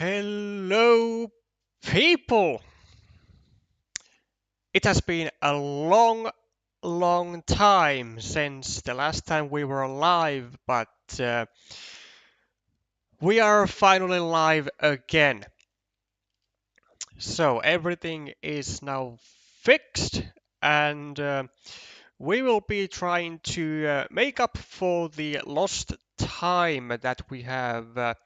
Hello, people! It has been a long time since the last time we were live, but we are finally live again. So everything is now fixed, and we will be trying to make up for the lost time that we have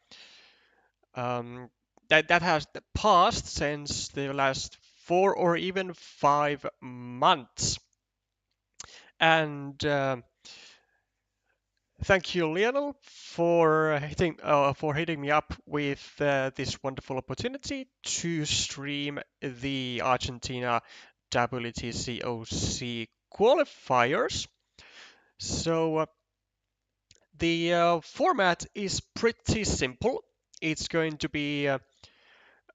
um, that has passed since the last 4 or even 5 months. And thank you, Lionel, for hitting me up with this wonderful opportunity to stream the Argentina WTCOC qualifiers. So the format is pretty simple. It's going to be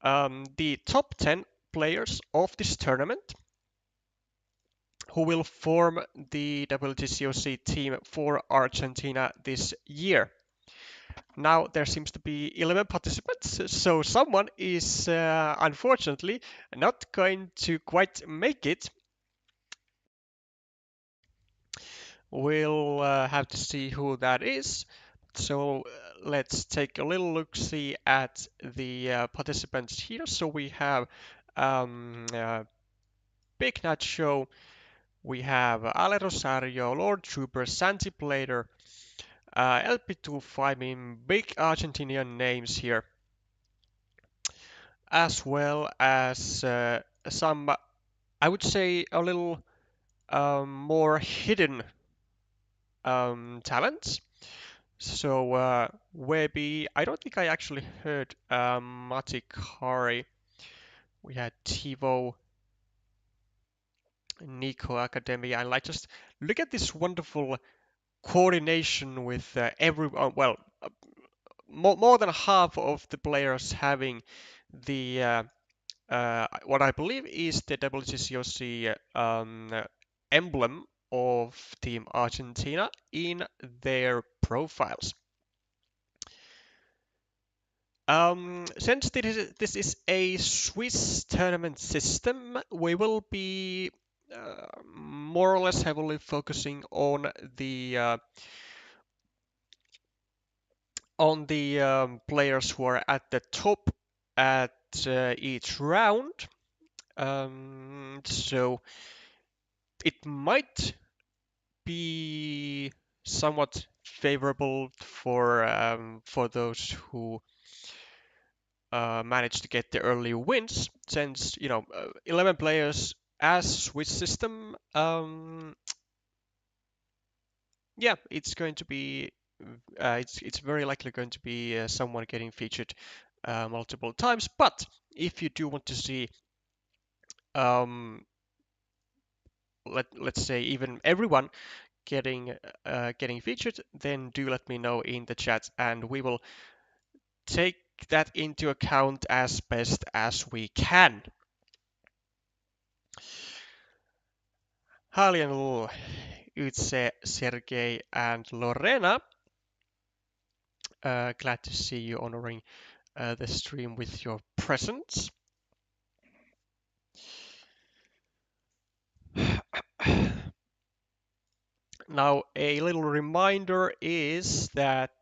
the top 10 players of this tournament who will form the WTCOC team for Argentina this year. Now there seems to be 11 participants, so someone is unfortunately not going to quite make it. We'll have to see who that is. So let's take a little look-see at the participants here. So we have Big Nut Show, we have Ale Rosario, Lord Trooper, Santi Plater, LP2, I mean, big Argentinian names here, as well as some, I would say, a little more hidden talents. So Webby, I don't think I actually heard Mati Kari. We had Tivo, Nico Academy, and like just look at this wonderful coordination with everyone. Well, more than half of the players having the what I believe is the WTCOC emblem of Team Argentina in their profiles. Since this is a Swiss tournament system, we will be more or less heavily focusing on the players who are at the top at each round. So it might be somewhat favorable for those who manage to get the early wins, since 11 players as Swiss system. Yeah, it's going to be it's very likely going to be someone getting featured multiple times. But if you do want to see let's say even everyone getting featured, then do let me know in the chat, and we will take that into account as best as we can. Hello, Utse, Sergey, and Lorena. Glad to see you honoring the stream with your presence. Now, a little reminder is that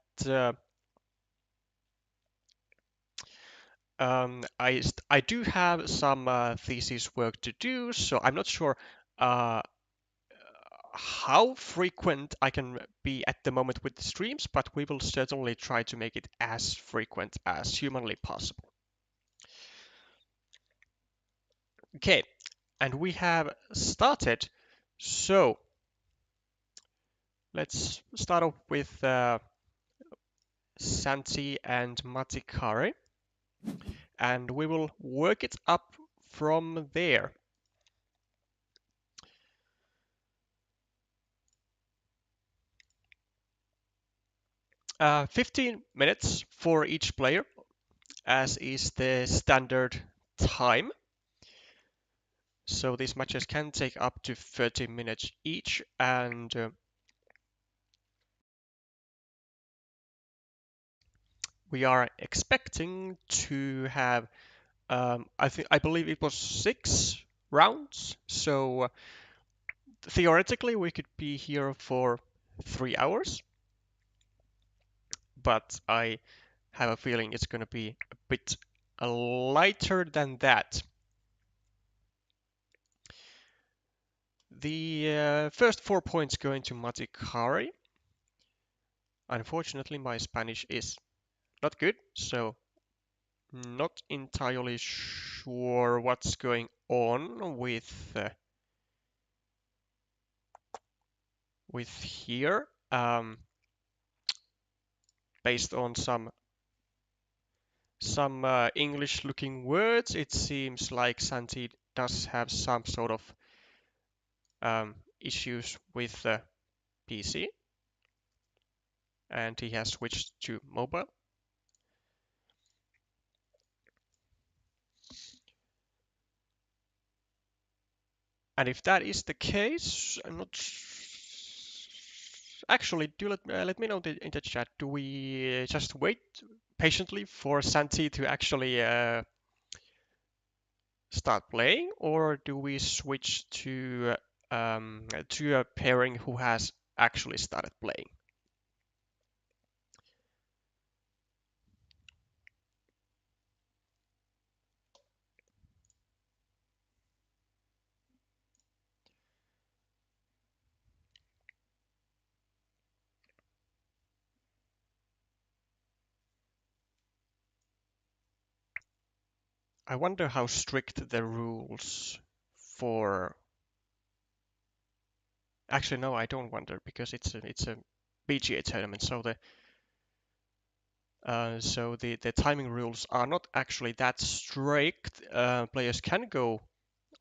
I do have some thesis work to do, so I'm not sure how frequent I can be at the moment with the streams, but we will certainly try to make it as frequent as humanly possible. Okay, and we have started. So let's start off with Santi and Matikare, and we will work it up from there. 15 minutes for each player, as is the standard time. So these matches can take up to 30 minutes each, and we are expecting to have, I believe it was 6 rounds. So theoretically, we could be here for 3 hours, but I have a feeling it's going to be a bit lighter than that. The first 4 points going to Matikari. Unfortunately, my Spanish is not good, so not entirely sure what's going on with here. Based on some English-looking words, it seems like Santi does have some sort of issues with the PC, and he has switched to mobile. And if that is the case, I'm not. Actually, do let me know in the chat. Do we just wait patiently for Santi to actually start playing, or do we switch to a pairing who has actually started playing? I wonder how strict the rules for. Actually, no, I don't wonder because it's a BGA tournament, so the timing rules are not actually that strict. Players can go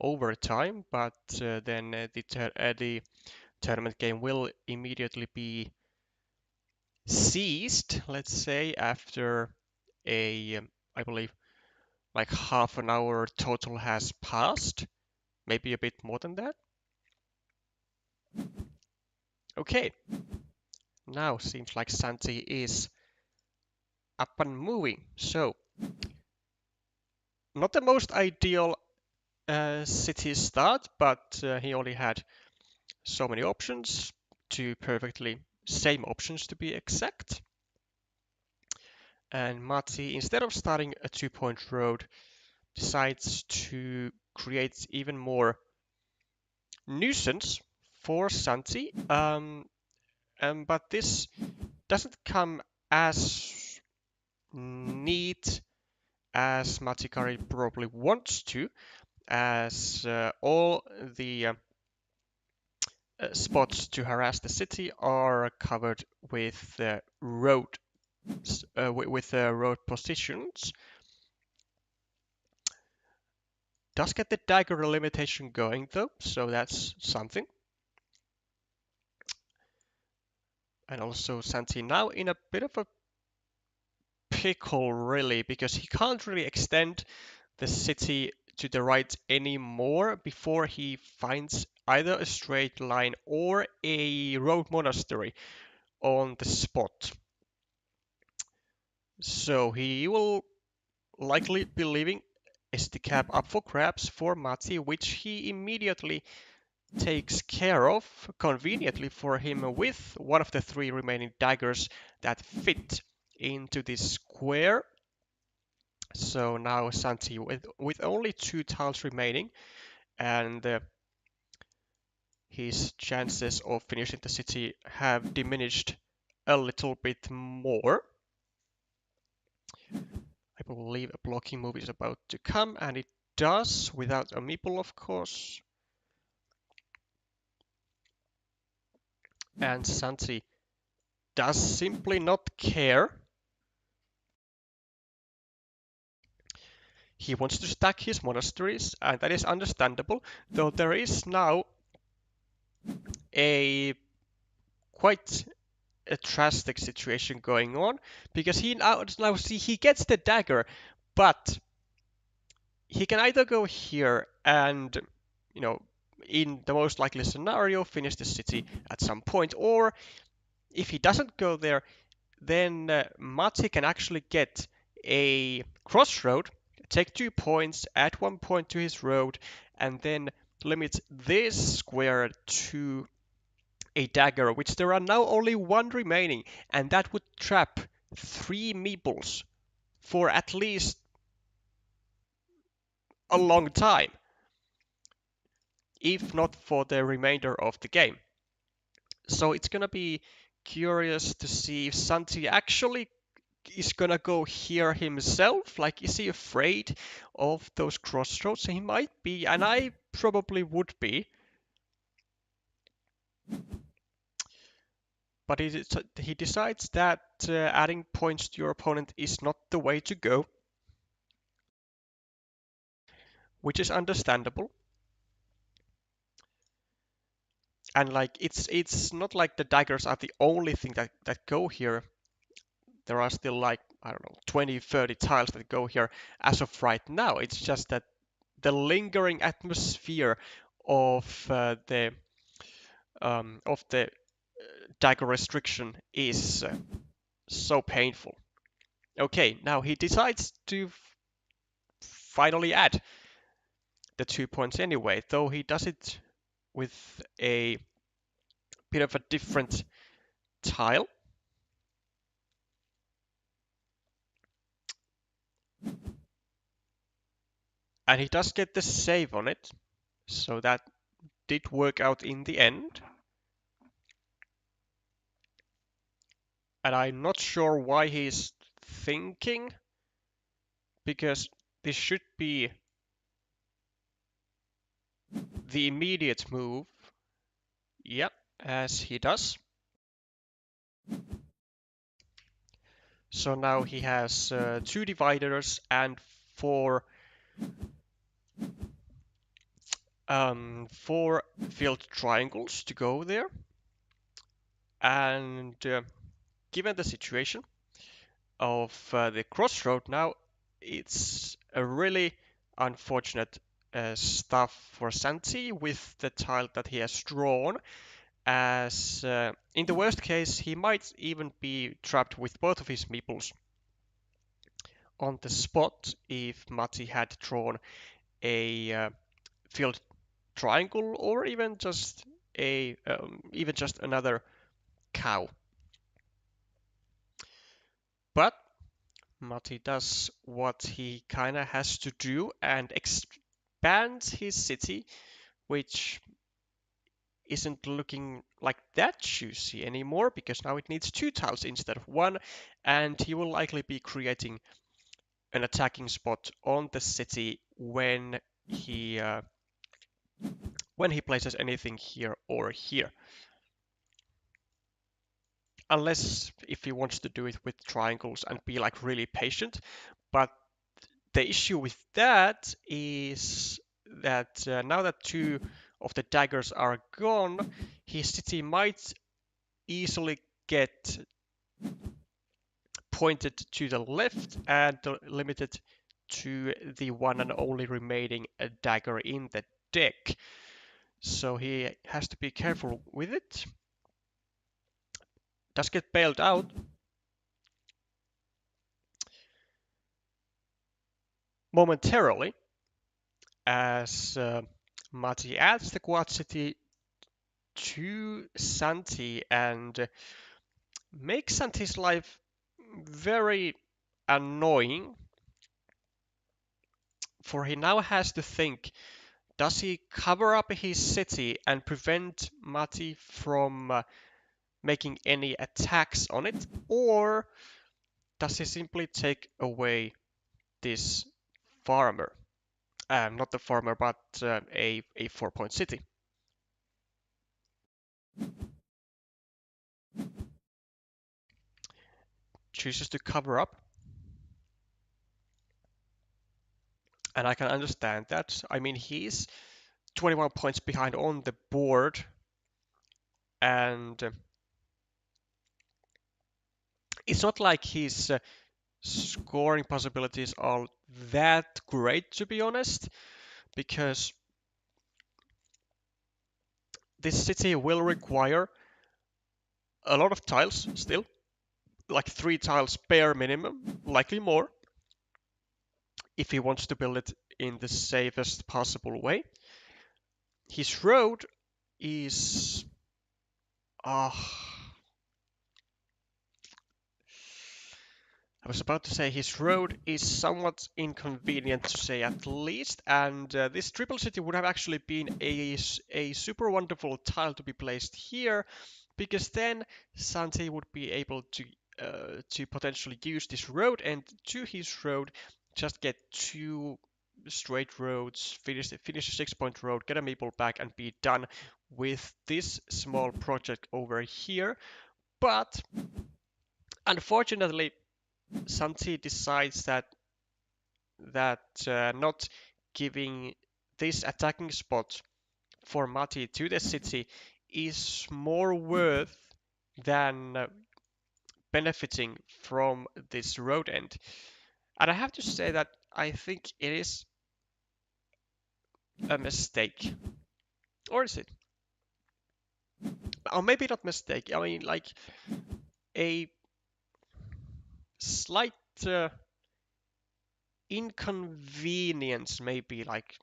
over time, but then the tournament game will immediately be ceased. Let's say after I believe like half an hour total has passed, maybe a bit more than that. Okay, now seems like Santi is up and moving. So not the most ideal city start, but he only had so many options, two perfectly same options to be exact. And Matti, instead of starting a 2-point road, decides to create even more nuisance for Santi. But this doesn't come as neat as Matikari probably wants to, as all the spots to harass the city are covered with road positions. Does get the dagger limitation going though, so that's something. And also Santi now in a bit of a pickle really, because he can't really extend the city to the right anymore before he finds either a straight line or a road monastery on the spot. So he will likely be leaving SD cap up for grabs for Matti, which he immediately takes care of conveniently for him with one of the 3 remaining daggers that fit into this square. So now Santi with only 2 tiles remaining, and his chances of finishing the city have diminished a little bit more. I believe a blocking move is about to come, and it does, without a meeple, of course. And Santi does simply not care. He wants to stack his monasteries, and that is understandable, though there is now a quite a drastic situation going on, because he now see he gets the dagger, but he can either go here and, you know, in the most likely scenario, finish the city at some point, or if he doesn't go there, then Matti can actually get a crossroad, take 2 points, add 1 point to his road, and then limit this square to a dagger, which there are now only 1 remaining, and that would trap 3 meeples for at least a long time, if not for the remainder of the game. So it's gonna be curious to see if Santi actually is gonna go here himself. Like, is he afraid of those crossroads? He might be, and I probably would be. But he decides that adding points to your opponent is not the way to go, which is understandable. And like, it's not like the daggers are the only thing that go here. There are still like, I don't know, 20, 30 tiles that go here as of right now. It's just that the lingering atmosphere of the dagger restriction is so painful. Okay, now he decides to finally add the 2 points anyway, though he does it with a bit of a different tile. And he does get the save on it, so that did work out in the end. And I'm not sure why he's thinking, because this should be the immediate move. Yep, as he does. So now he has 2 dividers and 4 filled triangles to go there. And given the situation of the crossroad now, it's a really unfortunate stuff for Santi with the tile that he has drawn, as in the worst case he might even be trapped with both of his meeples on the spot if Matti had drawn a filled triangle, or even just another cow. But Matti does what he kinda has to do and expands his city, which isn't looking like that juicy anymore, because now it needs 2 tiles instead of 1, and he will likely be creating an attacking spot on the city when he places anything here or here. Unless if he wants to do it with triangles and be like really patient. But the issue with that is that now that 2 of the daggers are gone, his city might easily get pointed to the left and limited to the one and only remaining dagger in the deck. So he has to be careful with it. Does get bailed out. Momentarily, as Matti adds the quad city to Santi and makes Santi's life very annoying, for he now has to think, does he cover up his city and prevent Matti from making any attacks on it, or does he simply take away this farmer? Not the farmer, but a 4-point city. Chooses to cover up. And I can understand that. I mean, he's 21 points behind on the board, and it's not like his scoring possibilities are that great, to be honest, because this city will require a lot of tiles still, like 3 tiles bare minimum, likely more, if he wants to build it in the safest possible way. His road is... Uh, I was about to say his road is somewhat inconvenient to say at least, and this triple city would have actually been a super wonderful tile to be placed here, because then Santi would be able to potentially use this road, and to his road just get 2 straight roads, finish a 6-point road, get a meeple back, and be done with this small project over here. But unfortunately, Santi decides that not giving this attacking spot for Mati to the city is more worth than benefiting from this road end. And I have to say that I think it is a mistake. Or is it? Or maybe not mistake. I mean, like a slight inconvenience, maybe, like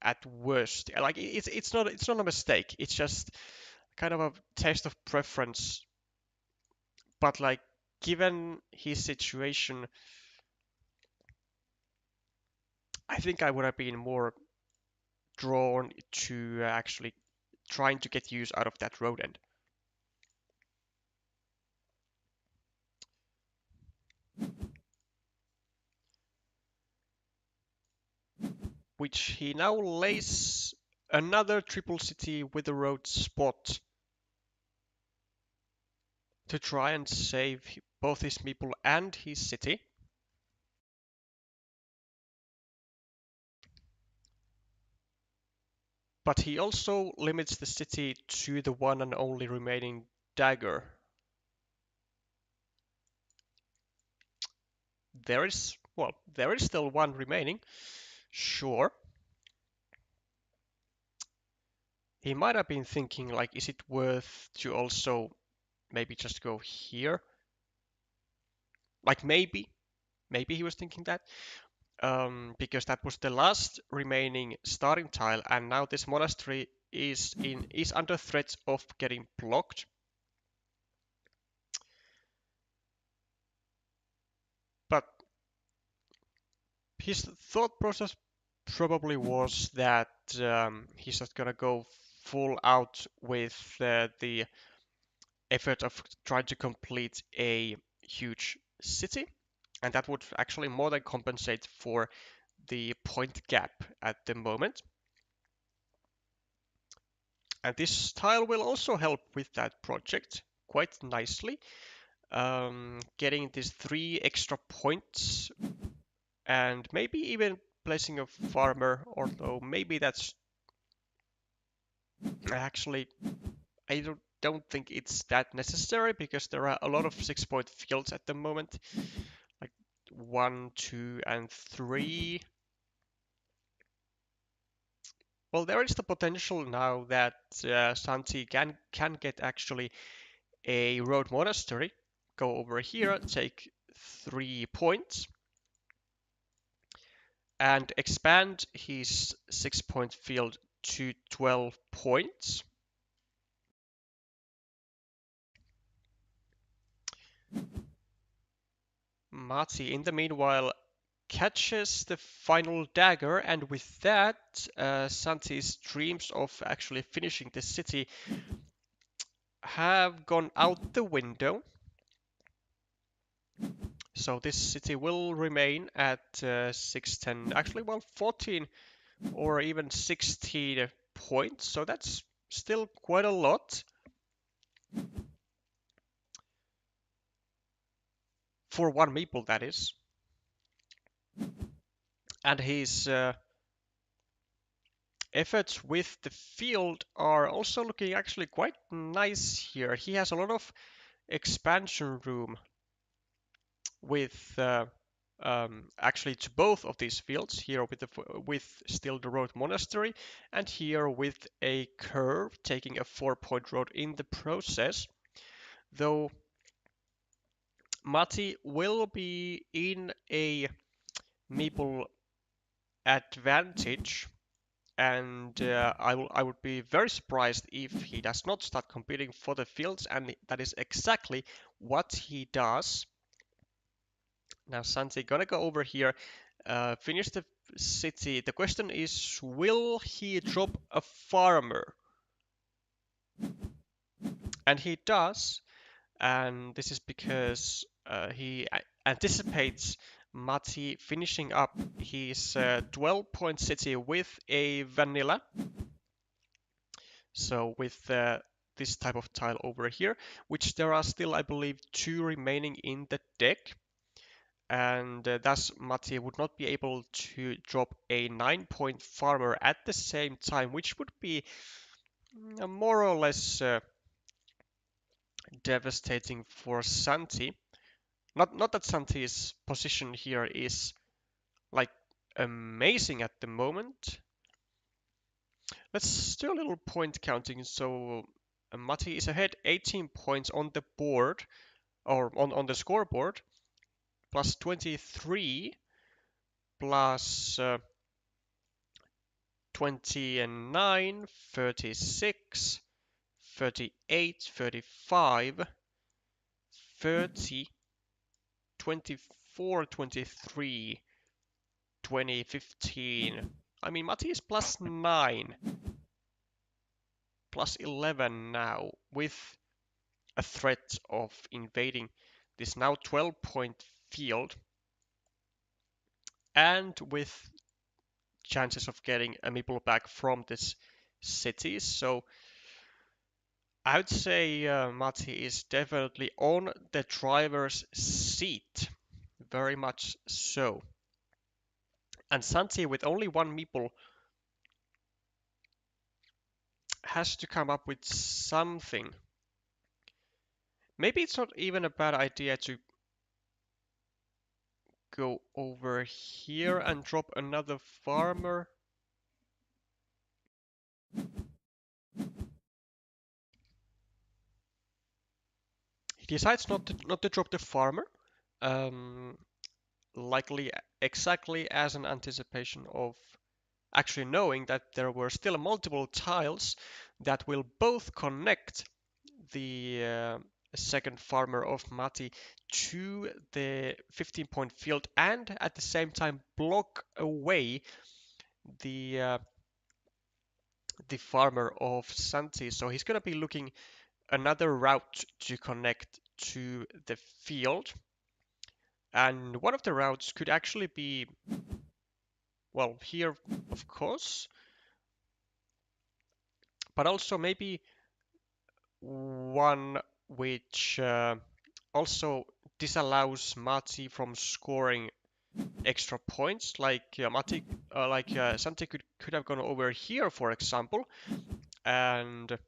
at worst. Like it's not a mistake. It's just kind of a test of preference. But like given his situation, I think I would have been more drawn to actually trying to get use out of that road end. Which he now lays another triple city with a road spot to try and save both his meeple and his city. But he also limits the city to the one and only remaining dagger. There is still one remaining, sure. He might have been thinking, like, is it worth to also maybe just go here? Like maybe he was thinking that, because that was the last remaining starting tile, and now this monastery is under threat of getting blocked. But his thought process probably was that he's not gonna go full out with the effort of trying to complete a huge city, and that would actually more than compensate for the point gap at the moment. And this tile will also help with that project quite nicely, getting these 3 extra points and maybe even placing a farmer, although maybe that's actually, I don't think it's that necessary because there are a lot of 6-point fields at the moment, like 1, 2, and 3. Well, there is the potential now that Santi can get actually a road monastery, go over here, take 3 points, and expand his 6-point field to 12 points. Mati, in the meanwhile, catches the final dagger, and with that, Santi's dreams of actually finishing the city have gone out the window. So this city will remain at 610, actually, well, 14 or even 16 points. So that's still quite a lot. For one meeple, that is. And his efforts with the field are also looking actually quite nice here. He has a lot of expansion room with actually to both of these fields, here with still the road monastery, and here with a curve taking a 4-point road in the process. Though Matti will be in a meeple advantage, and I would be very surprised if he does not start competing for the fields, and that is exactly what he does. Now Santi gonna go over here, finish the city. The question is, will he drop a farmer? And he does, and this is because he anticipates Matti finishing up his 12-point city with a vanilla. So with this type of tile over here, which there are still, I believe, 2 remaining in the deck. And thus Matti would not be able to drop a 9-point farmer at the same time, which would be more or less devastating for Santi. Not that Santi's position here is like amazing at the moment. Let's do a little point counting. So Matti is ahead 18 points on the board, or on the scoreboard, plus 23, plus 29, 36, 38, 35, 30, 24, 23, 20, 15. I mean, Matti is plus 9, plus 11 now, with a threat of invading this now 12-point field, and with chances of getting a meeple back from this city. So I would say Matti is definitely on the driver's seat, very much so. And Santi, with only 1 meeple, has to come up with something. Maybe it's not even a bad idea to go over here and drop another farmer. He decides not to drop the farmer, likely exactly as an anticipation of actually knowing that there were still multiple tiles that will both connect the second farmer of Matti to the 15-point field, and at the same time block away the farmer of Santi. So he's going to be looking another route to connect to the field. And one of the routes could actually be, well, here, of course, but also maybe one which also disallows Matti from scoring extra points. Like Santi could have gone over here, for example, and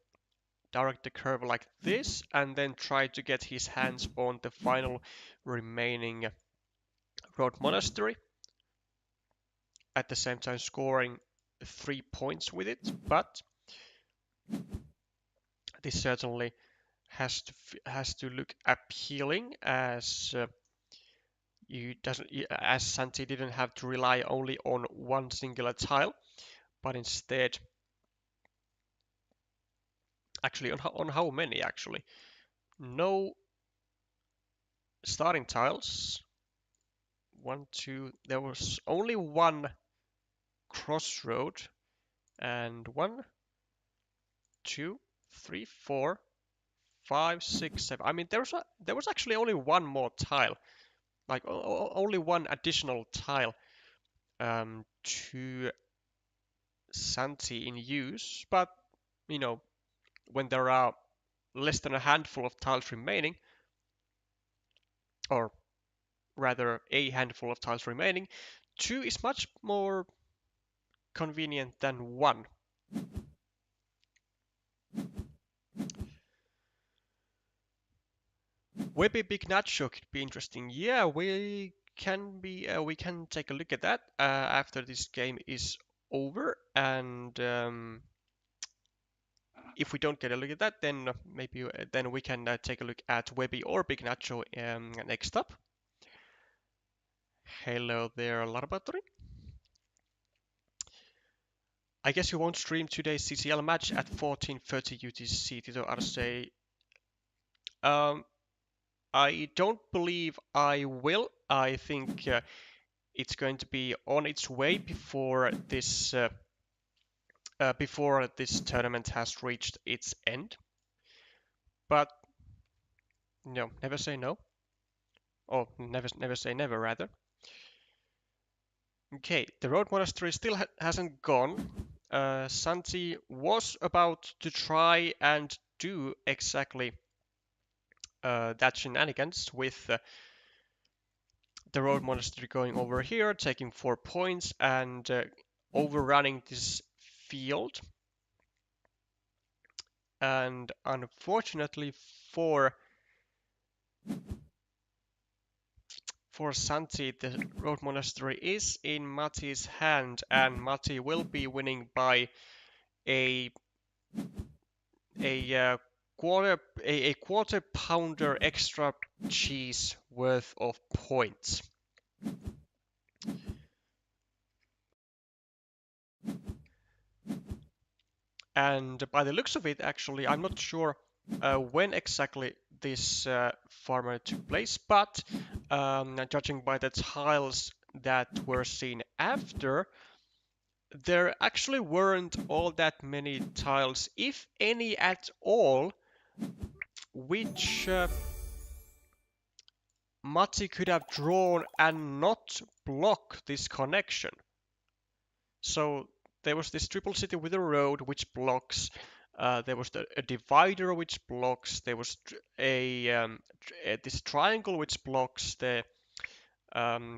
direct the curve like this, and then try to get his hands on the final remaining road monastery, at the same time scoring 3 points with it. But this certainly has to look appealing, as as Santi didn't have to rely only on one singular tile, but instead, actually on how many actually? No starting tiles. 1, 2. There was only one crossroad, and 1, 2, 3, 4, 5, 6, 7. I mean, there was actually only one more tile, like only one additional tile to Santi in use. But you know, when there are less than a handful of tiles remaining, or rather a handful of tiles remaining, 2 is much more convenient than 1. Maybe Big Nacho could be interesting. Yeah, we can take a look at that after this game is over. And if we don't get a look at that, then maybe then we can take a look at Webby or Big Nacho next up. Hello there, Larbattori. I guess you won't stream today's CCL match at 14:30 UTC, Tito Arce. I don't believe I will. I think it's going to be on its way before this tournament has reached its end. But no, never say no. Or never say never, rather. Okay, the Road Monastery still hasn't gone. Santi was about to try and do exactly that shenanigans with the Road Monastery going over here, taking 4 points and overrunning this field. And unfortunately for Santi, the Road Monastery is in Mati's hand, and Mati will be winning by a quarter pounder extra cheese worth of points. And by the looks of it, actually, I'm not sure when exactly this farmer took place, but judging by the tiles that were seen after, there actually weren't all that many tiles, if any at all, which Mati could have drawn and not block this connection. So there was this triple city with a road which blocks. There was a divider which blocks. There was this triangle which blocks the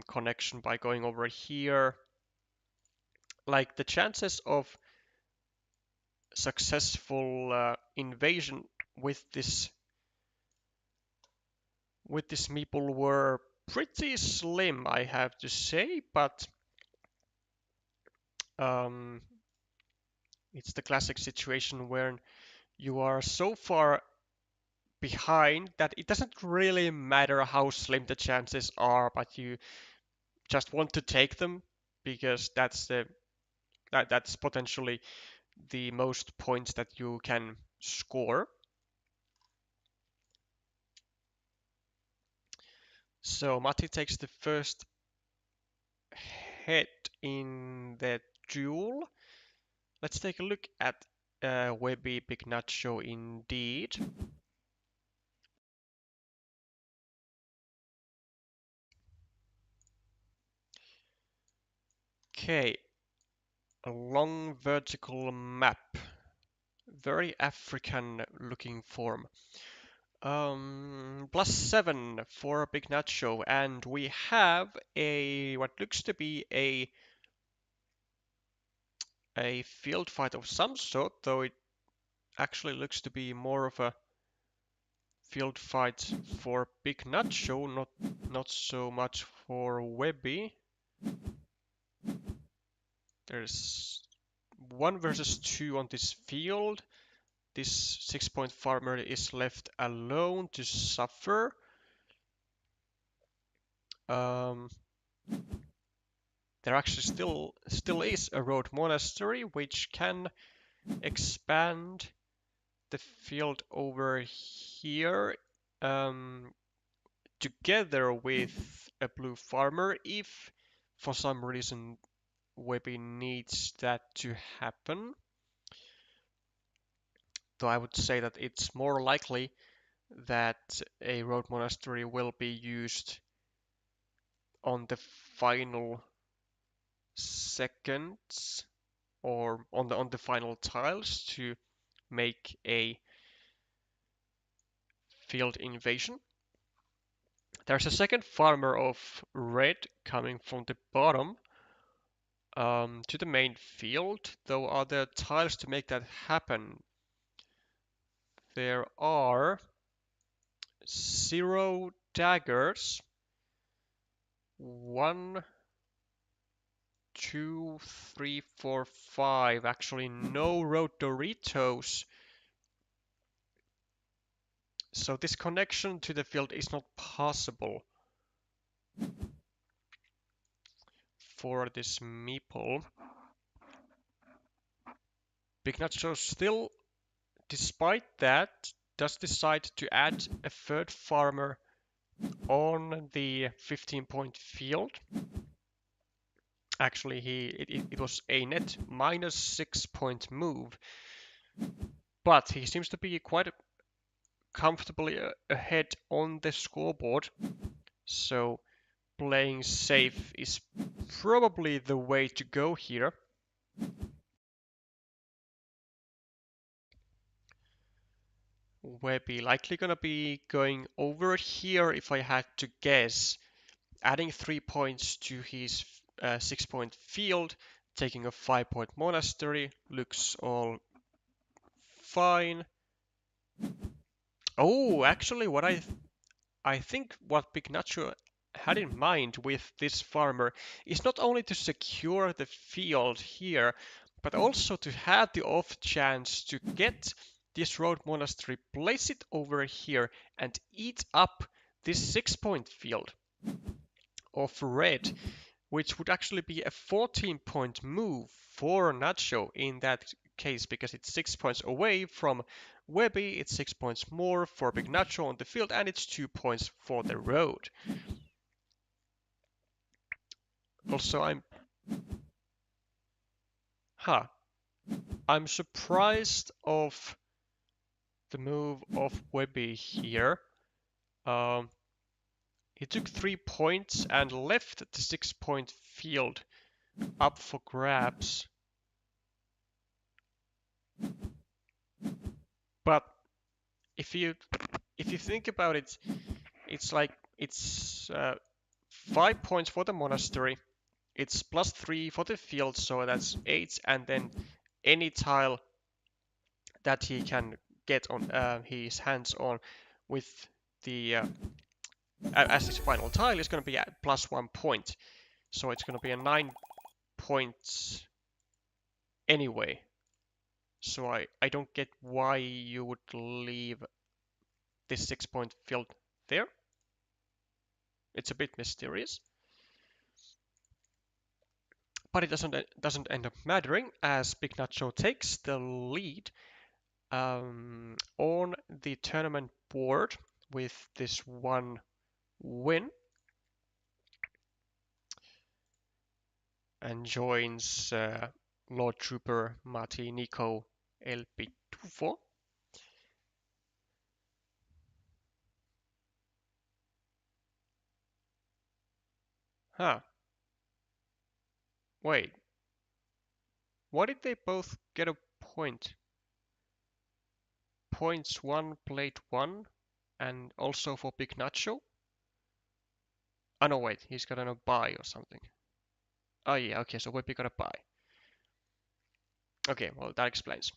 connection by going over here. Like the chances of successful invasion with this meeple were pretty slim, I have to say, but it's the classic situation where you are so far behind that it doesn't really matter how slim the chances are, but you just want to take them because that's potentially the most points that you can score. So Matti takes the first hit in the duel. Let's take a look at Webby Big Nacho indeed. Okay, a long vertical map. Very African looking form. +7 for Big Nacho, and we have what looks to be a field fight of some sort, though it actually looks to be more of a field fight for Big Nacho, not so much for Webby. There's 1 versus 2 on this field. This 6-point farmer is left alone to suffer. There actually still is a road monastery which can expand the field over here together with a blue farmer if for some reason Webby needs that to happen. Though I would say that it's more likely that a road monastery will be used on the final seconds or on the final tiles to make a field invasion. There's a second farmer of red coming from the bottom to the main field, though are there tiles to make that happen? There are 0 daggers, 1, 2, 3, 4, 5. Actually, no road Doritos So this connection to the field is not possible for this meeple. Big Nacho still, despite that, does decide to add a third farmer on the 15-point field. Actually, it was a net minus 6-point move, but he seems to be quite comfortably ahead on the scoreboard. So playing safe is probably the way to go here. Webby likely gonna be going over here if I had to guess. Adding 3 points to his 6-point field, taking a 5-point monastery, looks all fine. Oh, actually what I think what Big Nacho had in mind with this farmer is not only to secure the field here, but also to have the off chance to get this road monastery, place it over here, and eat up this 6-point field of red, which would actually be a 14-point move for Nacho in that case, because it's 6 points away from Webby, it's 6 points more for Big Nacho on the field, and it's 2 points for the road. Also, I'm surprised of the move of Webby here. He took 3 points and left the 6-point field up for grabs. But if you think about it, it's like it's 5 points for the monastery. It's plus 3 for the field, so that's 8, and then any tile that he can get on his hands on with the as his final tile is going to be at plus 1 point. So it's going to be a 9 points anyway. So I don't get why you would leave this 6-point field there. It's a bit mysterious. But it doesn't end up mattering, as Big Nacho takes the lead on the tournament board with this one win, and joins Lord Trooper Mati Nico El Pitufo. Wait. Why did they both get a point? Points 1, plate 1, and also for Big Nacho? Oh no, wait, he's got a buy or something. Oh yeah, okay, so Whippy got a buy. Okay, well that explains.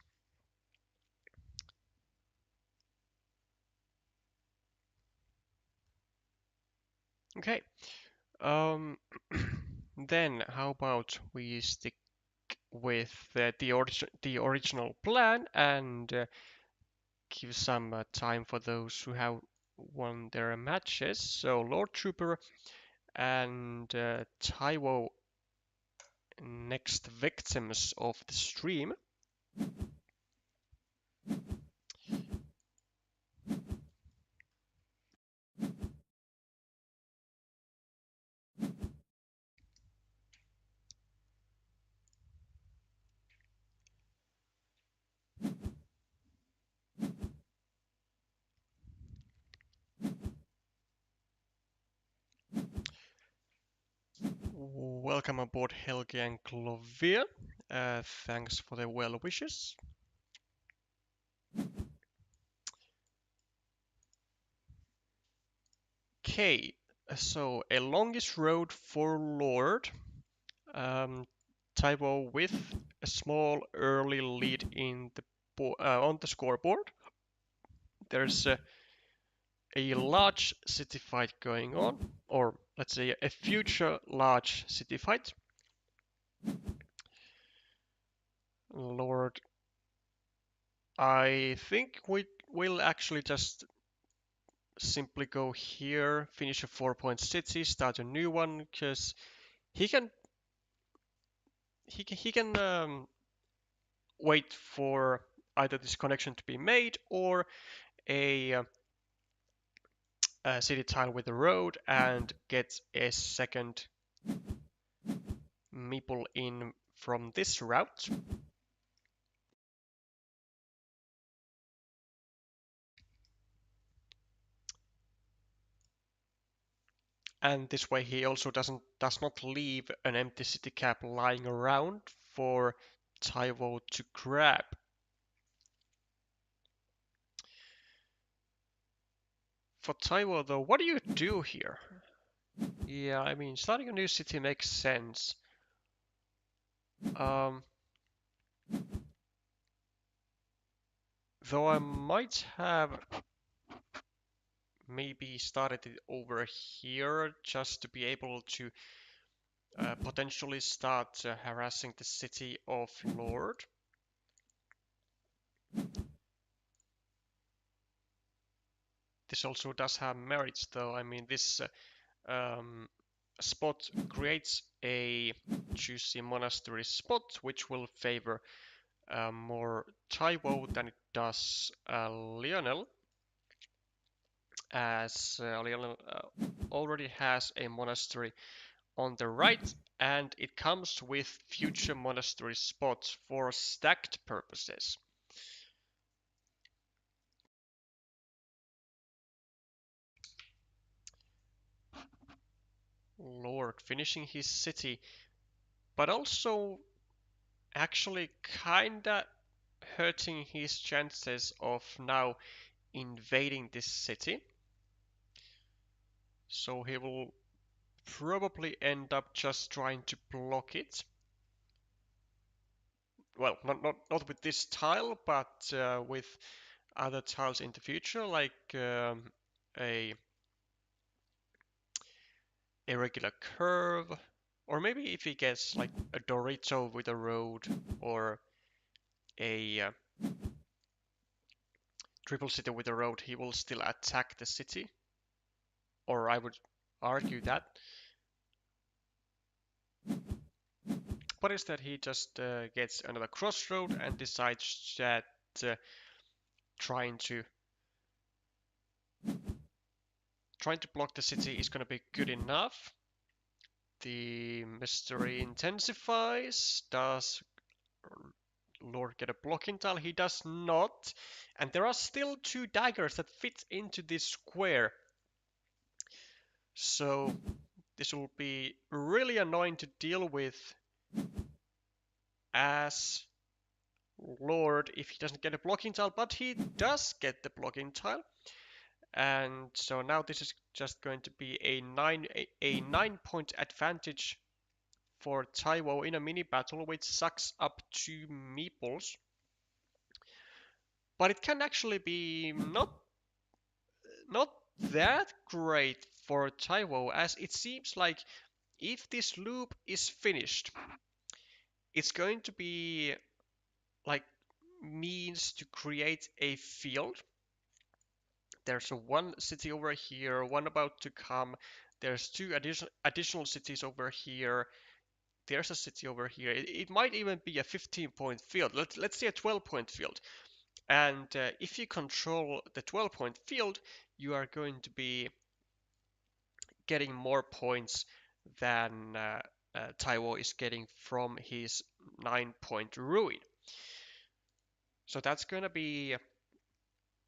Okay, then how about we stick with the original plan and give some time for those who have won their matches. So Lord Trooper and Taiwo, next victims of the stream. Welcome aboard Helge and Clovier. Thanks for the well wishes. Okay, so a longest road for Lord. Taiwo with a small early lead in the on the scoreboard. There's a large city fight going on, or let's say a future large city fight. Lord, I think we will actually just simply go here, finish a 4-point city, start a new one, because he can wait for either this connection to be made or a city tile with a road and get a second meeple in from this route. And this way he also does not leave an empty city cap lying around for Taiwo to grab. For Taiwo though, what do you do here? Yeah, I mean, starting a new city makes sense. Though I might have maybe started it over here just to be able to potentially start harassing the city of Lord. This also does have merits though. I mean, this spot creates a juicy monastery spot which will favor more Taiwo than it does Lionel, as Lionel already has a monastery on the right, and it comes with future monastery spots for stacked purposes. Lord finishing his city, but also actually kinda hurting his chances of now invading this city. So he will probably end up just trying to block it. Well, not with this tile, but with other tiles in the future, like a irregular curve, or maybe if he gets like a Dorito with a road, or a triple city with a road, he will still attack the city. Or I would argue that. But instead he just gets another crossroad and decides that trying to block the city is going to be good enough. The mystery intensifies. Does Lord get a blocking tile? He does not. And there are still 2 daggers that fit into this square. So this will be really annoying to deal with as Lord if he doesn't get a blocking tile, but he does get the blocking tile. And so now this is just going to be a 9-point advantage for Taiwo in a mini battle, which sucks up 2 meeples. But it can actually be not that great for Taiwo, as it seems like if this loop is finished, it's going to be like means to create a field. There's a 1 city over here, 1 about to come. There's 2 additional cities over here. There's a city over here. It might even be a 15-point field. Let's say a 12-point field. And if you control the 12-point field, you are going to be getting more points than Taiwo is getting from his 9-point ruin. So that's going to be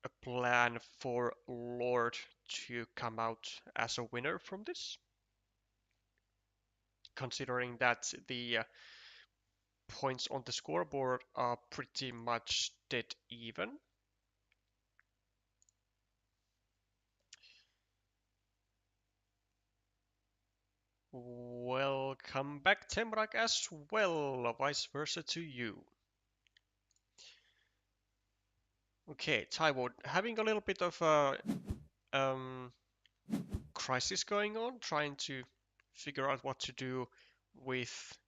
a plan for Lord to come out as a winner from this, considering that the points on the scoreboard are pretty much dead even. Welcome back, Temrak, as well, vice versa to you. Okay, Taiwo, having a little bit of a crisis going on, trying to figure out what to do with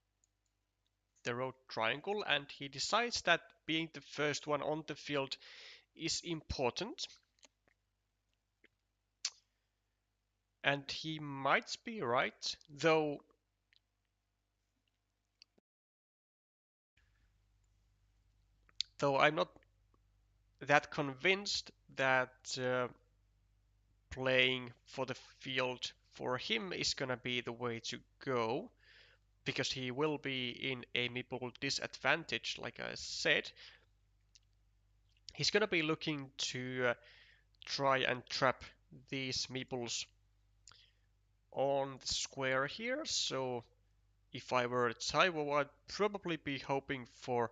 the road triangle, and he decides that being the first one on the field is important. And he might be right, though I'm not that convinced that playing for the field for him is gonna be the way to go, because he will be in a meeple disadvantage, like I said. He's gonna be looking to try and trap these meeples on the square here, so if I were Taiwo, I'd probably be hoping for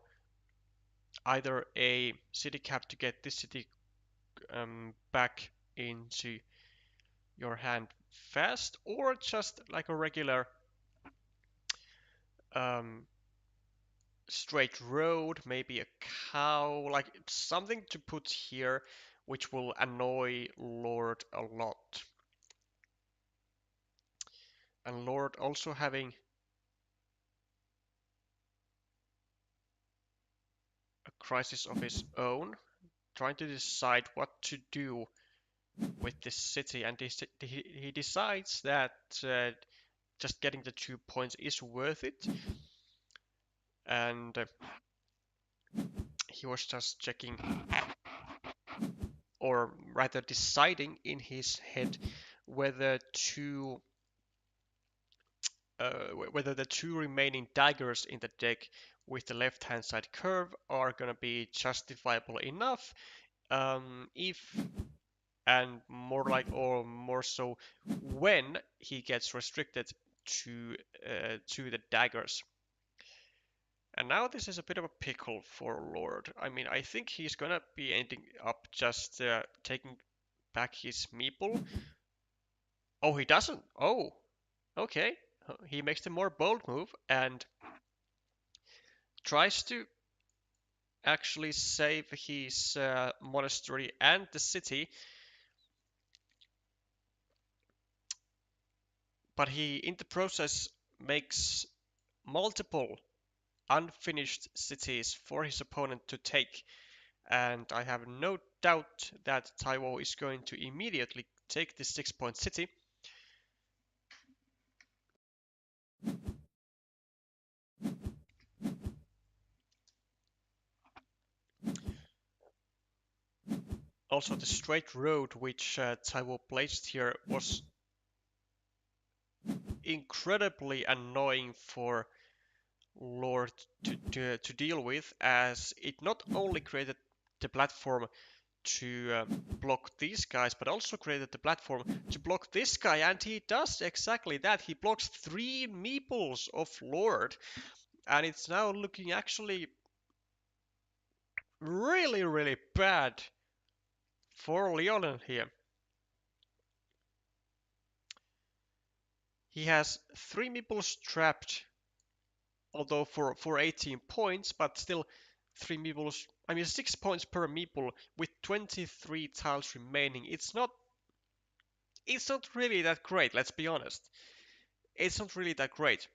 either a city cap to get this city back into your hand fast, or just like a regular um, straight road, maybe a cow, like something to put here which will annoy Lord a lot. And Lord also having a crisis of his own, trying to decide what to do with this city, and he decides that just getting the 2 points is worth it. And he was just checking, or rather deciding in his head whether to whether the two remaining daggers in the deck with the left hand side curve are gonna be justifiable enough, if and more like, or more so, when he gets restricted to the daggers. And now this is a bit of a pickle for Lord. I mean, I think he's gonna be ending up just taking back his meeple. Oh, he doesn't. Oh, okay. He makes the more bold move and tries to actually save his monastery and the city, but he in the process makes multiple unfinished cities for his opponent to take, and I have no doubt that Taiwo is going to immediately take this 6-point city. Also, the straight road which Taiwo placed here was incredibly annoying for Lord to deal with, as it not only created the platform to block these guys, but also created the platform to block this guy, and he does exactly that. He blocks 3 meeples of Lord, and it's now looking actually really, really bad for Leonin here. He has 3 meeples trapped, although for 18 points, but still 3 meeples. I mean, 6 points per meeple with 23 tiles remaining. It's not really that great, let's be honest. It's not really that great.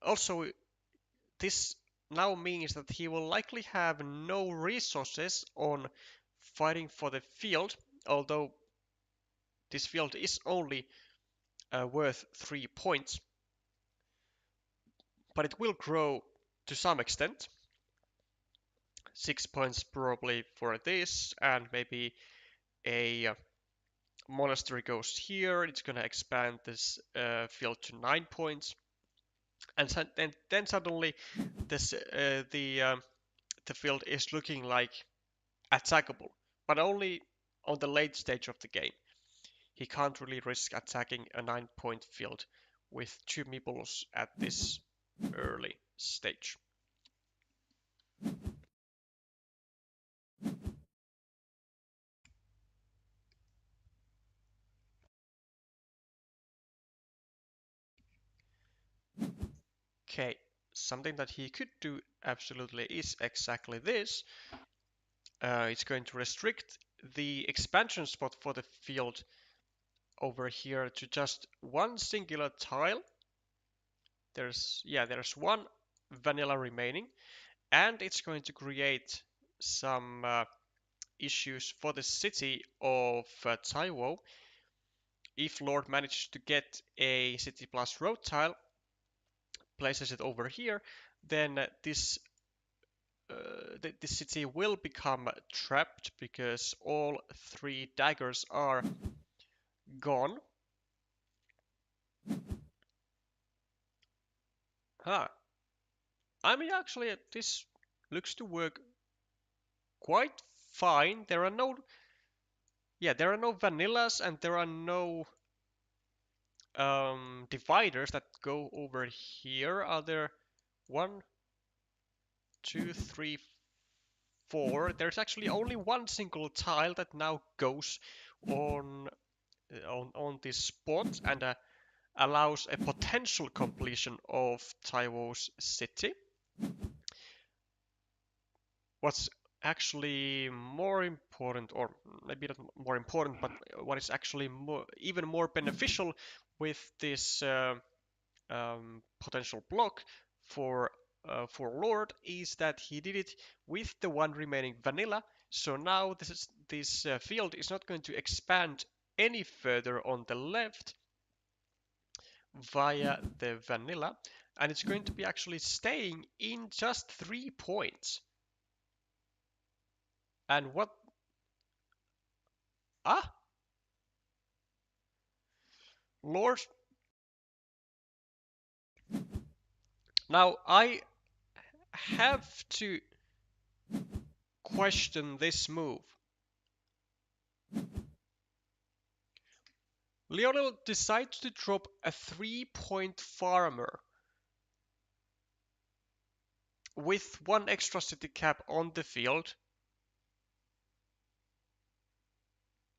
Also, this now means that he will likely have no resources on fighting for the field, although this field is only worth 3 points. But it will grow to some extent. 6 points probably for this, and maybe a monastery goes here. It's going to expand this field to 9 points. And then suddenly this the field is looking like attackable, but only on the late stage of the game. He can't really risk attacking a 9-point field with 2 meeples at this early stage. Okay, something that he could do absolutely is exactly this. It's going to restrict the expansion spot for the field over here to just one singular tile. There's one vanilla remaining, and it's going to create some issues for the city of Taiwo. If Lord manages to get a city plus road tile, places it over here, then this city will become trapped because all 3 daggers are gone. Huh. I mean, actually, this looks to work quite fine. There are no vanillas and there are no dividers that go over here. Are there 1, 2, 3, 4? There's actually only one single tile that now goes on this spot and allows a potential completion of Taiwo's city. What's actually more important, or maybe not more important, but what is actually even more beneficial with this potential block for Lord is that he did it with the 1 remaining vanilla. So now this field is not going to expand any further on the left via the vanilla, and it's going to be actually staying in just 3 points. And what? Ah, Lord. Now I have to question this move. Lionel decides to drop a 3-point farmer with 1 extra city cap on the field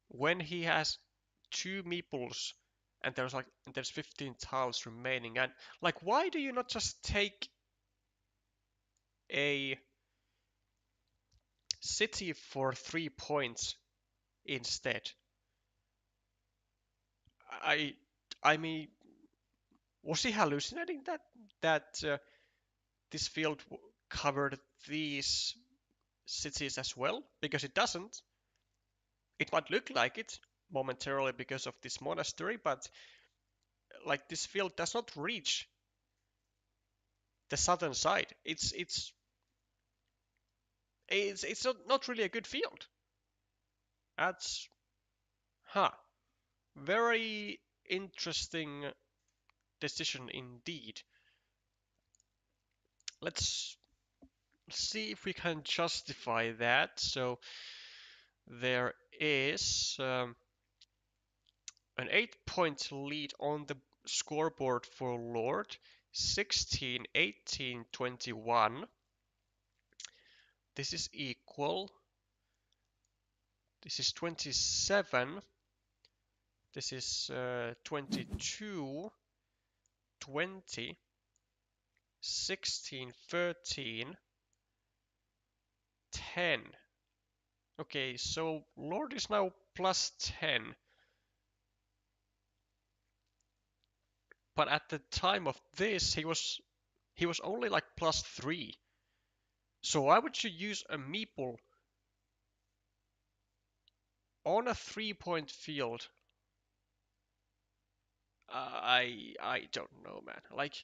when he has 2 meeples and there's 15 tiles remaining. And like, why do you not just take a city for 3 points instead? I mean, was he hallucinating that this field covered these cities as well? Because it doesn't. It might look like it momentarily because of this monastery, but like this field does not reach the southern side. It's not really a good field. That's very interesting decision indeed. Let's see if we can justify that. So there is an 8-point lead on the scoreboard for Lord. 16, 18, 21. This is equal. This is 27. This is 22, 20, 16, 13, 10. Okay, so Lord is now plus 10. But at the time of this, he was only like plus 3. So why would you use a meeple on a 3-point field? I don't know, man. Like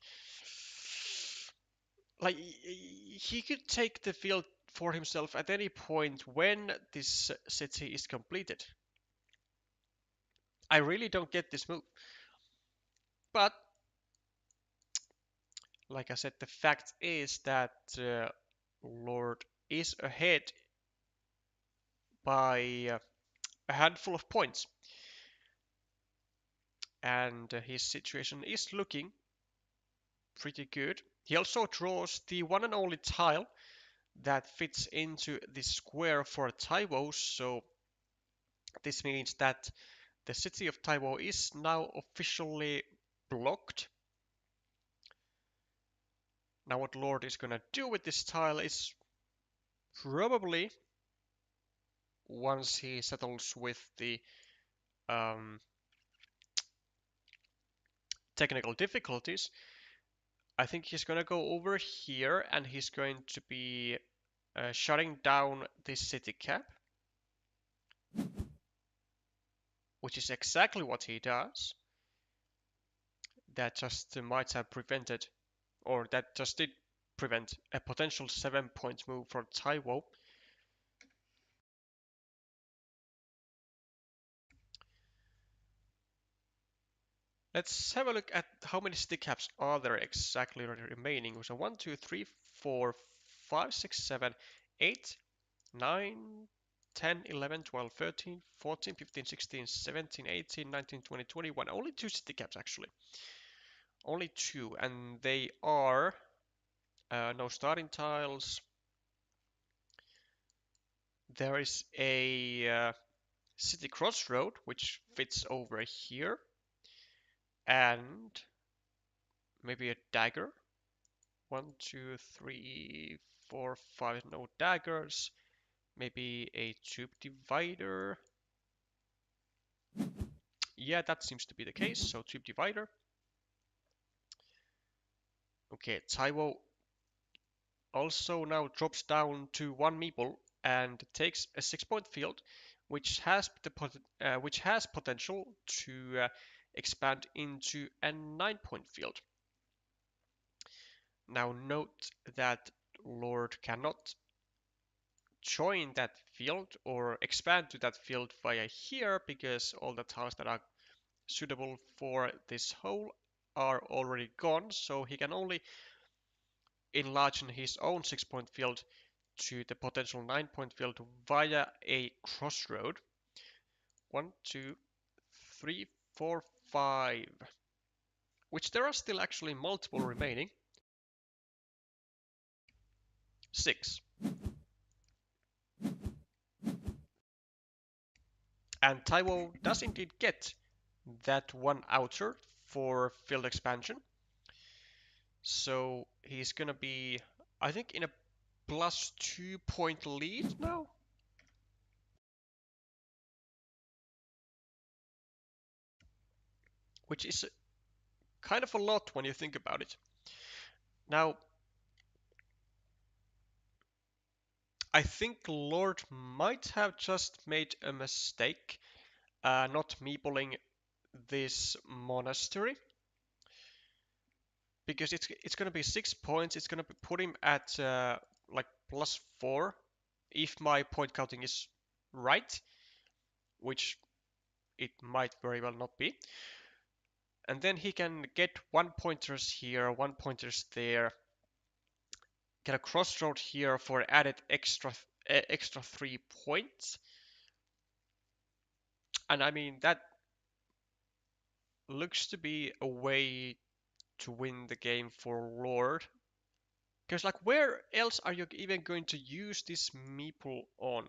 he could take the field for himself at any point when this city is completed. I really don't get this move. But like I said, the fact is that Lord is ahead by a handful of points. And his situation is looking pretty good. He also draws the one and only tile that fits into the square for Taiwo, so this means that the city of Taiwo is now officially blocked. Now what Lord is gonna do with this tile is probably, once he settles with the technical difficulties, I think he's gonna go over here and he's going to be shutting down this city cap. which is exactly what he does. That just might have prevented, or that just did prevent a potential 7-point move for Taiwo. Let's have a look at how many stick caps are there exactly remaining. So 1, 2, 3, 4, 5, 6, 7, 8, 9, 10, 11, 12, 13, 14, 15, 16, 17, 18, 19, 20, 21. Only 2 stick caps actually. Only 2, and they are no starting tiles. There is a city crossroad which fits over here, and maybe a dagger. 1, 2, 3, 4, 5. No daggers. Maybe a tube divider. Yeah, that seems to be the case. So tube divider. Okay, Taiwo also now drops down to 1 meeple and takes a 6-point field, which has potential to expand into a 9-point field. Now note that Lord cannot join that field or expand to that field via here because all the tiles that are suitable for this hole are already gone, so he can only enlarge his own 6-point field to the potential 9-point field via a crossroad. 1, 2, 3, 4, 5, which there are still actually multiple remaining. 6. And Taiwo does indeed get that one outer for field expansion. So he's gonna be, I think, in a plus 2-point lead now. Which is kind of a lot when you think about it. Now, I think Lord might have just made a mistake not meepling this monastery. Because it's going to be 6 points. It's going to put him at like plus 4 if my point counting is right, which it might very well not be. And then he can get 1-pointers here, 1-pointers there, get a crossroad here for added extra 3 points. And I mean, that looks to be a way to win the game for Lord. Because, like, where else are you even going to use this meeple on?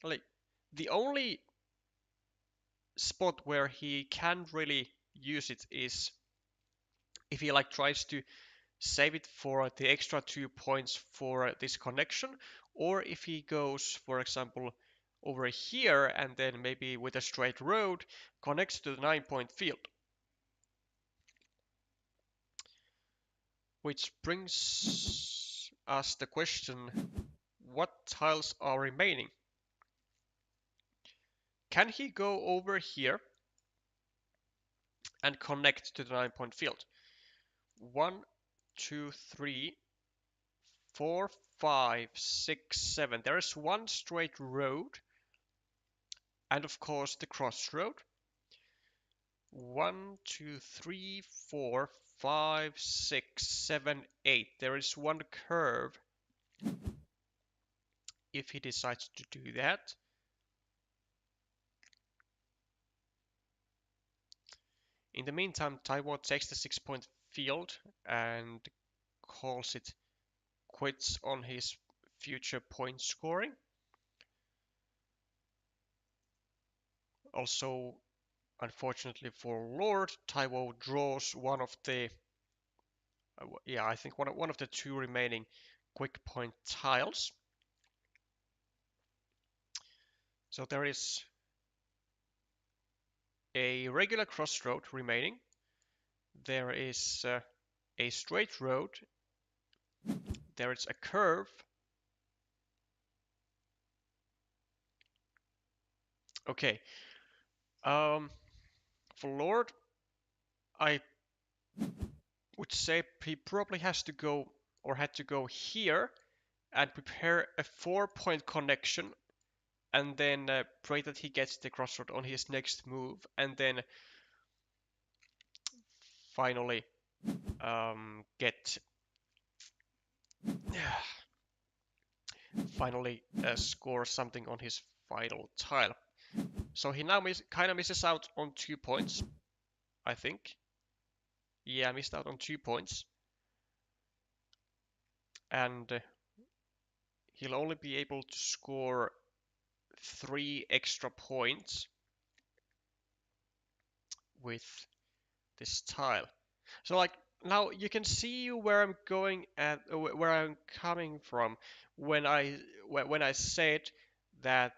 Like, the only spot where he can really use it is if he, like, tries to save it for the extra 2 points for this connection, or if he goes, for example, over here and then maybe with a straight road connects to the 9-point field. Which brings us the question, what tiles are remaining? Can he go over here and connect to the 9-point field? 1, 2, 3, 4, 5, 6, 7. There is one straight road, and of course the crossroad. 1, 2, 3, 4, 5, 6, 7, 8. There is one curve if he decides to do that. In the meantime, Taiwo takes the 6-point field and calls it quits on his future point scoring. Also, unfortunately for Lord, Taiwo draws one of the I think one of the 2 remaining quick point tiles. So there is a regular crossroad remaining. There is a straight road. There is a curve. Okay. Um, for Lord, I would say he probably has to go or had to go here and prepare a 4-point connection and then pray that he gets the crossroad on his next move and then finally get finally score something on his final tile. So he now kind of misses out on 2 points, I think. Yeah, missed out on 2 points. And he'll only be able to score 3 extra points with this tile. So like now you can see where I'm going at, where I'm coming from when I said that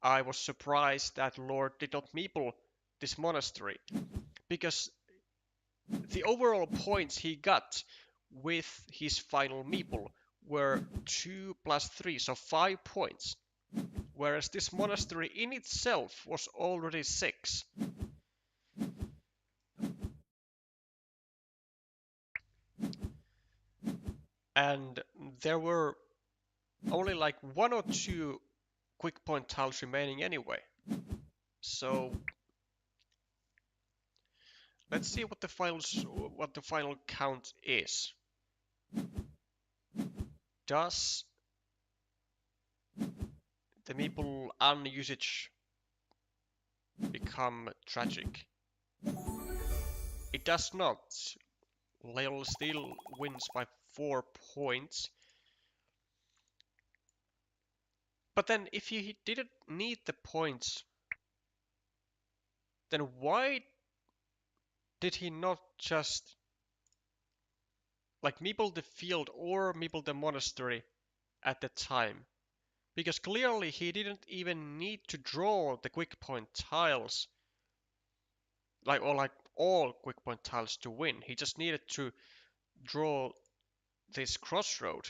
I was surprised that Lord did not meeple this monastery because the overall points he got with his final meeple were 2 plus 3, so 5 points, whereas this monastery in itself was already 6. And there were only like 1 or 2 quick point tiles remaining anyway. So let's see what the final count is. Does the meeple unusage become tragic? It does not. Lyle still wins by 4 points. But then if he didn't need the points, then why did he not just like meeple the field or meeple the monastery at the time? Because clearly he didn't even need to draw the quick point tiles, like all quick point tiles to win. He just needed to draw this crossroad,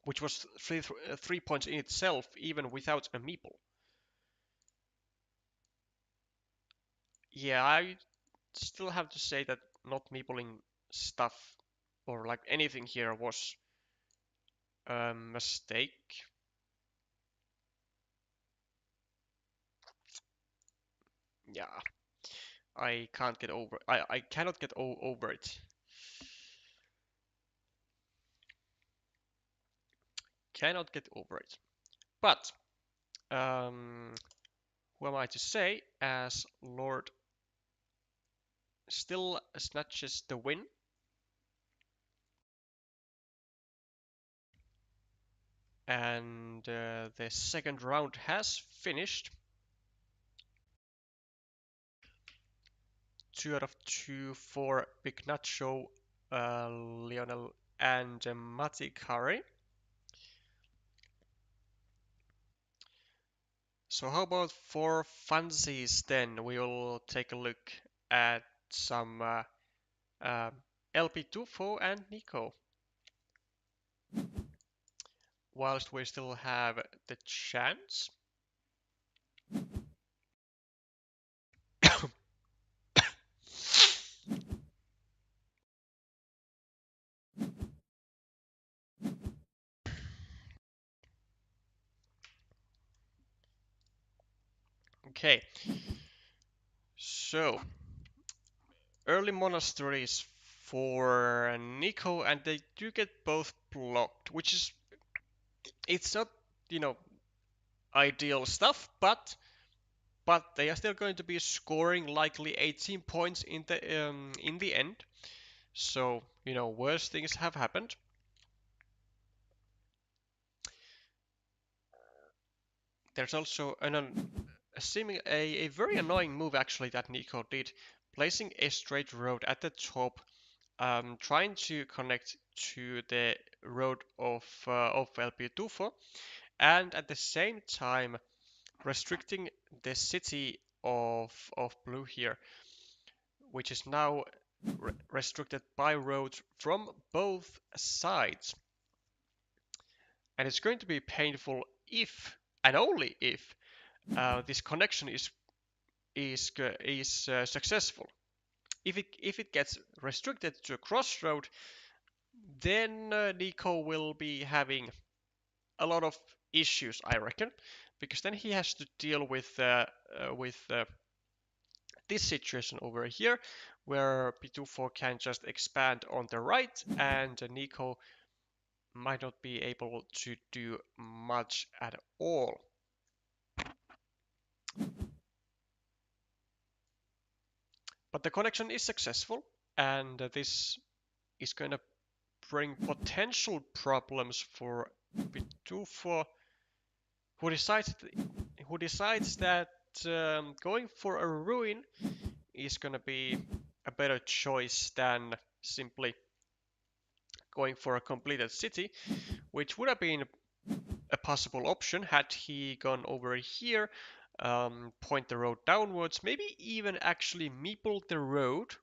which was 3 points in itself, even without a meeple. Yeah, I still have to say that not meepling stuff or like anything here was a mistake. Yeah, I can't get over. I cannot get over it. Cannot get over it. But who am I to say as Lord still snatches the win? And the second round has finished. 2 out of 2 for Big Nacho, Lionel, and Matti Kari. So how about for fancies then? We will take a look at some LP Tufo and Nico. Whilst we still have the chance. Okay, so early monasteries for Nico, and they do get both blocked, which is it's not ideal stuff, but they are still going to be scoring likely 18 points in the end. So worse things have happened. There's also a very annoying move actually that Nico did, placing a straight road at the top, trying to connect to the road of El Pitufo, and at the same time restricting the city of Blue here, which is now restricted by roads from both sides. And it's going to be painful if and only if this connection is successful. If it gets restricted to a crossroad, then Nico will be having a lot of issues, I reckon, because then he has to deal with this situation over here, where Pitufo can just expand on the right, and Nico might not be able to do much at all. But the connection is successful, and this is going to bring potential problems for Pitufo, who decides that going for a ruin is going to be a better choice than simply going for a completed city, which would have been a possible option had he gone over here, point the road downwards, maybe even actually meeple the road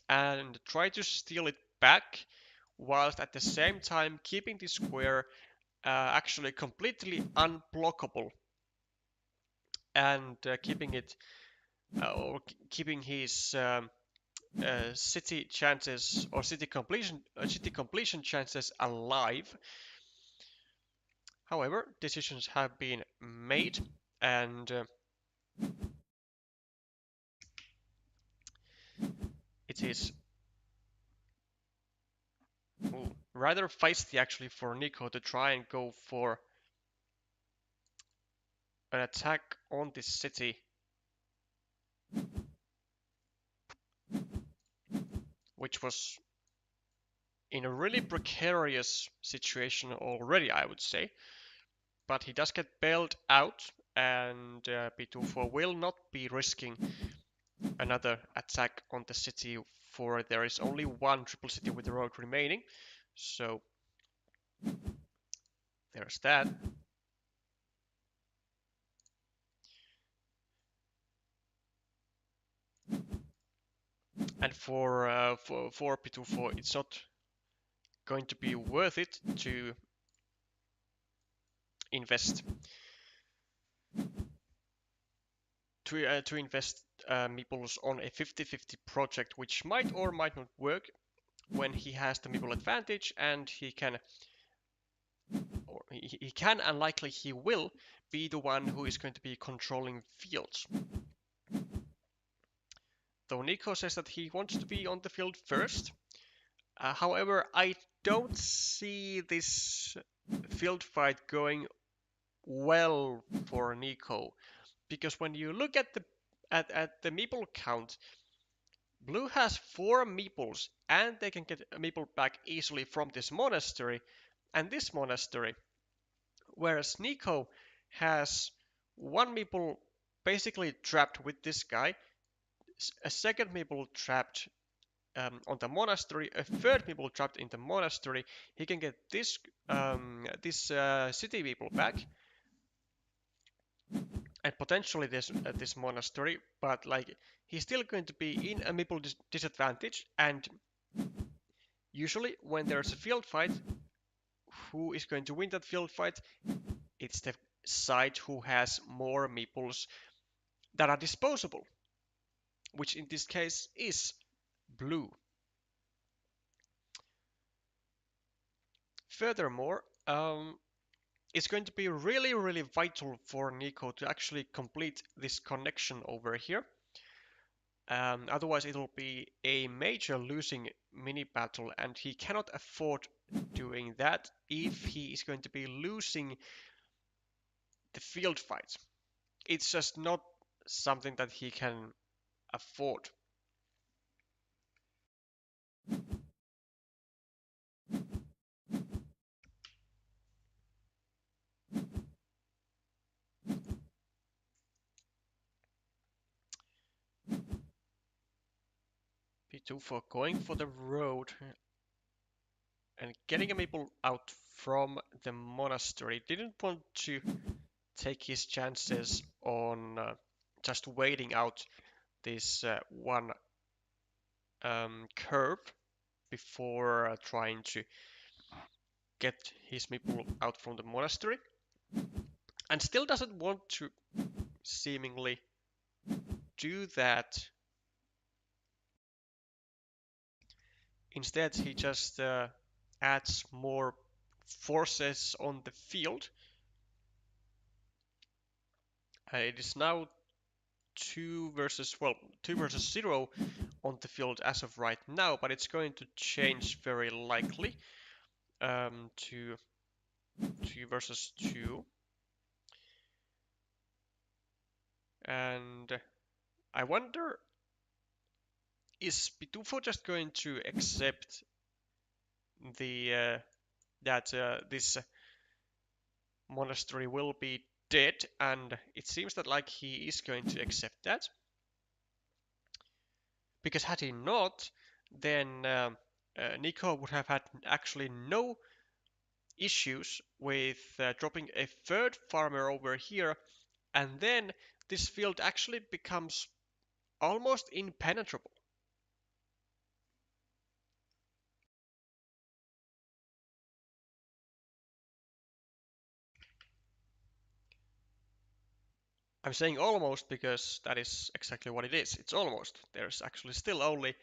and try to steal it back, whilst at the same time keeping the square actually completely unblockable, and keeping his city chances or city completion chances alive. However, decisions have been made, and it is rather feisty actually for Nico to try and go for an attack on this city, which was in a really precarious situation already, I would say. But he does get bailed out, and Pitufo will not be risking another attack on the city, for there is only one triple city with the road remaining. So there's that. And for Pitufo, it's not going to be worth it to invest meeples on a 50-50 project, which might or might not work when he has the meeple advantage, and he can and likely he will be the one who is going to be controlling fields. Though Nico says that he wants to be on the field first. However, I don't see this field fight going well for Nico, because when you look at the meeple count, Blue has 4 meeples, and they can get a meeple back easily from this monastery and this monastery, whereas Nico has 1 meeple basically trapped with this guy, a second meeple trapped on the monastery, a third meeple trapped in the monastery. He can get this city meeple back, and potentially this monastery, but like he's still going to be in a meeple disadvantage, and usually when there's a field fight, who is going to win that field fight? It's the side who has more meeples that are disposable, which in this case is Blue. Furthermore, it's going to be really vital for Nico to actually complete this connection over here. Otherwise, it'll be a major losing mini battle, and he cannot afford doing that if he is going to be losing the field fight. It's just not something that he can afford. P2 going for the road and getting a maple out from the monastery. Didn't want to take his chances on just waiting out this one curve before trying to get his meeple out from the monastery. and still doesn't want to seemingly do that. Instead, he just adds more forces on the field. It is now 2 versus 0 on the field as of right now, but it's going to change very likely to 2 versus 2. And I wonder, is Pitufo just going to accept the that this monastery will be dead? And it seems that like he is going to accept that, because had he not, then Nico would have had actually no issues with dropping a third farmer over here, and then this field actually becomes almost impenetrable. I'm saying almost because that is exactly what it is. It's almost. There's actually still only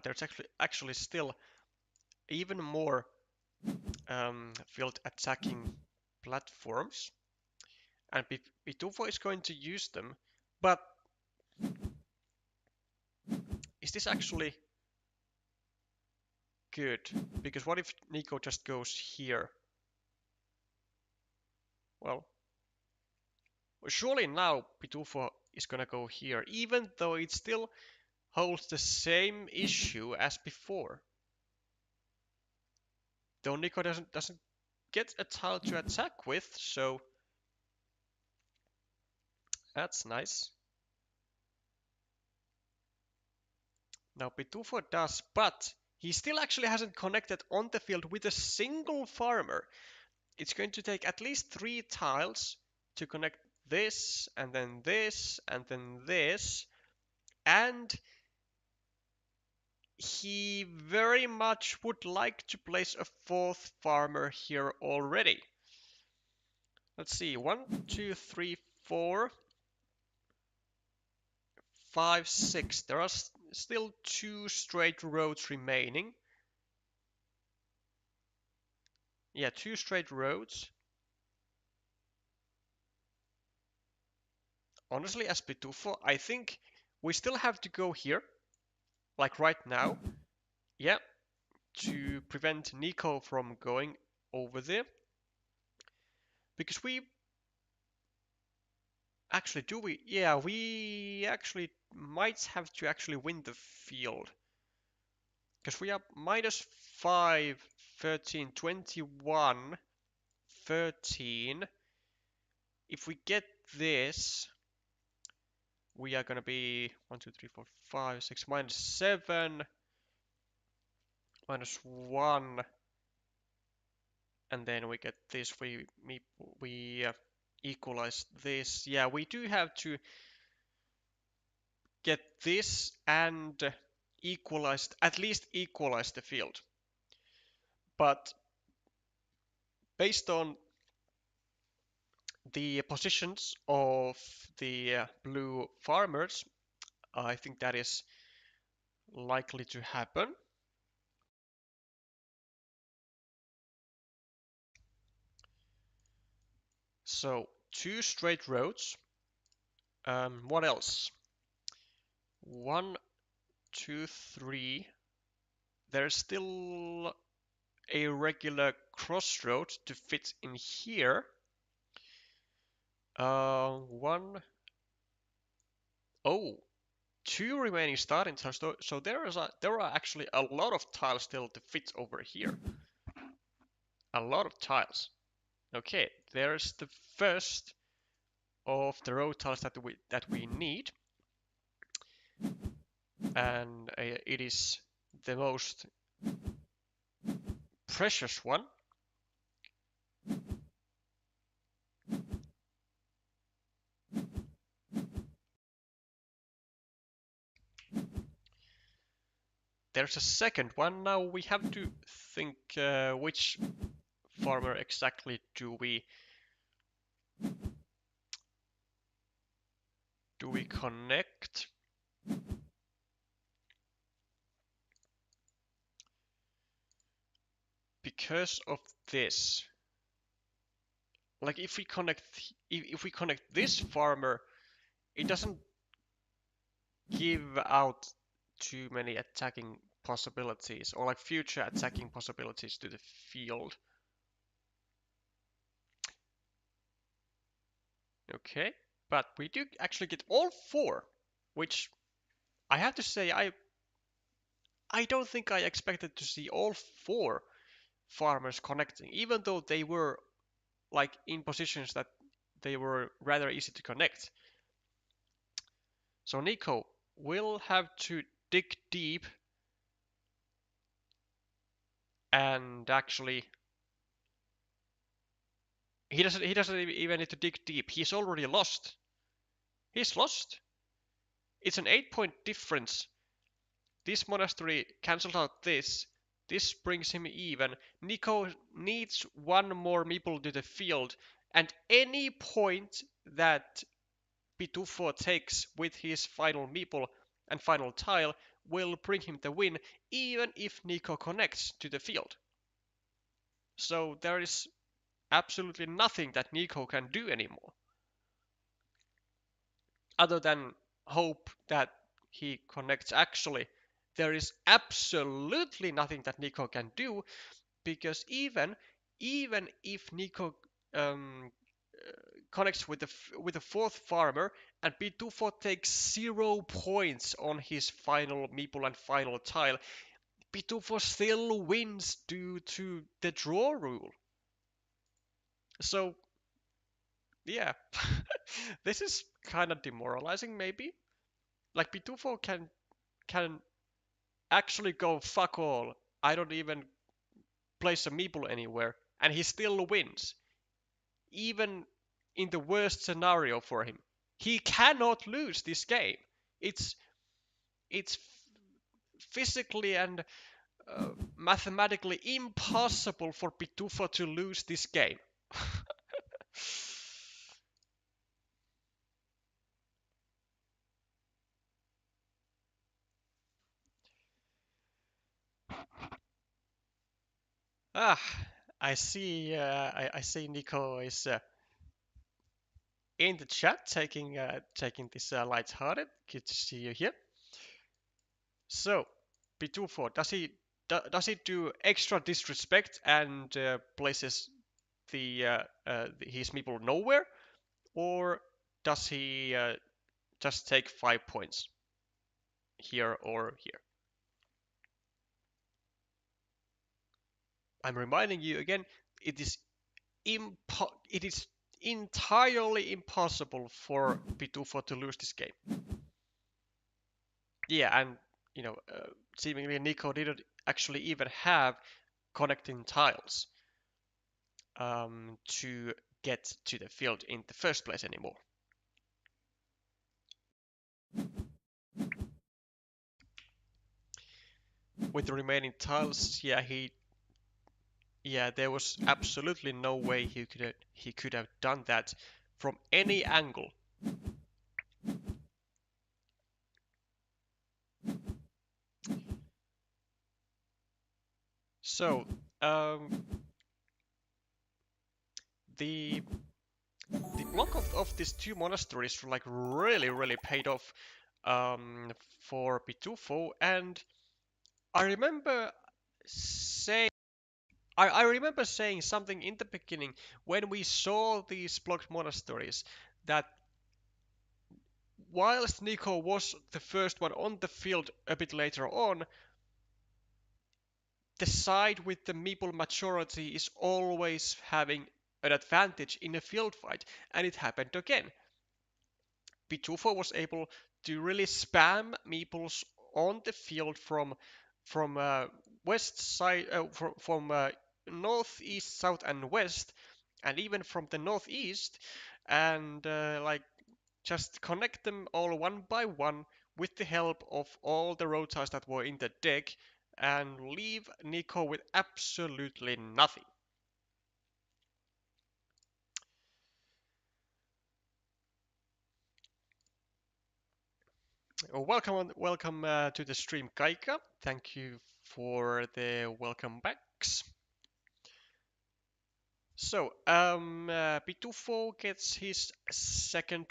there's actually still even more field attacking platforms, and Pitufo is going to use them. But is this actually good? Because what if Nico just goes here? Well, surely now Pitufo is gonna go here, even though it still holds the same issue as before. Though Nico doesn't get a tile to attack with, so that's nice. Now Pitufo does, but he still actually hasn't connected on the field with a single farmer. It's going to take at least 3 tiles to connect this, and then this, and then this. And he very much would like to place a 4th farmer here already. Let's see, 1, 2, 3, 4, 5, 6. There are still 2 straight roads remaining. Yeah, 2 straight roads. Honestly, as Pitufo, I think we still have to go here, like right now. Yeah, to prevent Nico from going over there. Because we... Actually, do we? Yeah, we actually might have to actually win the field. Because we are minus 5, 13, 21, 13. If we get this, we are going to be 1, 2, 3, 4, 5, 6, minus 7, minus 1. And then we get this, we equalize this. Yeah, we do have to get this and equalize, at least equalize the field. But based on the positions of the blue farmers, I think that is likely to happen. So 2 straight roads. What else? 1, 2, 3. There's still a regular crossroad to fit in here. 1. Oh, 2 remaining starting tiles. So there are actually a lot of tiles still to fit over here. A lot of tiles. Okay, there's the first of the road tiles that we need, and it is the most precious one. There's a second one. Now we have to think which farmer exactly do we Do we connect? Because of this. Like if we connect this farmer, it doesn't give out too many attacking possibilities or like future attacking possibilities to the field. Okay, but we do actually get all four, which I have to say I don't think I expected to see all four farmers connecting, even though they were like in positions that they were rather easy to connect. So Nico will have to dig deep and actually he doesn't even need to dig deep. He's already lost. He's lost. It's an 8-point difference. This monastery cancelled out this. This brings him even. Nico needs one more meeple to the field, and any point that Pitufo takes with his final meeple and final tile will bring him the win, even if Nico connects to the field. So there is absolutely nothing that Nico can do anymore, other than hope that he connects actually. There is absolutely nothing that Nico can do, because even if Nico um, connects with the fourth farmer and Pitufo takes 0 points on his final meeple and final tile, Pitufo still wins due to the draw rule. So yeah, this is kind of demoralizing maybe. Like Pitufo can actually go fuck all. I don't even place a meeple anywhere, and he still wins. Even in the worst scenario for him, he cannot lose this game. It's it's physically and mathematically impossible for Pitufo to lose this game. Ah, I see. I see. Nico is in the chat, taking this lighthearted. Good to see you here. So, Pitufo, does he do extra disrespect and places his meeple nowhere, or does he just take 5 points here or here? I'm reminding you again, it is it is entirely impossible for Pitufo to lose this game. Yeah, and seemingly Nico didn't actually even have connecting tiles to get to the field in the first place anymore. With the remaining tiles, there was absolutely no way he could have done that from any angle. So the block of these two monasteries like really paid off for Pitufo, and I remember saying I remember saying something in the beginning when we saw these blocked monasteries that whilst Nico was the first one on the field a bit later on, the side with the meeple majority is always having an advantage in a field fight, and it happened again. Pitufo was able to really spam meeples on the field from west side, from northeast, south, and west, and even from the northeast, and like just connect them all one by one with the help of all the road ties that were in the deck, and leave Nico with absolutely nothing. Welcome to the stream, Kaika. Thank you for the welcome backs. So, Pitufo gets his second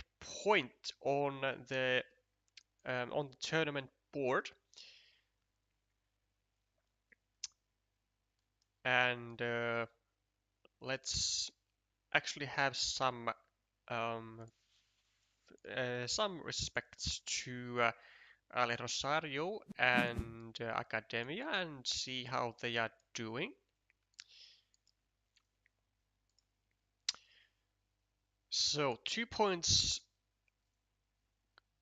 point on the tournament board, and let's actually have um, some respects to Ale Rosario and Academia and see how they are doing. So 2 points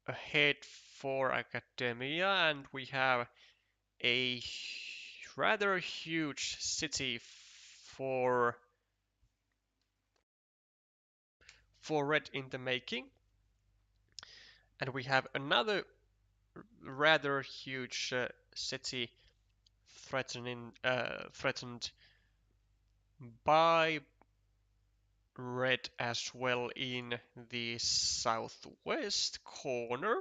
ahead for Academia, and we have a rather huge city for Red in the making, and we have another rather huge city threatened by red as well in the southwest corner.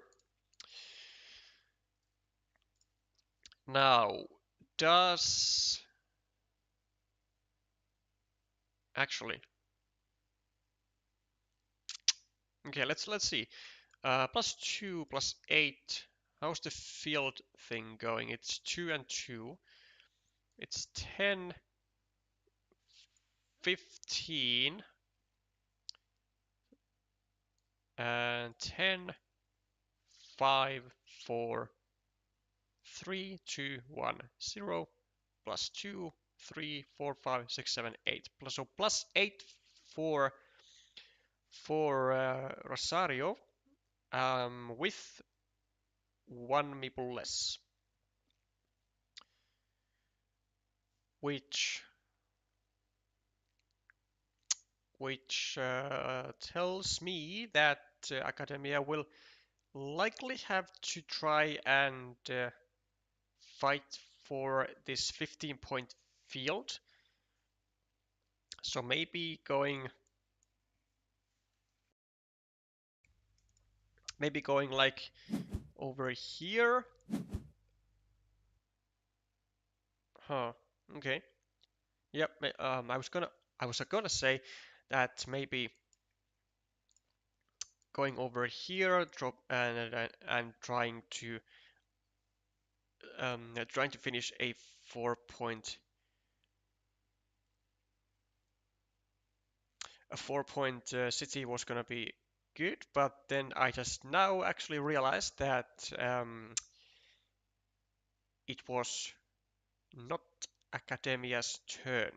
Now, does actually okay? Let's see. +2 +8. How's the field thing going? It's 2 and 2. It's 10, 15, and 10, 5, 4, 3, 2, 1, 0, +2, 3, 4, 5, 6, 7, 8. So +8 for Rosario, with one meeple less, which tells me that Academia will likely have to try and fight for this 15-point field. So maybe going like over here. Huh. Okay. Yep. I was gonna say that maybe going over here, drop and trying to finish a 4-point city was gonna be good, but then I just now actually realized that it was not Academia's turn.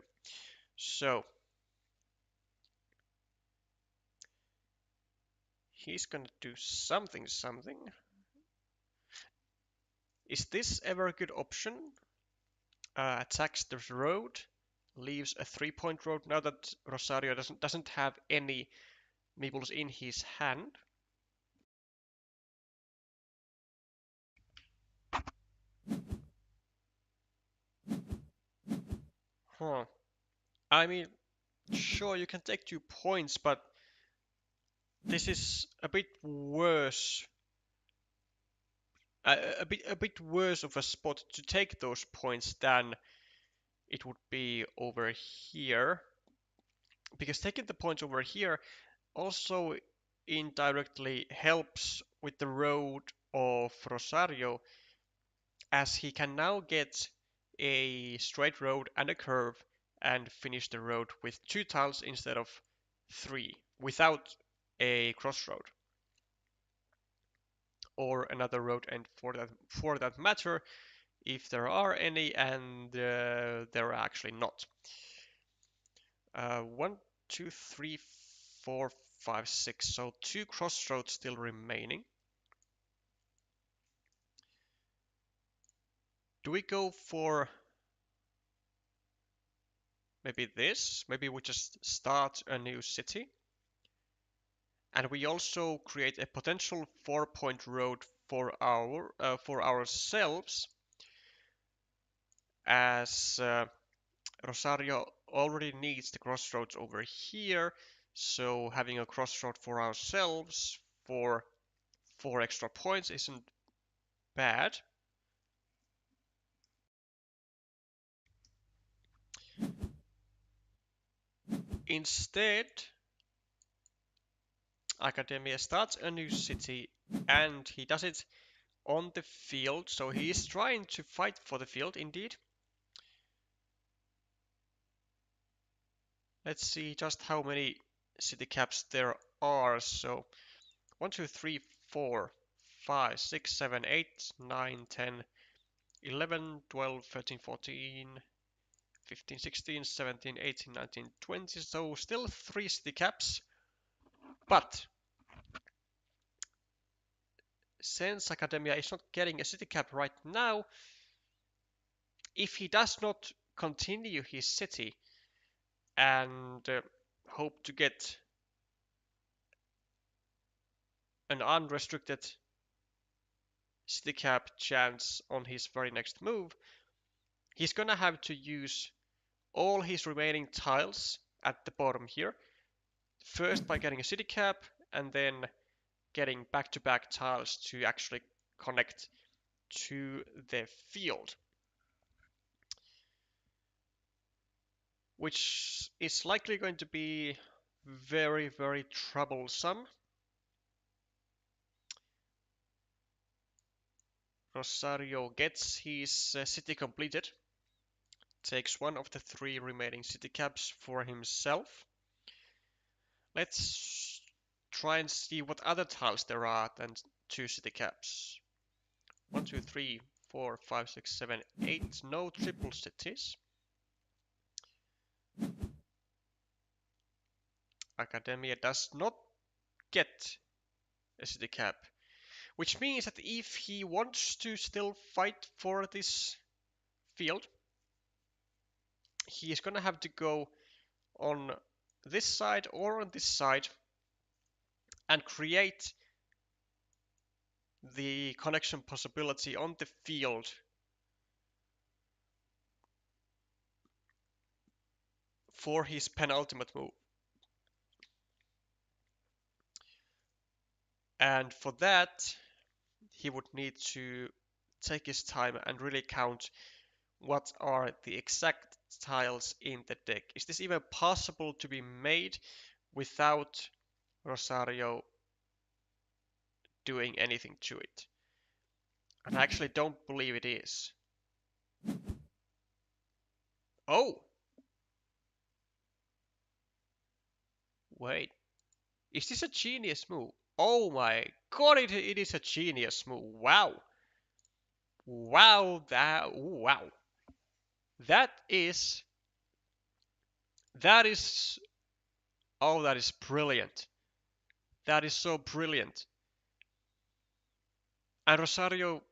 So he's gonna do something. Is this ever a good option? Attacks the road, leaves a 3-point road now that Rosario doesn't have any meeples in his hand. Huh. I mean, sure, you can take 2 points, but this is a bit worse. A bit worse of a spot to take those points than it would be over here, because taking the points over here also indirectly helps with the road of Rosario, as he can now get a straight road and a curve and finish the road with 2 tiles instead of 3 without a crossroad or another road end for that matter, if there are any, and there are actually not. 1, 2, 3, 4, 5, 6. So 2 crossroads still remaining. Do we go for maybe this? Maybe we just start a new city. And we also create a potential 4-point road for ourselves, as Rosario already needs the crossroads over here. So having a crossroad for ourselves for 4 extra points isn't bad. Instead, Academia starts a new city and he does it on the field. So he is trying to fight for the field indeed. Let's see just how many city caps there are. So 1, 2, 3, 4, 5, 6, 7, 8, 9, 10, 11, 12, 13, 14, 15, 16, 17, 18, 19, 20. So still 3 city caps. But since Academia is not getting a city cap right now, if he does not continue his city and hope to get an unrestricted city cap chance on his very next move, he's gonna have to use all his remaining tiles at the bottom here. First by getting a city cap and then getting back-to-back tiles to actually connect to the field. Which is likely going to be very, very troublesome. Rosario gets his city completed, takes one of the 3 remaining city caps for himself. Let's try and see what other tiles there are than 2 city caps. 1, 2, 3, 4, 5, 6, 7, 8. No triple cities. Academia does not get a city cap, which means that if he wants to still fight for this field, he is gonna have to go on this side or on this side and create the connection possibility on the field for his penultimate move. And for that, he would need to take his time and really count what are the exact tiles in the deck. Is this even possible to be made without Rosario doing anything to it? And I actually don't believe it is. Oh! Wait. Is this a genius move? Oh my god, it is a genius move. Wow. Wow, wow. That is, that is, oh, that is brilliant. That is so brilliant. And Rosario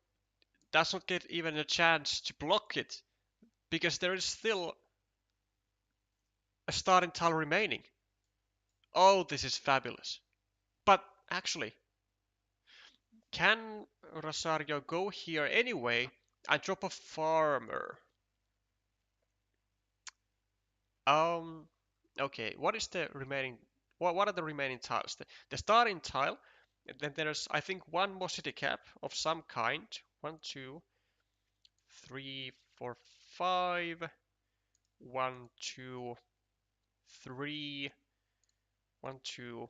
does not get even a chance to block it because there is still a starting tile remaining. Oh, this is fabulous. But actually, can Rosario go here anyway and drop a farmer? Okay, what is the remaining? What are the remaining tiles? The starting tile. Then there's, I think, one more city cap of some kind. 1, 2, 3, 4, 5. 1, 2, 3. 1, 2,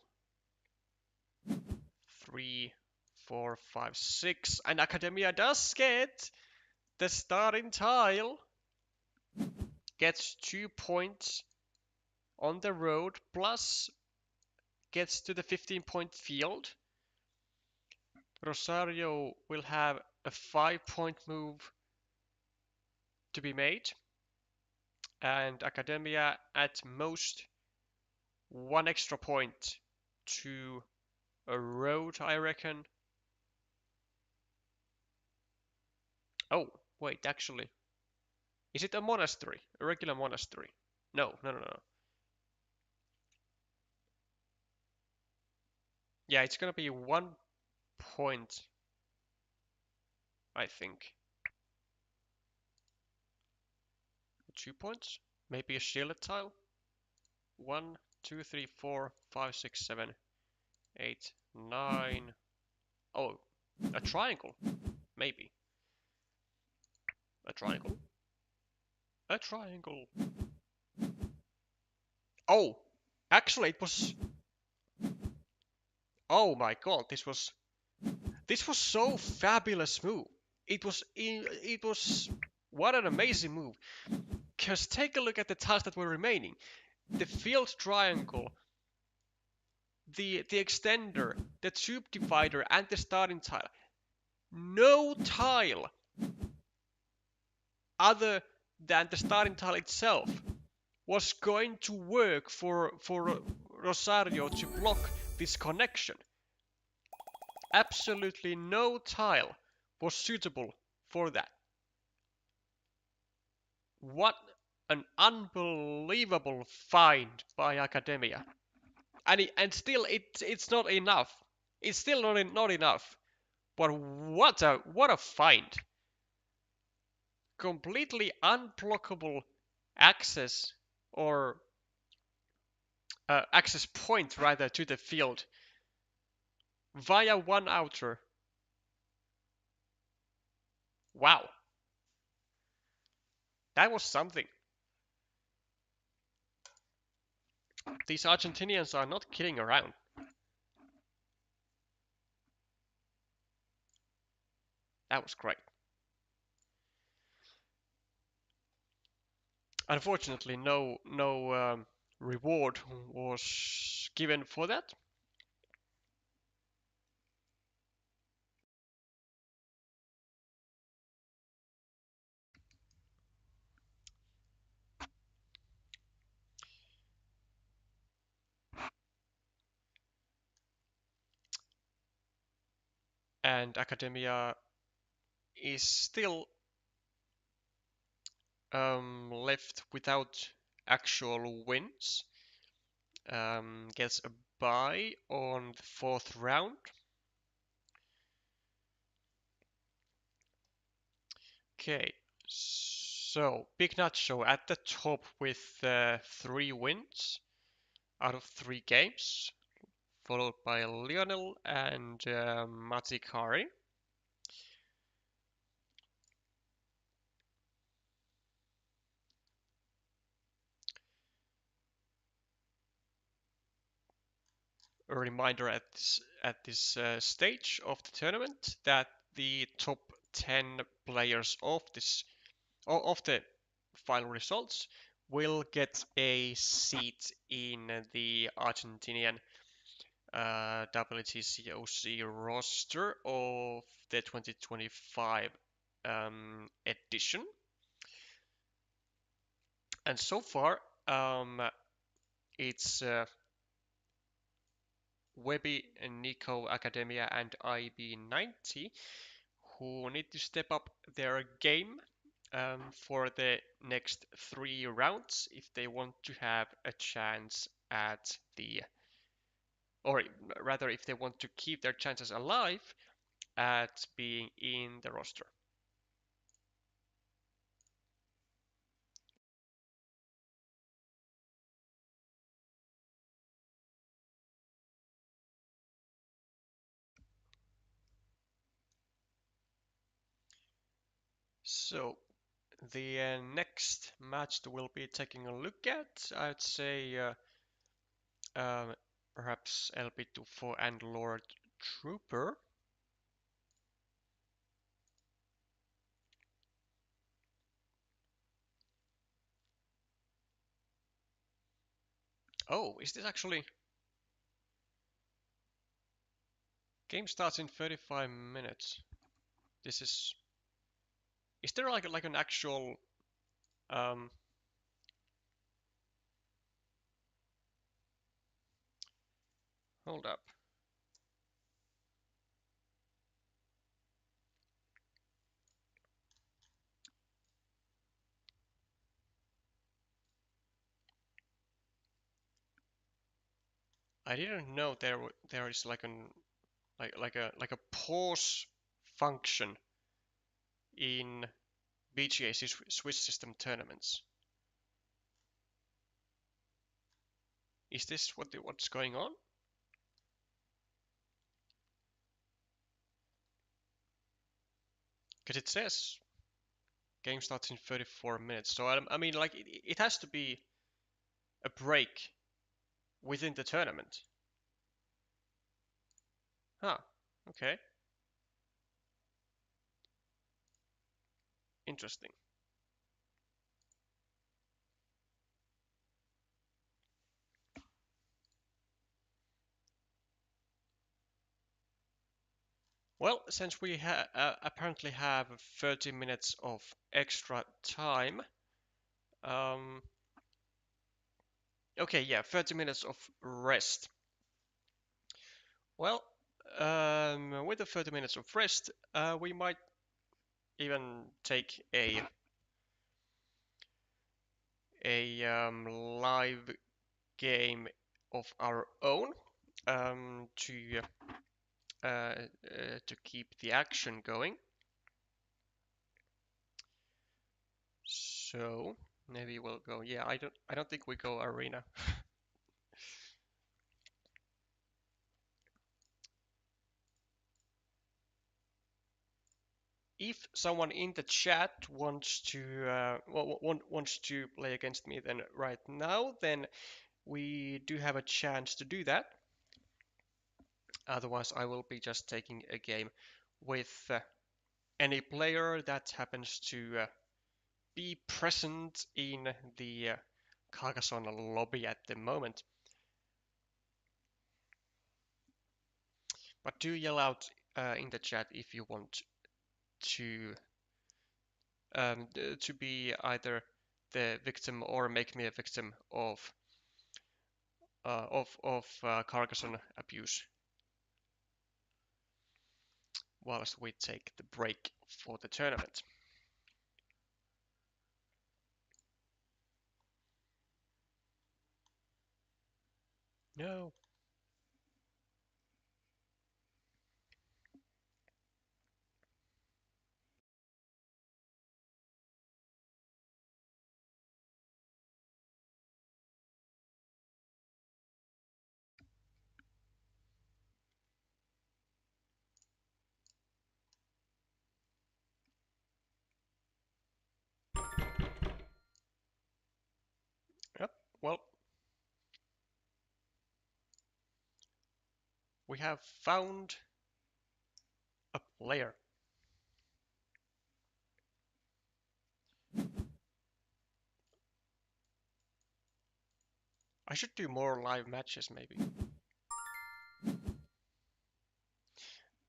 3, 4, 5, 6. And Academia does get the starting tile. Gets 2 points on the road, plus gets to the 15-point field. Rosario will have a 5-point move to be made, and Academia at most 1 extra point to a road, I reckon. Oh, wait, actually. Is it a monastery? A regular monastery? No, no, no, no. Yeah, it's gonna be 1 point, I think. 2 points? Maybe a shielded tile? 1, 2, 3, 4, 5, 6, 7, 8, 9. Oh, a triangle. Maybe. A triangle. A triangle. Oh! Actually, it was... Oh my god, this was so fabulous move. It was what an amazing move. Cause take a look at the tiles that were remaining. The field triangle, the extender, the tube divider, and the starting tile. No tile other than the starting tile itself was going to work for Rosario to block this connection. Absolutely no tile was suitable for that. What an unbelievable find by Academia. And still it's not enough. It's still not enough. But what a find. Completely unblockable access or access point rather to the field via one outer. Wow. That was something. These Argentinians are not kidding around. That was great. Unfortunately, no reward was given for that. And Academia is still left without actual wins. Gets a bye on the 4th round. Okay, so Big Nacho at the top with 3 wins out of 3 games, followed by Lionel and Matikari. A reminder at this stage of the tournament that the top 10 players of the final results will get a seat in the Argentinian WTCOC roster of the 2025 edition. And so far, it's Webby, Nico, Academia, and IB90 who need to step up their game for the next 3 rounds if they want to have a chance at the, or rather if they want to keep their chances alive at being in the roster. So the next match that we'll be taking a look at, I'd say perhaps LB24 and Lord Trooper. Oh, is this actually... Game starts in 35 minutes. This is... Is there like an actual... Hold up. I didn't know there is like a pause function in BGA Swiss system tournaments. Is this what's going on? Because it says game starts in 34 minutes. So I mean, like it has to be a break within the tournament. Huh. Okay. Interesting. Well, since we apparently have 30 minutes of extra time, um, okay, yeah, 30 minutes of rest. Well, with the 30 minutes of rest, we might even take a live game of our own to keep the action going. So maybe we'll go. Yeah, I don't think we go arena. If someone in the chat wants to wants to play against me, then right now, then we do have a chance to do that. Otherwise, I will be just taking a game with any player that happens to be present in the Carcassonne lobby at the moment. But do yell out in the chat if you want to to be either the victim or make me a victim of Carcassonne abuse whilst we take the break for the tournament. No. Yep. Well, we have found a player. I should do more live matches maybe.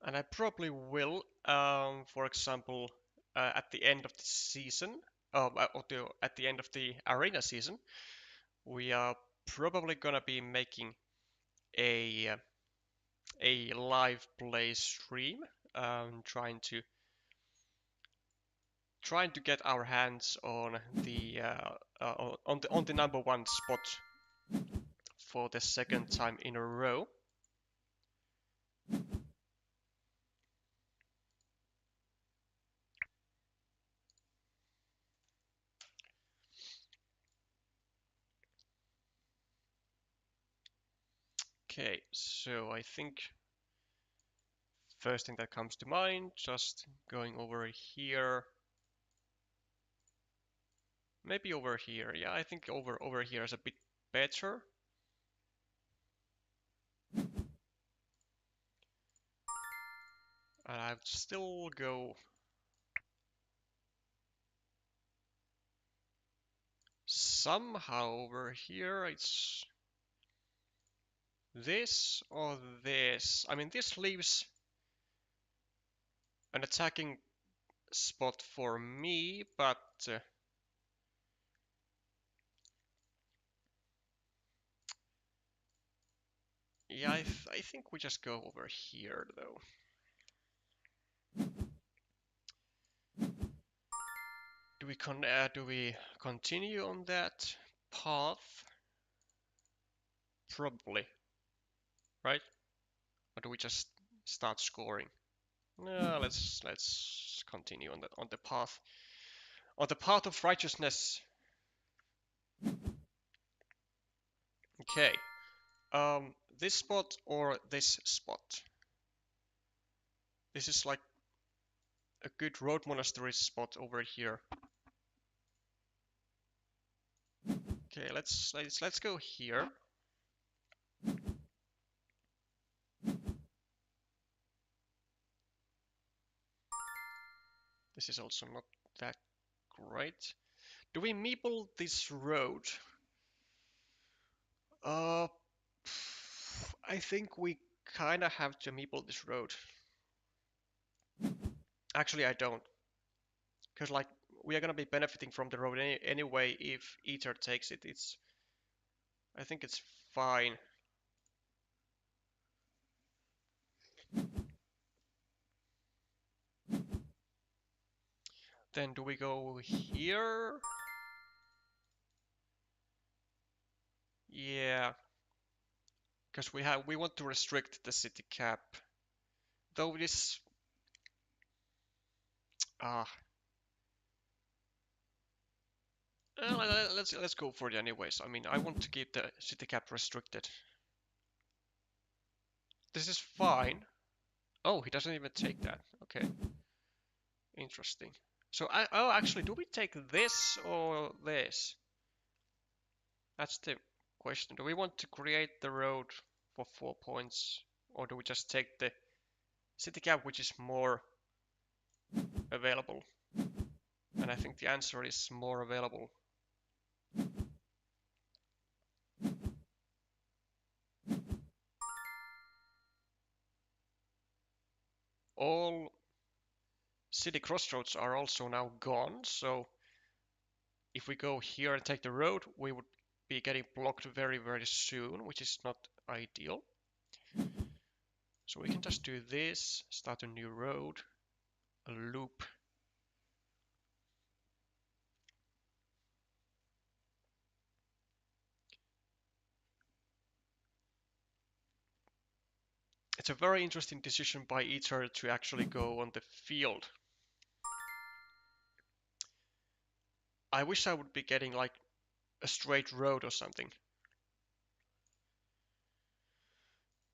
And I probably will, for example, at the end of the season, at the end of the arena season, we are probably gonna be making a a live play stream, trying to get our hands on the on the number one spot for the second time in a row. Okay, so I think first thing that comes to mind, just going over here. Maybe over here. Yeah, I think over here is a bit better. And I'd still go somehow over here. It's this or this. I mean, this leaves an attacking spot for me, but yeah, I think we just go over here though. Do we continue on that path? Probably, right? Or do we just start scoring? No, let's continue on the path of righteousness. Okay. This spot or this spot? This is like a good road monastery spot over here. Okay, let's go here. This is also not that great. Do we meeple this road? Uh, I think we kind of have to meeple this road. Actually, I don't. Because, like, we are going to be benefiting from the road anyway if Ether takes it. I think it's fine. Then do we go here? Yeah. Because we want to restrict the city cap. Though this... Ah. Let's go for it anyways. I mean, I want to keep the city cap restricted. This is fine. Oh, he doesn't even take that. Okay. Interesting. So, oh, actually, do we take this or this? That's the question. Do we want to create the road for 4 points? Or do we just take the city cap, which is more available? And I think the answer is more available. All city crossroads are also now gone, so if we go here and take the road, we would be getting blocked very, very soon, which is not ideal. So we can just do this, start a new road, a loop. It's a very interesting decision by Ether to actually go on the field. I wish I would be getting like a straight road or something.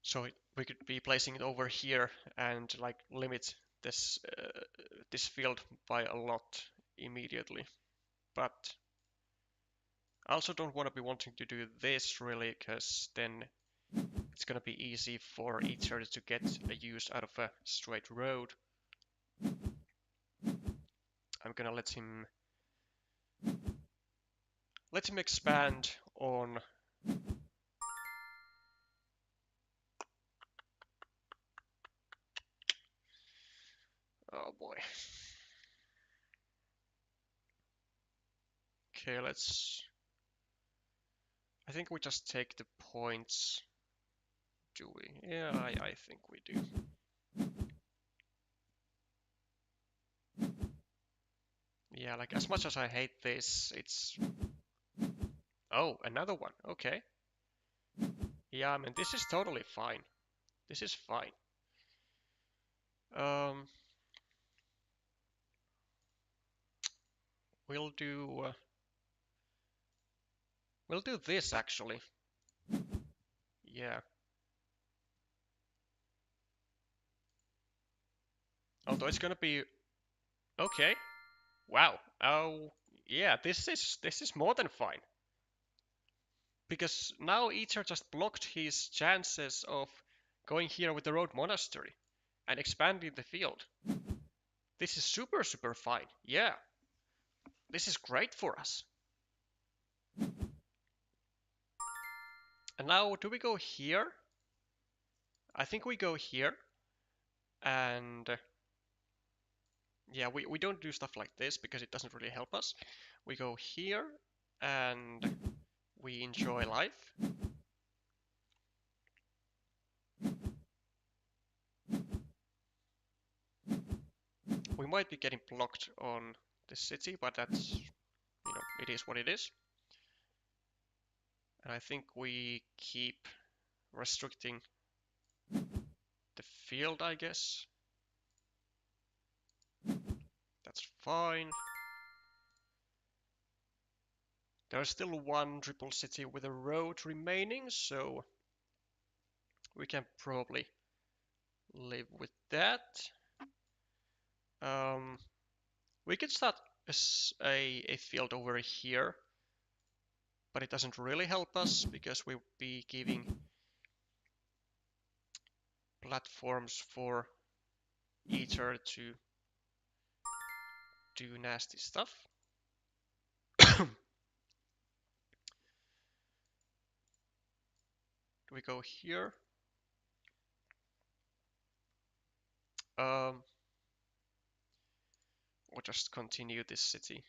So we could be placing it over here and like limit this this field by a lot immediately. But I also don't want to be wanting to do this really, because then it's gonna be easy for Ether to get a use out of a straight road. I'm gonna let him expand on oh boy. Okay, I think we just take the points. Do we? Yeah, I think we do. Yeah, like as much as I hate this, it's... Oh, another one. Okay. Yeah, I mean, this is totally fine. This is fine. Um, we'll do this actually. Yeah. Although it's gonna be okay. Wow. Oh, yeah. This is more than fine. Because now Ether just blocked his chances of going here with the road monastery and expanding the field. This is super, super fine. Yeah. This is great for us. And now, do we go here? I think we go here. And yeah, we don't do stuff like this because it doesn't really help us. We go here and we enjoy life. We might be getting blocked on the city, but that's, it is what it is. And I think we keep restricting the field, I guess. That's fine. There's still one triple city with a road remaining, so we can probably live with that. We could start a field over here, but it doesn't really help us because we'll be giving platforms for Ether to do nasty stuff. Do we go here? Or just continue this city?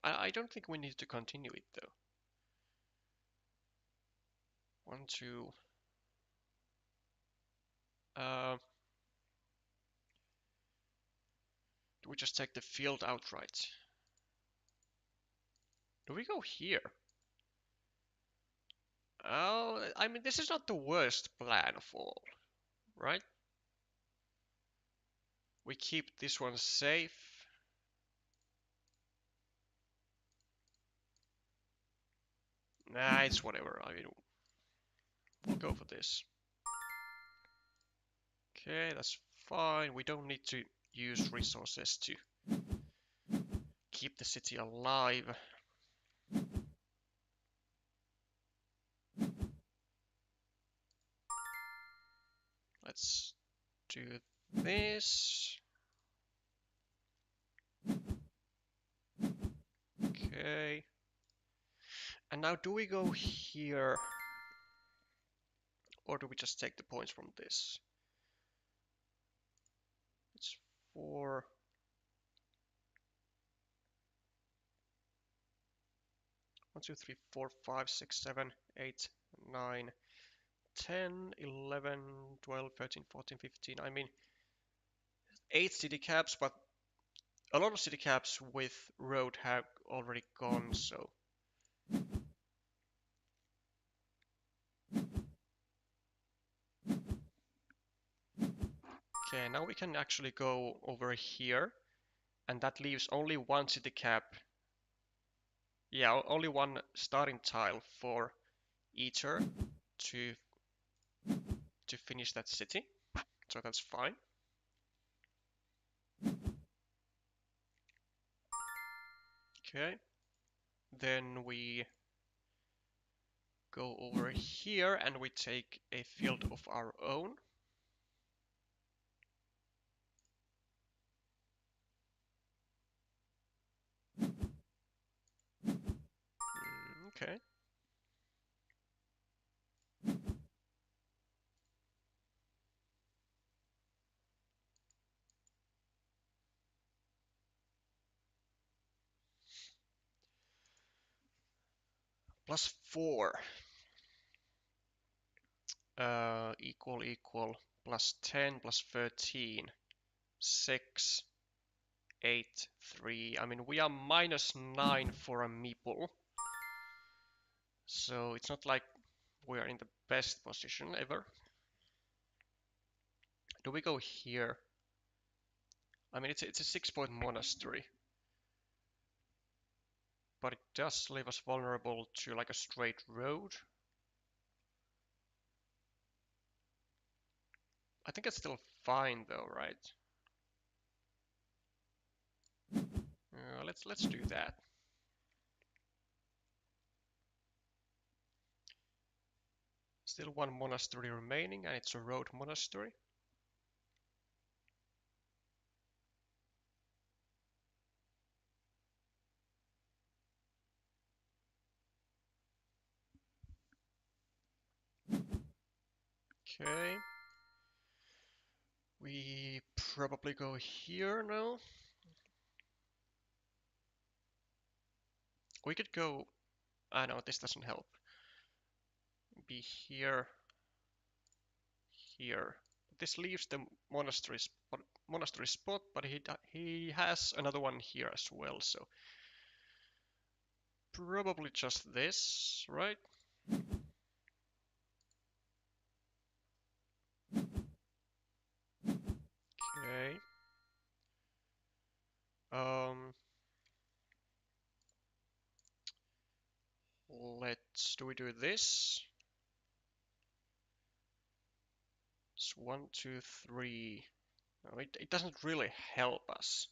I don't think we need to continue it though. 1, 2. Do we just take the field outright? Do we go here? Oh, I mean, this is not the worst plan of all, right? We keep this one safe. Nah, it's whatever. I mean, we'll go for this. Okay, that's fine. We don't need to use resources to keep the city alive. Let's do this. Okay. And now do we go here? Or do we just take the points from this? It's 4. 1, 2, 3, 4, 5, 6, 7, 8, 9, 10, 11, 12, 13, 14, 15. I mean, 8 city caps, but a lot of city caps with road have already gone, so. Okay, now we can actually go over here, and that leaves only 1 city cap. Yeah, only 1 starting tile for Ether to finish that city, so that's fine. Okay, then we go over here and we take a field of our own. Okay. +4 equal +10 +13 6 8 3. I mean, we are -9 for a meeple, so it's not like we are in the best position ever. Do we go here? I mean, it's a 6-point monastery, but it does leave us vulnerable to like a straight road. I think it's still fine though, right? Let's do that. Still 1 monastery remaining, and it's a road monastery. Okay. We probably go here now. We could go... no, this doesn't help. Be here. Here. This leaves the monastery spot, but he has another one here as well, so... Probably just this, right? Okay. Do we do this? It's 1, 2, 3. No, it doesn't really help us.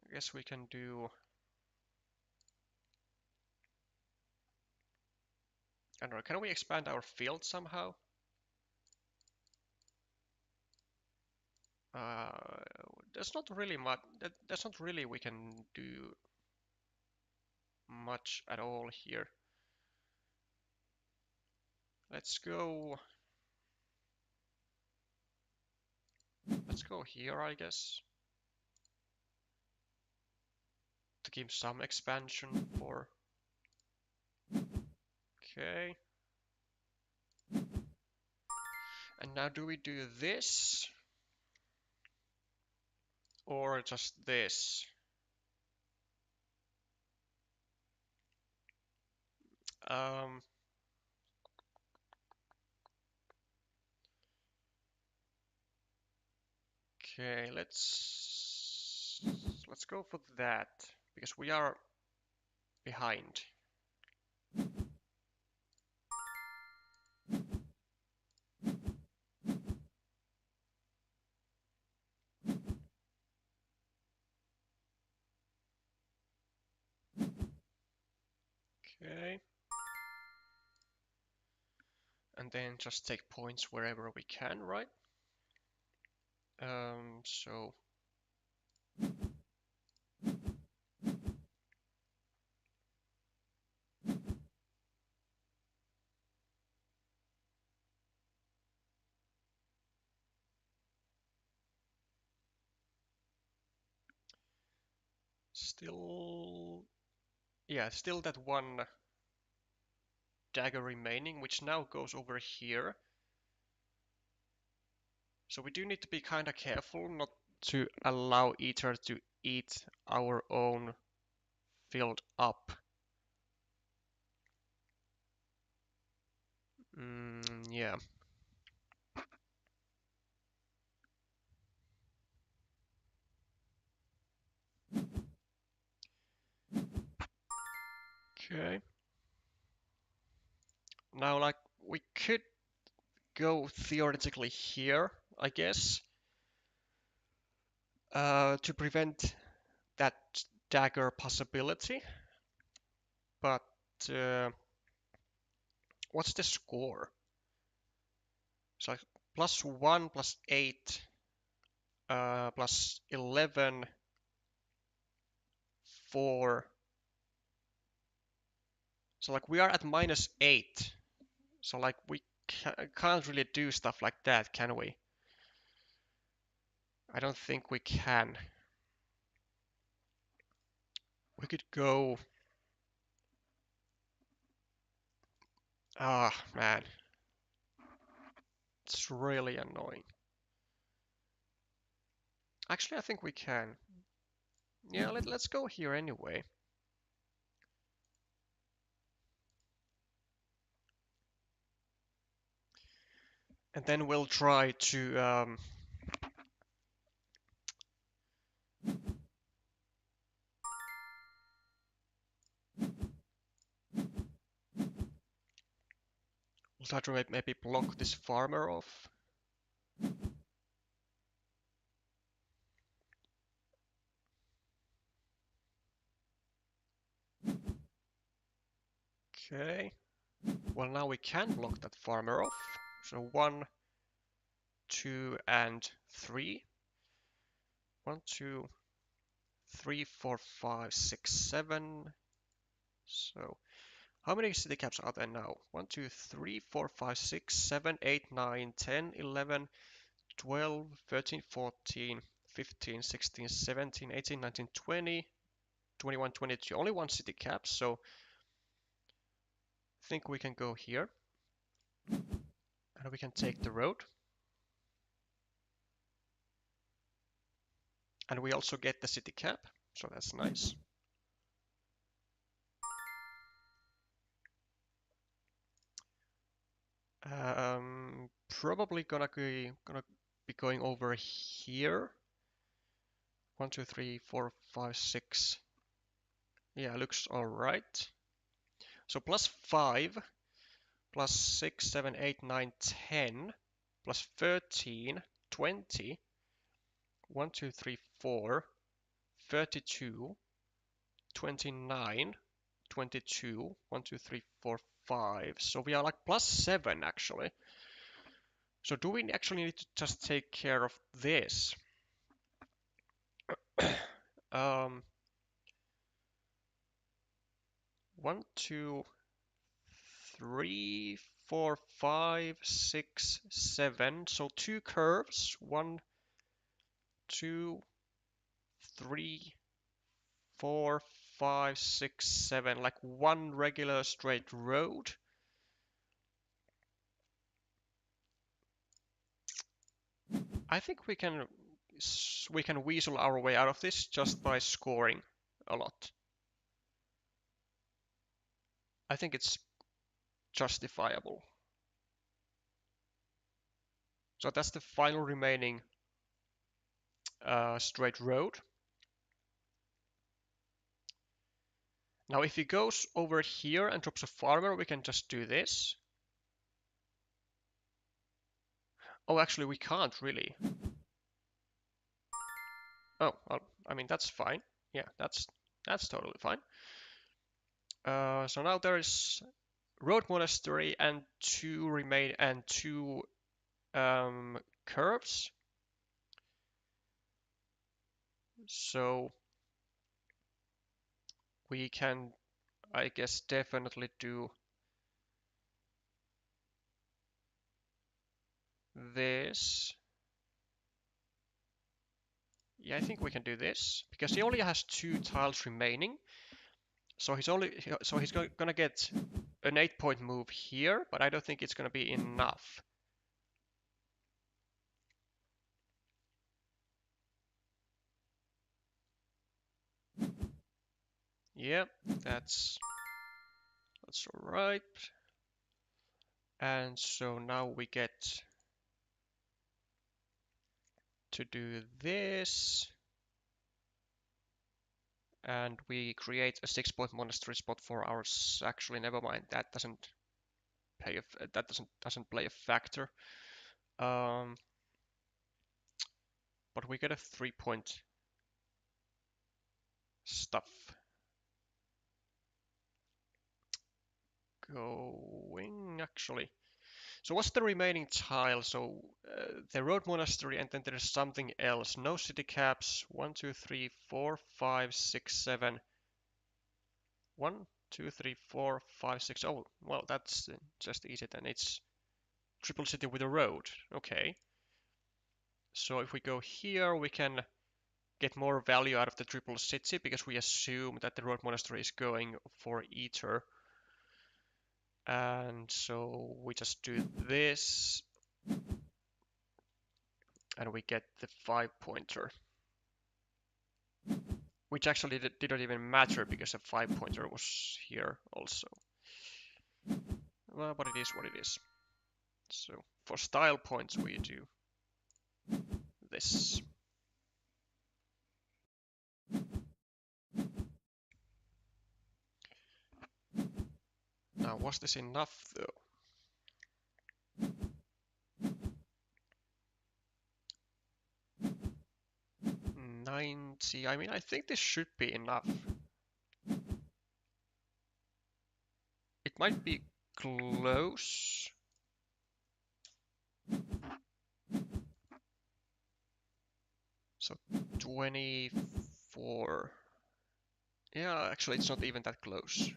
I guess we can do... I don't know, can we expand our field somehow? Uh, there's not really much. There's not really we can do much at all here. Let's go. Let's go here, I guess, to give some expansion for. Okay. And now do we do this or just this? Um, okay, let's go for that because we are behind. Okay. And then just take points wherever we can, right? So still, yeah, still that one dagger remaining, which now goes over here. So we do need to be kind of careful not to allow Ether to eat our own field up. Yeah. Okay. Now, like, we could go theoretically here, I guess, to prevent that dagger possibility. But what's the score? It's like +1, +8, +11, 4. So like we are at -8. So like we can't really do stuff like that, can we? I don't think we can. We could go... Ah, man. It's really annoying. Actually, I think we can. Yeah, let's go here anyway. And then we'll try to... we'll try to maybe block this farmer off. Okay. Well, now we can block that farmer off. So 1, 2, and 3. 1, 2, 3, 4, 5, 6, 7. So how many city caps are there now? 1, 2, 3, 4, 5, 6, 7, 8, 9, 10, 11, 12, 13, 14, 15, 16, 17, 18, 19, 20, 21, 22. Only one city cap, so I think we can go here. And we can take the road. And we also get the city cap, so that's nice. Probably gonna be going over here. 1, 2, 3, 4, 5, 6. Yeah, looks all right. So +5, +6, 7, 8, 9, 10, +13. 20, 1, 2, 3, 4, 32, 29, 22, 1, 2, 3, 4, 5. So we are like +7 actually. So do we actually need to just take care of this? 1, 2, 3, 4, 5, 6, 7. So two curves. 1, 2, 3, 4, 5, 6, 7. Like one regular straight road. I think we can weasel our way out of this just by scoring a lot. I think it's justifiable. So that's the final remaining straight road. Now if he goes over here and drops a farmer, we can just do this. Oh, actually we can't really. Oh, well, I mean that's fine. Yeah, that's totally fine. So now there is road monastery and two curves. So we can, I guess, definitely do this. Yeah, I think we can do this because he only has 2 tiles remaining. So he's gonna get an 8-point move here, but I don't think it's gonna be enough. Yeah, that's all right. And so now we get to do this. And we create a 6-point monastery spot for ours. Actually, never mind. That doesn't play a factor. But we get a 3-point stuff going actually. So what's the remaining tile? So the road monastery, and then there's something else. No city caps. 1, 2, 3, 4, 5, 6, 7. 1, 2, 3, 4, 5, 6. Oh, well, that's just easy then. It's triple city with a road. Okay. So if we go here, we can get more value out of the triple city because we assume that the road monastery is going for ether. And so we just do this and we get the 5-pointer, which actually didn't even matter because a 5-pointer was here also. Well, but it is what it is. So for style points we do this. Now was this enough though? 90. I mean, I think this should be enough. It might be close. So 24. Yeah, actually it's not even that close.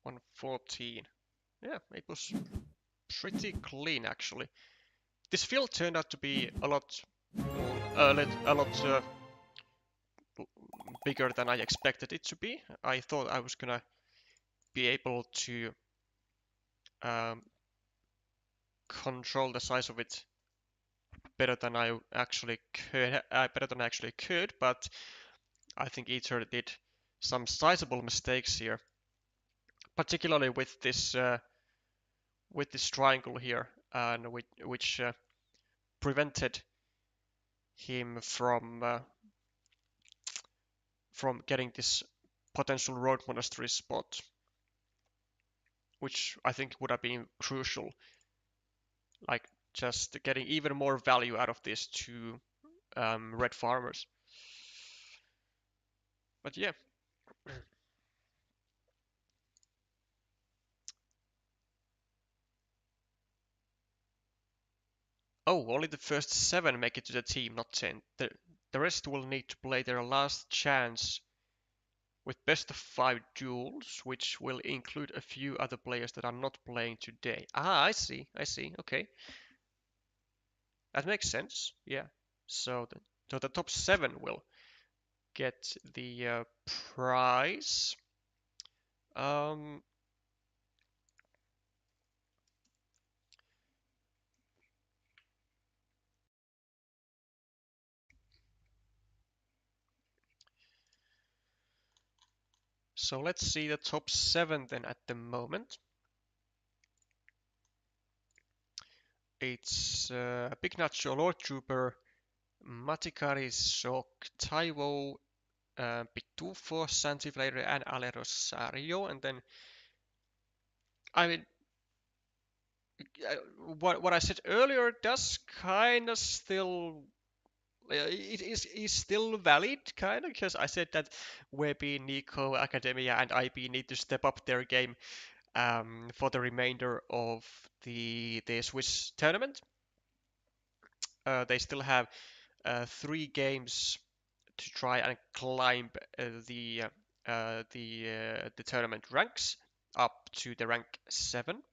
114. Yeah, it was pretty clean actually. This field turned out to be a lot bigger than I expected it to be. I thought I was gonna be able to control the size of it better than I actually could, but I think Ether did some sizable mistakes here, particularly with this triangle here, and which prevented him from getting this potential road monastery spot. which I think would have been crucial, like just getting even more value out of this to red farmers. But yeah. Oh, only the first 7 make it to the team, not 10. The rest will need to play their last chance with best of 5 duels, which will include a few other players that are not playing today. Ah, I see, okay. That makes sense, yeah. So the top 7 will get the prize. Um, so let's see the top 7 then at the moment. It's Big Nacho, Lord Trooper, Matikari, Sok, Taiwo, Pitufo, Santiflator, and Ale Rosario. And then, I mean, what I said earlier does kind of still it is still valid, kind of, because I said that Webby, Nico, Academia, and IB need to step up their game for the remainder of the Swiss tournament. They still have 3 games to try and climb the tournament ranks up to the rank 7.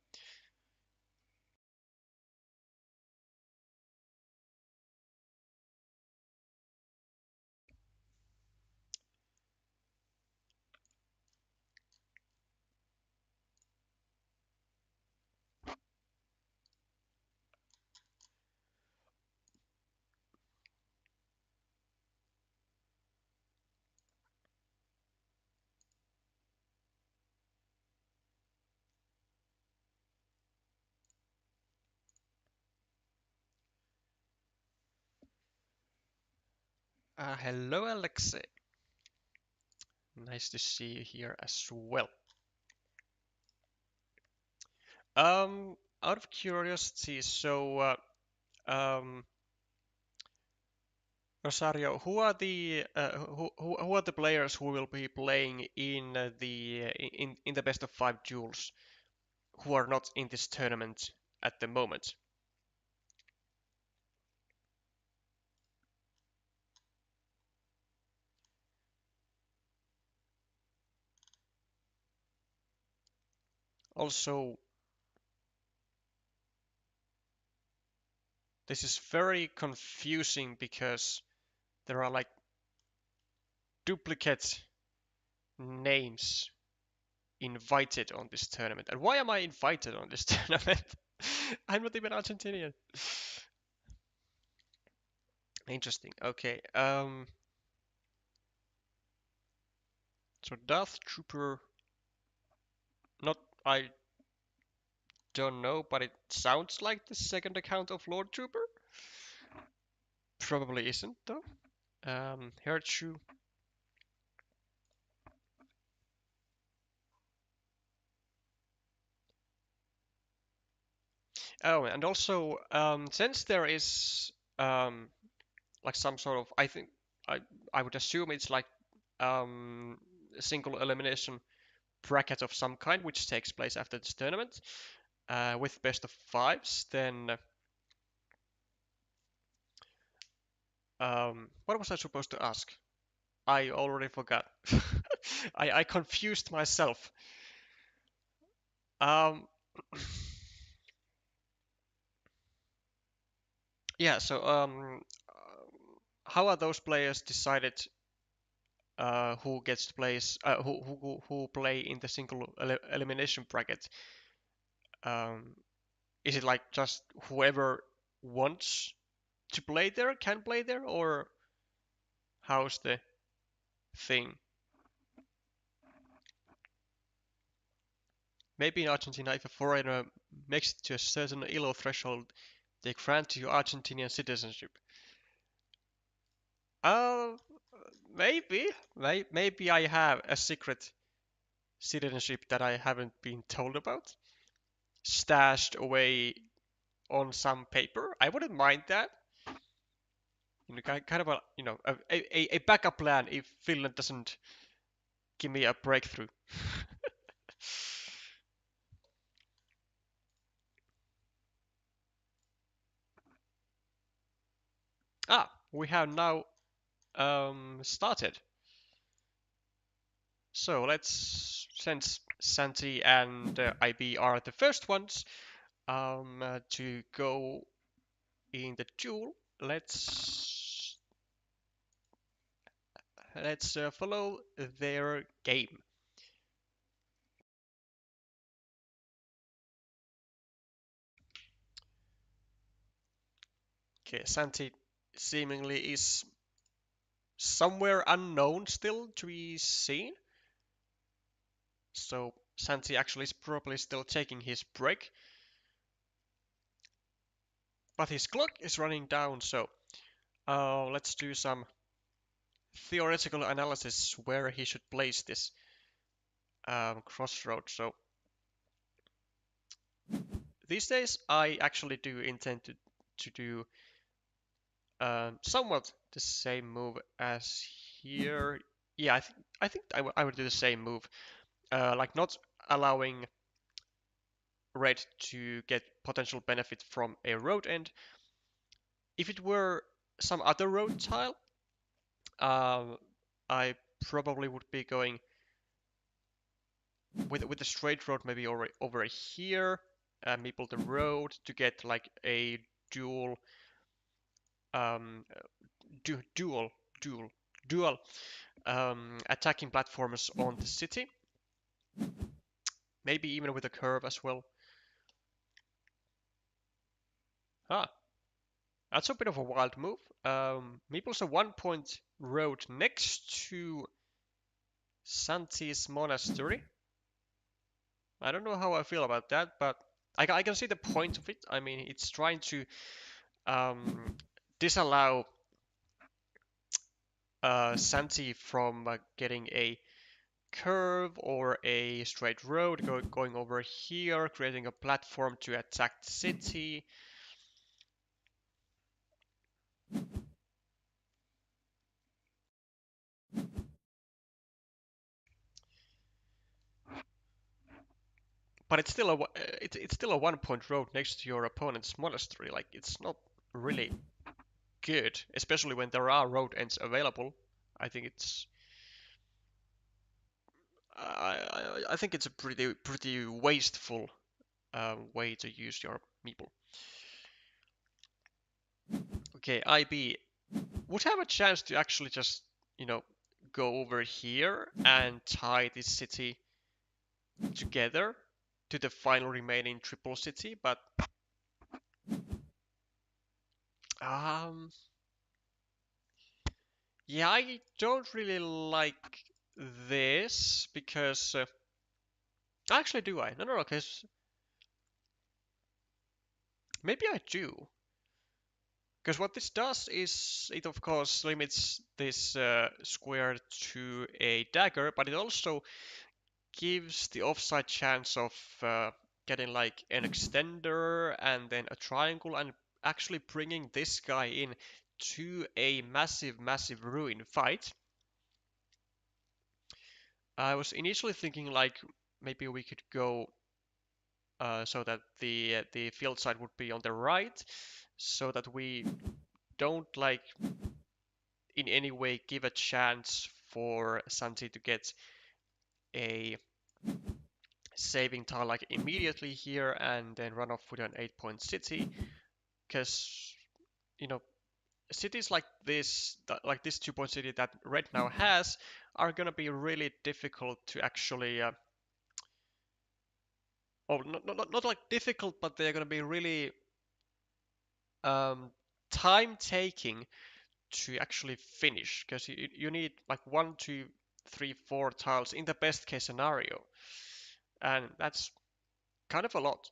Hello, Alexei. Nice to see you here as well. Out of curiosity, so Rosario, who are the players who will be playing in in the best of 5 duels who are not in this tournament at the moment? Also, this is very confusing because there are like duplicate names invited on this tournament. And why am I invited on this tournament? I'm not even Argentinian. Interesting. Okay. So Darth Trooper, not I don't know, but it sounds like the second account of Lord Trooper. Probably isn't though. Herchu. Oh, and also since there is like some sort of, I think I I would assume it's like um, a single elimination bracket of some kind, which takes place after this tournament with best of 5s. Then what was I supposed to ask? I already forgot. I confused myself. Um, yeah. So how are those players decided who gets to place who play in the single elimination bracket? Um, is it like just whoever wants to play there can play there, or how's the thing? Maybe in Argentina, if a foreigner makes it to a certain ILO threshold, they grant you Argentinian citizenship. Uh, maybe, maybe I have a secret citizenship that I haven't been told about, stashed away on some paper. I wouldn't mind that. Kind of a a backup plan if Finland doesn't give me a breakthrough. We have now started. So let's, since Santi and IB are the first ones to go in the duel, let's follow their game. Okay, Santi seemingly is somewhere unknown still to be seen. So Santi actually is probably still taking his break. But his clock is running down, so let's do some theoretical analysis where he should place this crossroad. So these days I actually do intend to do somewhat the same move as here. Yeah, I would do the same move. Like not allowing red to get potential benefit from a road end. If it were some other road tile, I probably would be going with the straight road maybe over here, maple the road to get like a dual, um, dual, dual, dual attacking platforms on the city. Maybe even with a curve as well. Ah, that's a bit of a wild move. Maple's a 1 point road next to Santi's monastery. I don't know how I feel about that, but I can see the point of it. I mean, it's trying to disallow Santi from getting a curve or a straight road going over here, creating a platform to attack the city. But it's still a 1 point road next to your opponent's monastery. Like it's not really good, especially when there are road ends available. I think it's I think it's a pretty wasteful way to use your meeple. Okay, IB would have a chance to actually just go over here and tie this city together to the final remaining triple city, but um yeah, I don't really like this because actually do I? No, because maybe I do. Because what this does is it of course limits this square to a dagger, but it also gives the offside chance of getting like an extender and then a triangle and actually bringing this guy in to a massive ruin fight. I was initially thinking like maybe we could go so that the field side would be on the right, so that we don't like in any way give a chance for Santi to get a saving tile like immediately here and then run off with an 8 point city, because you know cities like this 2 point city that red now has are gonna be really difficult to actually oh not like difficult, but they're gonna be really um, time taking to actually finish, because you need like 1, 2, 3, 4 tiles in the best case scenario, and that's kind of a lot.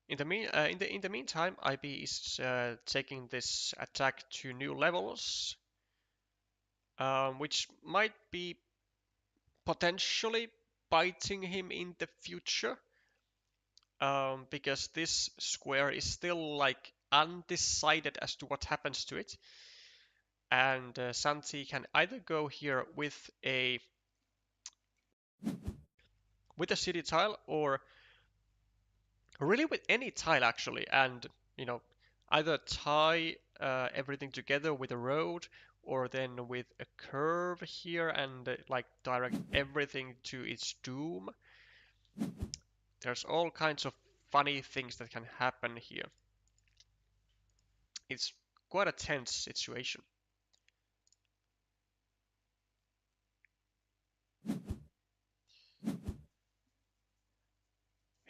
In the meantime, IB is taking this attack to new levels. which might be potentially biting him in the future, because this square is still like undecided as to what happens to it. And Santi can either go here with a city tile, or really with any tile actually, and you know, either tie everything together with a road, or then with a curve here and like direct everything to its doom. There's all kinds of funny things that can happen here. It's quite a tense situation.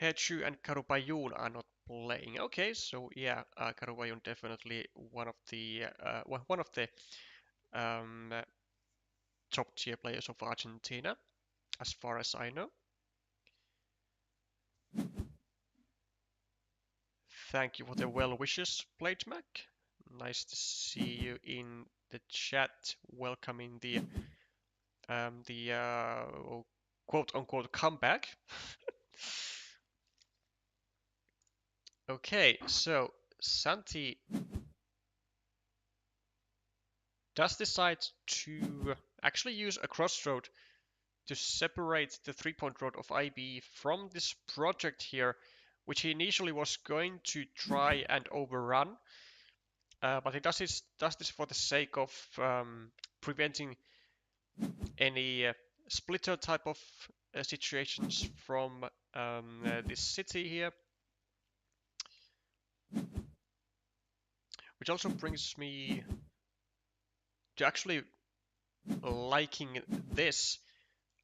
Hechu and Karupayun are not playing. Okay, so yeah, Karupayun definitely one of the um, top tier players of Argentina, as far as I know. Thank you for the well wishes, Mac. Nice to see you in the chat, welcoming the quote unquote comeback. Okay, so Santi does decide to actually use a crossroad to separate the 3-point road of IB from this project here, which he initially was going to try and overrun, but he does this for the sake of preventing any splitter type of situations from this city here. Which also brings me to actually liking this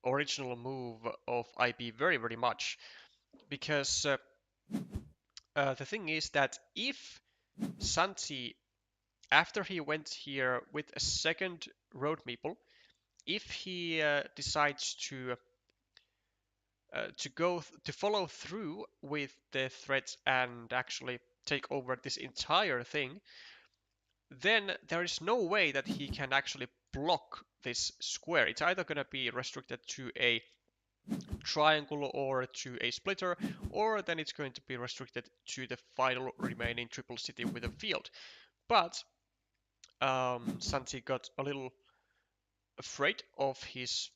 original move of IB very, very much. Because the thing is that if Santi, after he went here with a second road meeple, if he decides to follow through with the threat and actually take over this entire thing, then there is no way that he can actually block this square. It's either going to be restricted to a triangle or to a splitter, or then it's going to be restricted to the final remaining triple city with a field. But Santi got a little afraid of his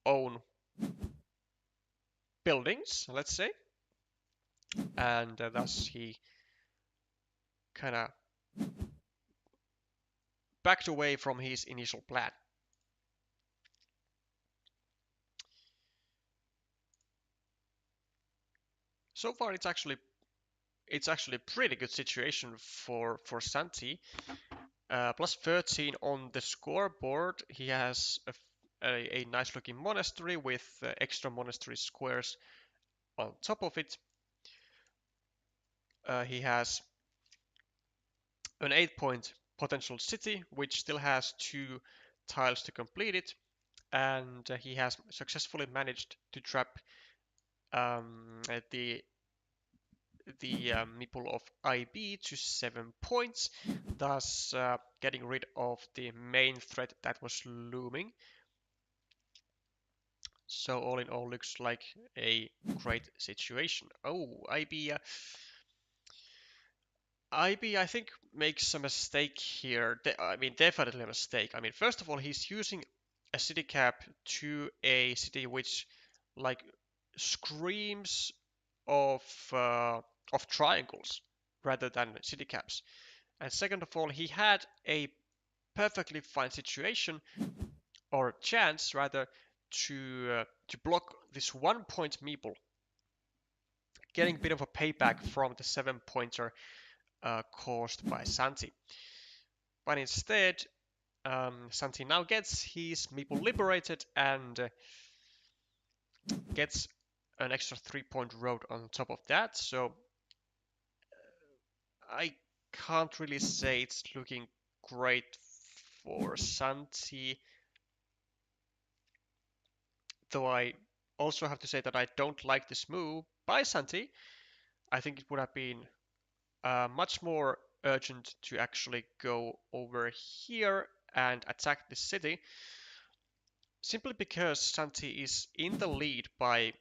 own buildings, let's say, and thus he kind of backed away from his initial plan. So far, it's actually a pretty good situation for Santi. Plus 13 on the scoreboard. He has a nice looking monastery with extra monastery squares on top of it. He has an 8-point potential city, which still has 2 tiles to complete it, and he has successfully managed to trap the meeple of IB to 7 points, thus getting rid of the main threat that was looming. So all in all, looks like a great situation. Oh, IB, I think, makes a mistake here. I mean, definitely a mistake. I mean, first of all, he's using a city cap to a city which, like, screams of triangles rather than city caps. And second of all, he had a perfectly fine situation, or chance rather, to block this 1-point meeple, getting a bit of a payback from the 7-pointer caused by Santi. But instead, Santi now gets his meeple liberated and gets an extra 3-point road on top of that. So I can't really say it's looking great for Santi. Though I also have to say that I don't like this move by Santi. I think it would have been much more urgent to actually go over here and attack the city, simply because Santi is in the lead by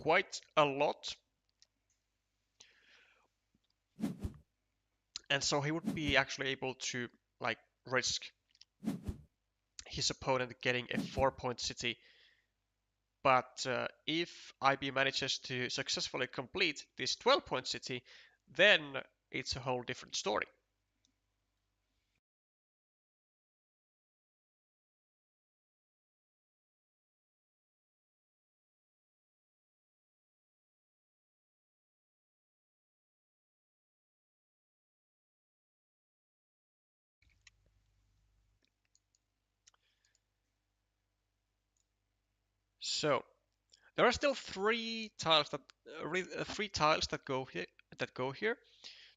quite a lot, and so he would be actually able to like risk his opponent getting a 4-point city. But if IB manages to successfully complete this 12-point city, then it's a whole different story. So there are still three tiles that go here.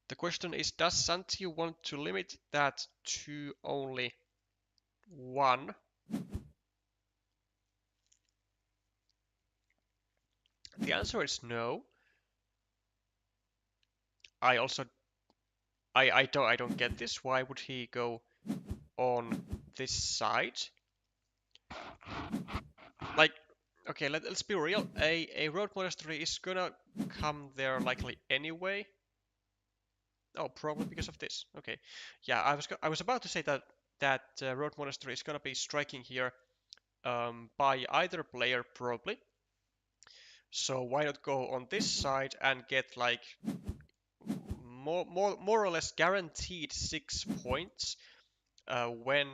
The question is, does Santi want to limit that to only one? The answer is no. I don't get this. Why would he go on this side? Like, okay, let's be real. A road monastery is gonna come there likely anyway. Oh, probably because of this. Okay, yeah, I was about to say that road monastery is gonna be striking here by either player probably. So why not go on this side and get like more or less guaranteed 6 points when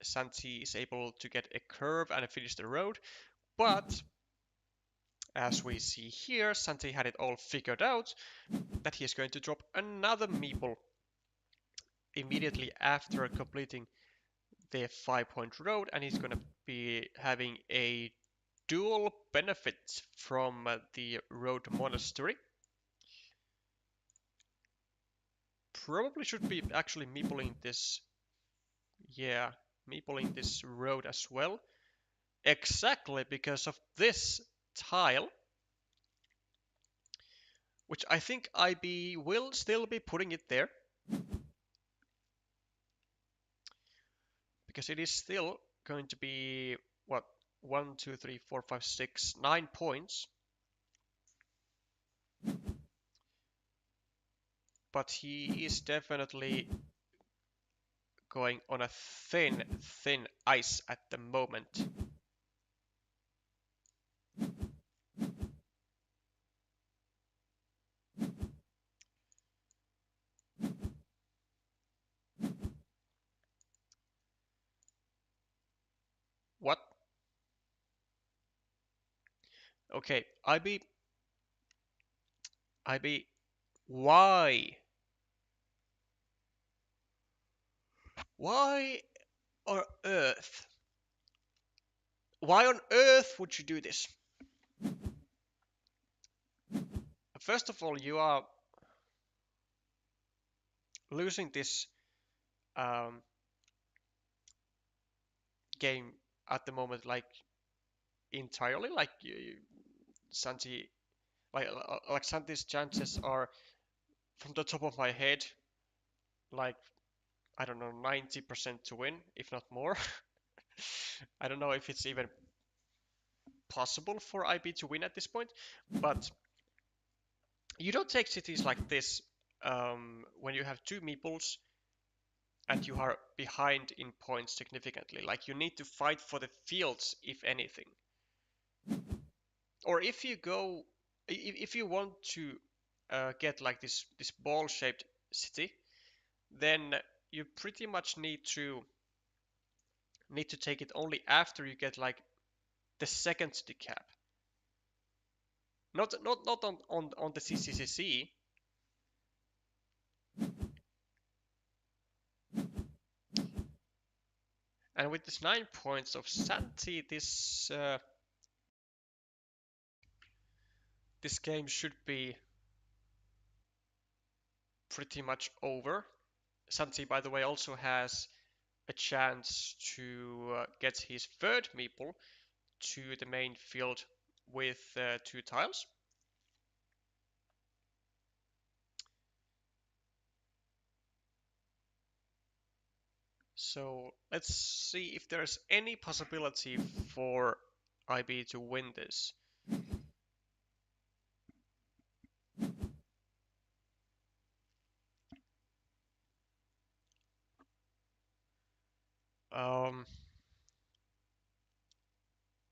Santi is able to get a curve and finish the road. But as we see here, Santi had it all figured out that he is going to drop another meeple immediately after completing the 5-point road, and he's going to be having a dual benefit from the road monastery. Probably should be actually meepling this, yeah, meepling this road as well. Exactly because of this tile, which I think IB will still be putting it there, because it is still going to be, what, 1, 2, 3, 4, 5, 6, 9 points. But he is definitely going on a thin ice at the moment. What? Okay, IB, why? Why on earth? Why on earth would you do this? First of all, you are losing this um, game at the moment, like entirely. Like Santi, like Santi's chances are, from the top of my head, like I don't know, 90% to win, if not more. I don't know if it's even possible for IB to win at this point, but you don't take cities like this when you have two meeples and you are behind in points significantly. Like you need to fight for the fields, if anything. Or if you go, if you want to get like this ball-shaped city, then you pretty much need to take it only after you get like the second city cap. Not on the CCCC. And with this 9 points of Santi, this game should be pretty much over. Santi, by the way, also has a chance to get his third meeple to the main field with 2 tiles. So let's see if there's any possibility for IB to win this.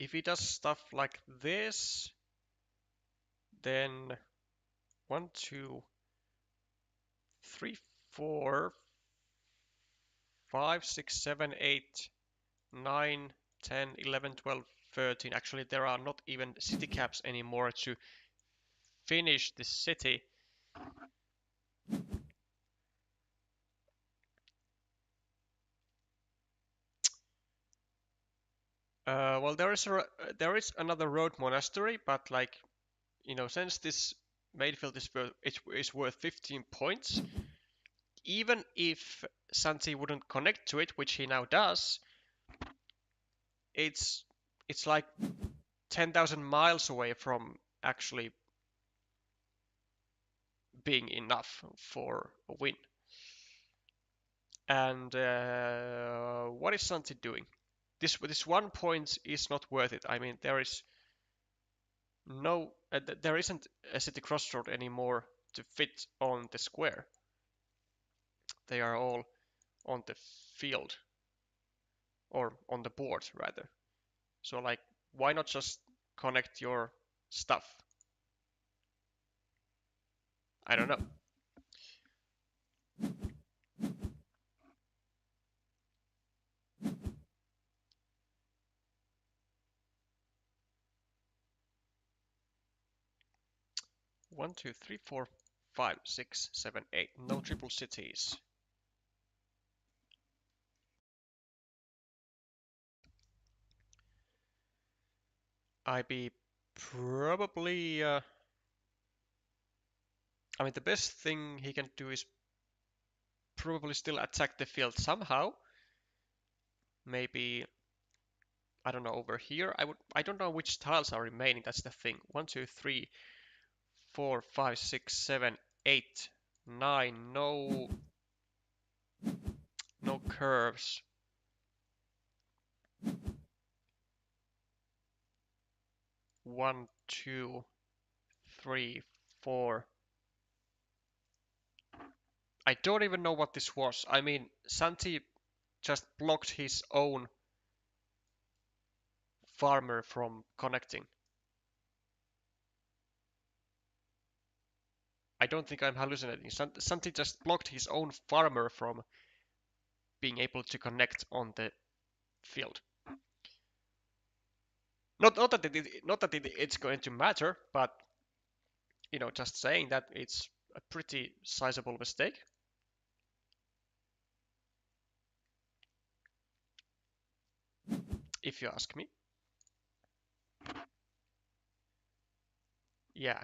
If he does stuff like this, then 1, 2, 3, 4, 5, 6, 7, 8, 9, 10, 11, 12, 13. Actually, there are not even city caps anymore to finish the city. Well, there is another road monastery, but like, you know, since this main field is worth 15 points, even if Santi wouldn't connect to it, which he now does, it's like 10,000 miles away from actually being enough for a win. And what is Santi doing? This 1 point is not worth it. I mean, there isn't a city crossroad anymore to fit on the square. They are all on the field, or on the board rather. So like, why not just connect your stuff? I don't know. One, two, three, four, 5, 6, 7, 8. No triple cities. IB probably... I mean, the best thing he can do is probably still attack the field somehow. Maybe, I don't know, over here. I don't know which tiles are remaining. That's the thing. 1, 2, 3, 4, 5, 6, 7, 8, 9. No curves. One, two, three, four. I don't even know what this was. I mean, Santi just blocked his own farmer from connecting. I don't think I'm hallucinating. Santi just blocked his own farmer from being able to connect on the field. Not that it's going to matter, but you know, just saying that it's a pretty sizable mistake. If you ask me. Yeah,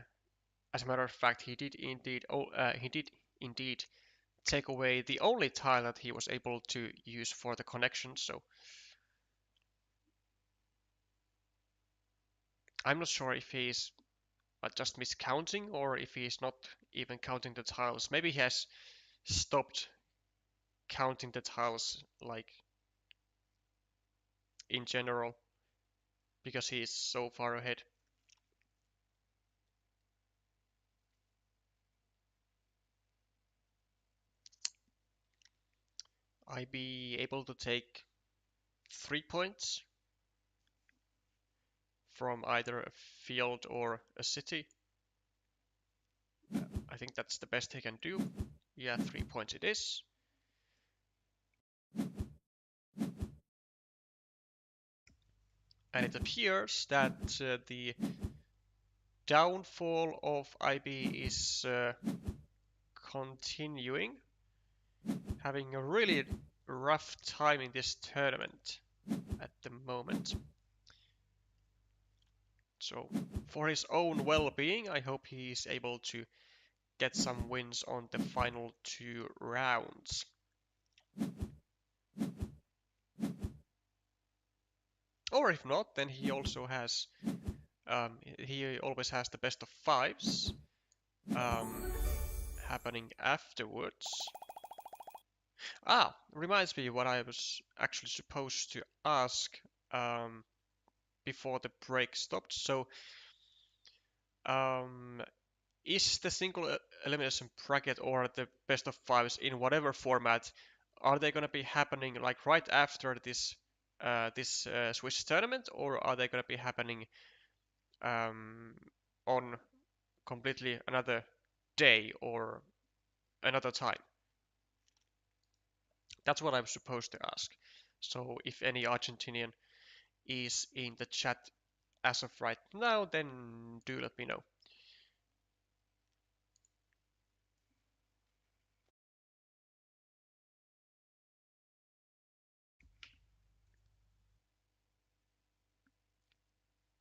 as a matter of fact, he did indeed take away the only tile that he was able to use for the connection. So I'm not sure if he's just miscounting or if he's not even counting the tiles. Maybe he has stopped counting the tiles, like, in general, because he is so far ahead. I be able to take 3 points from either a field or a city. I think that's the best he can do. Yeah, 3 points it is. And it appears that the downfall of IB is continuing, having a really rough time in this tournament at the moment. So for his own well-being, I hope he is able to get some wins on the final 2 rounds. Or if not, then he also has he always has the best of 5s happening afterwards. Reminds me what I was actually supposed to ask um, before the break stopped. So, um, is the single elimination bracket or the best of fives in whatever format, are they going to be happening like right after this Swiss tournament, or are they going to be happening um, on completely another day or another time? That's what I'm supposed to ask. So if any Argentinian is in the chat as of right now, then do let me know.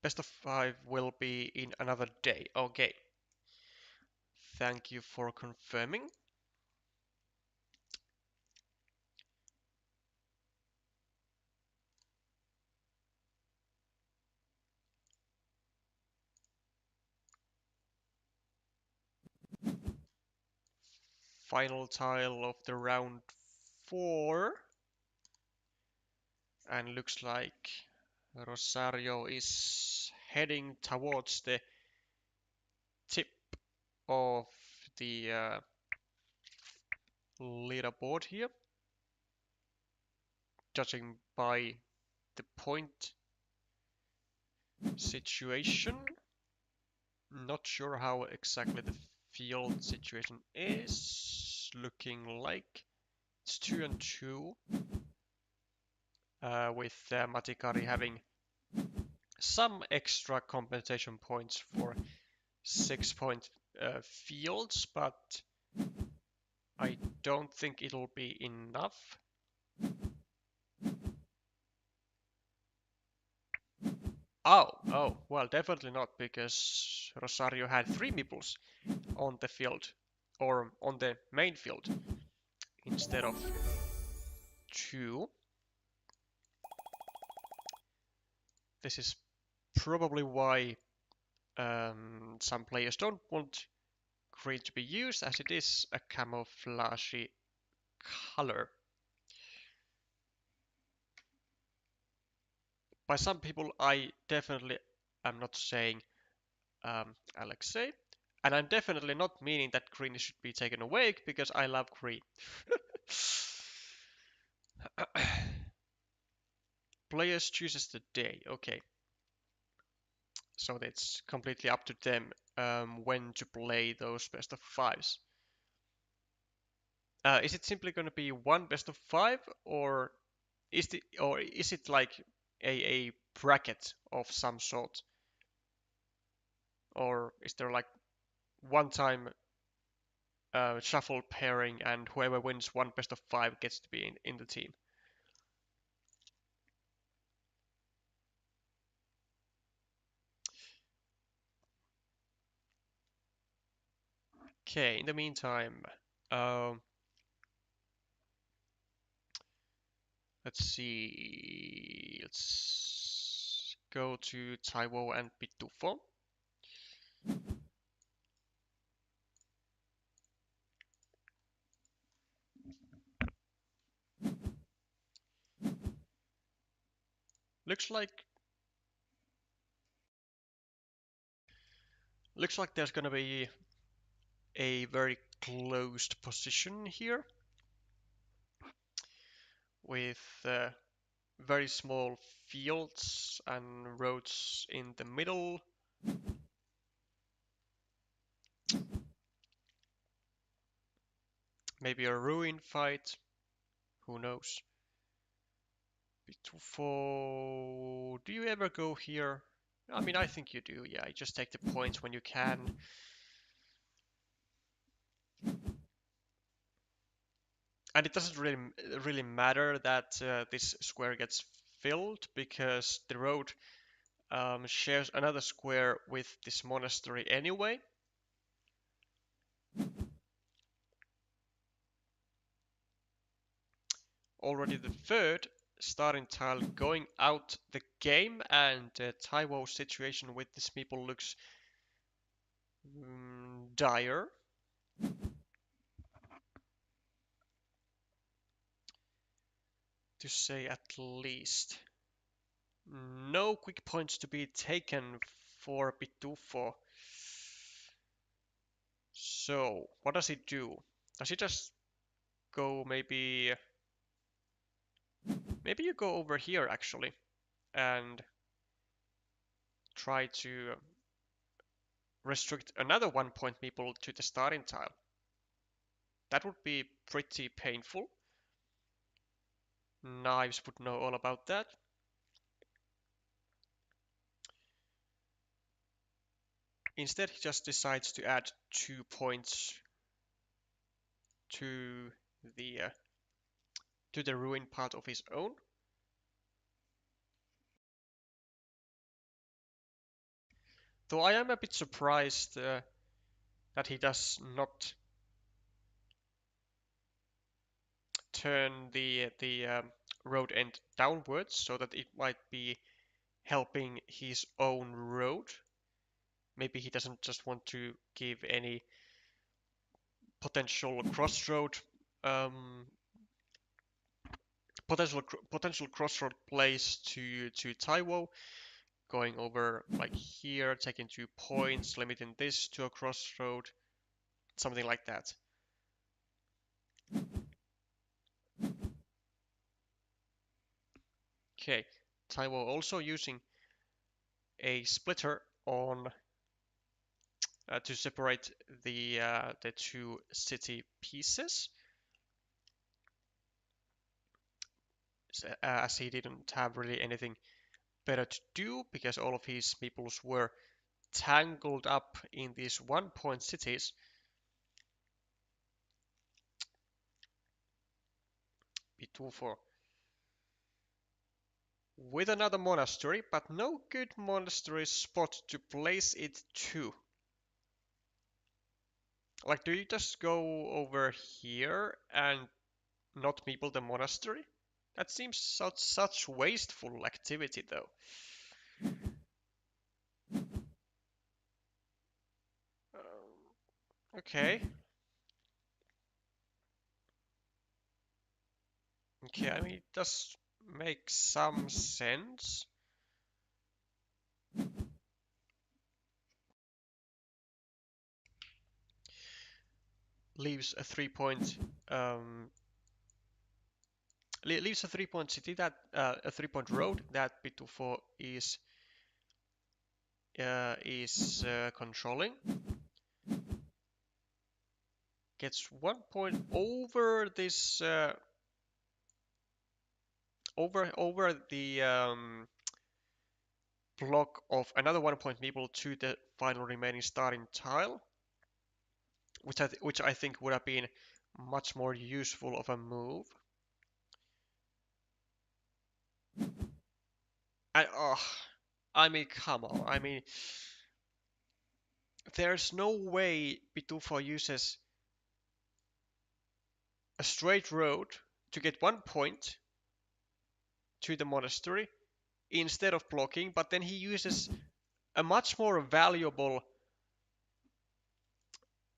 Best of five will be in another day. Okay. Thank you for confirming. Final tile of the round 4. And looks like Rosario is heading towards the tip of the leaderboard here, judging by the point situation. Not sure how exactly the field situation is. Looking like it's 2 and 2, with Matikari having some extra compensation points for 6-point fields, but I don't think it'll be enough. Oh, well, definitely not, because Rosario had 3 meeples on the field, or on the main field, instead of 2. This is probably why some players don't want green to be used, as it is a camouflage color. By some people, I definitely am not saying Alexei, and I'm definitely not meaning that green should be taken away, because I love green. Players chooses the day, okay. So it's completely up to them when to play those best of fives. Is it simply going to be one best of five, or is it like a bracket of some sort, or is there like one time shuffle pairing, and whoever wins one best of five gets to be in the team? Okay, in the meantime, um, let's see. Let's go to Taiwo and Pitufo. Looks like there's gonna be a very closed position here, with very small fields and roads in the middle. Maybe a ruin fight, who knows. Pitufo, do you ever go here? I mean, I think you do, yeah. You just take the points when you can. And it doesn't really matter that this square gets filled, because the road shares another square with this monastery anyway. Already the third starting tile going out the game, and Taiwo's situation with this meeple looks dire. to say at least. No quick points to be taken for Pitufo. So, what does he do? Does he just go maybe... Maybe you go over here actually and try to restrict another 1 point meeple to the starting tile. That would be pretty painful. Knives would know all about that. Instead, he just decides to add 2 points to the ruin part of his own. Though I am a bit surprised that he does not turn the road end downwards so that it might be helping his own road. Maybe he doesn't just want to give any potential crossroad potential crossroad plays to Taiwo, going over like here, taking 2 points, limiting this to a crossroad, something like that. Okay, Taiwo also using a splitter on to separate the 2 city pieces, as he didn't have really anything better to do because all of his meeples were tangled up in these 1 point cities. Pitufo with another monastery, but no good monastery spot to place it to. Like, do you just go over here and not meeple the monastery? That seems such wasteful activity, though. Okay. Okay, I mean, it does make some sense. Leaves a 3-point leaves a 3-point city that a 3-point road that Pitufo is controlling. Gets 1 point over this over the block of another 1 point meeple to the final remaining starting tile, which I think would have been much more useful of a move. I mean, come on. I mean, there's no way Pitufo uses a straight road to get 1 point to the monastery instead of blocking, but then he uses a much more valuable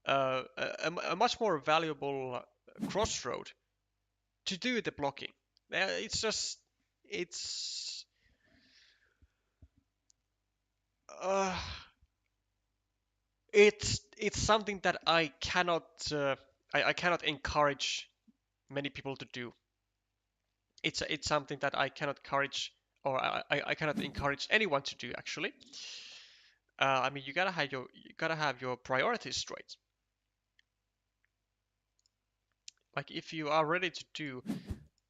a much more valuable crossroad to do the blocking. It's just uh, it's something that I cannot I cannot encourage many people to do. It's something that I cannot encourage, or I cannot encourage anyone to do actually. I mean, you gotta have your priorities straight. Like, if you are ready to do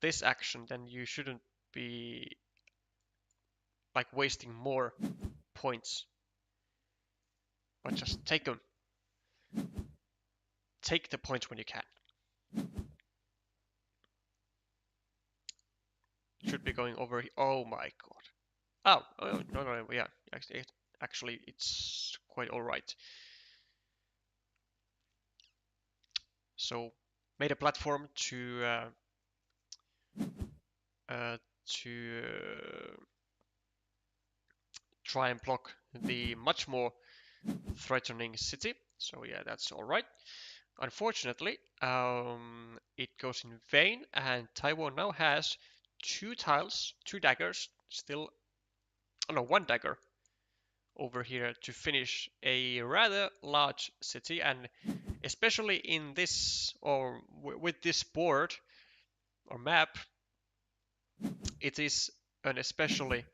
this action, then you shouldn't be like wasting more points, but just take them. Take the points when you can. Should be going over. Oh my god. Oh no, yeah. Actually, it's quite all right. So, made a platform to try and block the much more threatening city. So yeah, that's all right. Unfortunately, it goes in vain, and Taiwan now has 2 tiles, 2 daggers, still, oh no, 1 dagger over here to finish a rather large city, and especially in this, or with this board or map, it is an especially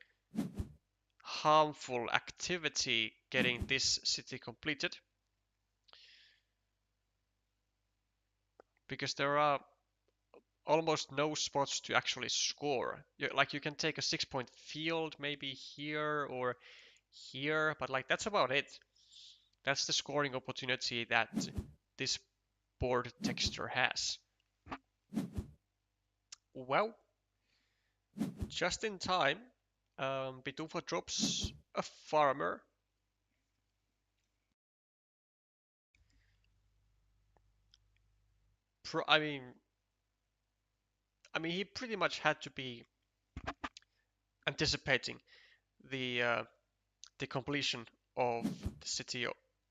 harmful activity getting this city completed, because there are almost no spots to actually score. Like you can take a 6-point field maybe here or here, but like that's about it. That's the scoring opportunity that this board texture has. Well, just in time, Bitufa drops a farmer. I mean, he pretty much had to be anticipating the uh, the completion of the city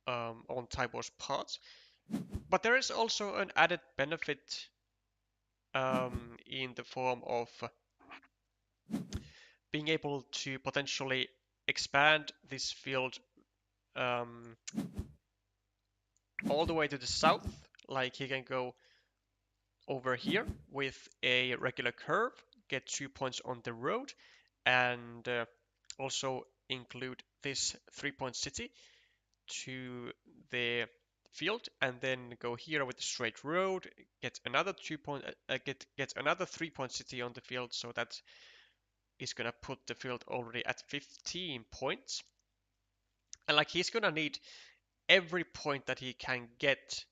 on Tybor's part. But there is also an added benefit in the form of being able to potentially expand this field um, all the way to the south. Like he can go over here with a regular curve, get 2 points on the road, and also include this 3-point city to the field, and then go here with a straight road, get another 2-point, get another 3-point city on the field, so that is gonna put the field already at 15 points. And like he's gonna need every point that he can get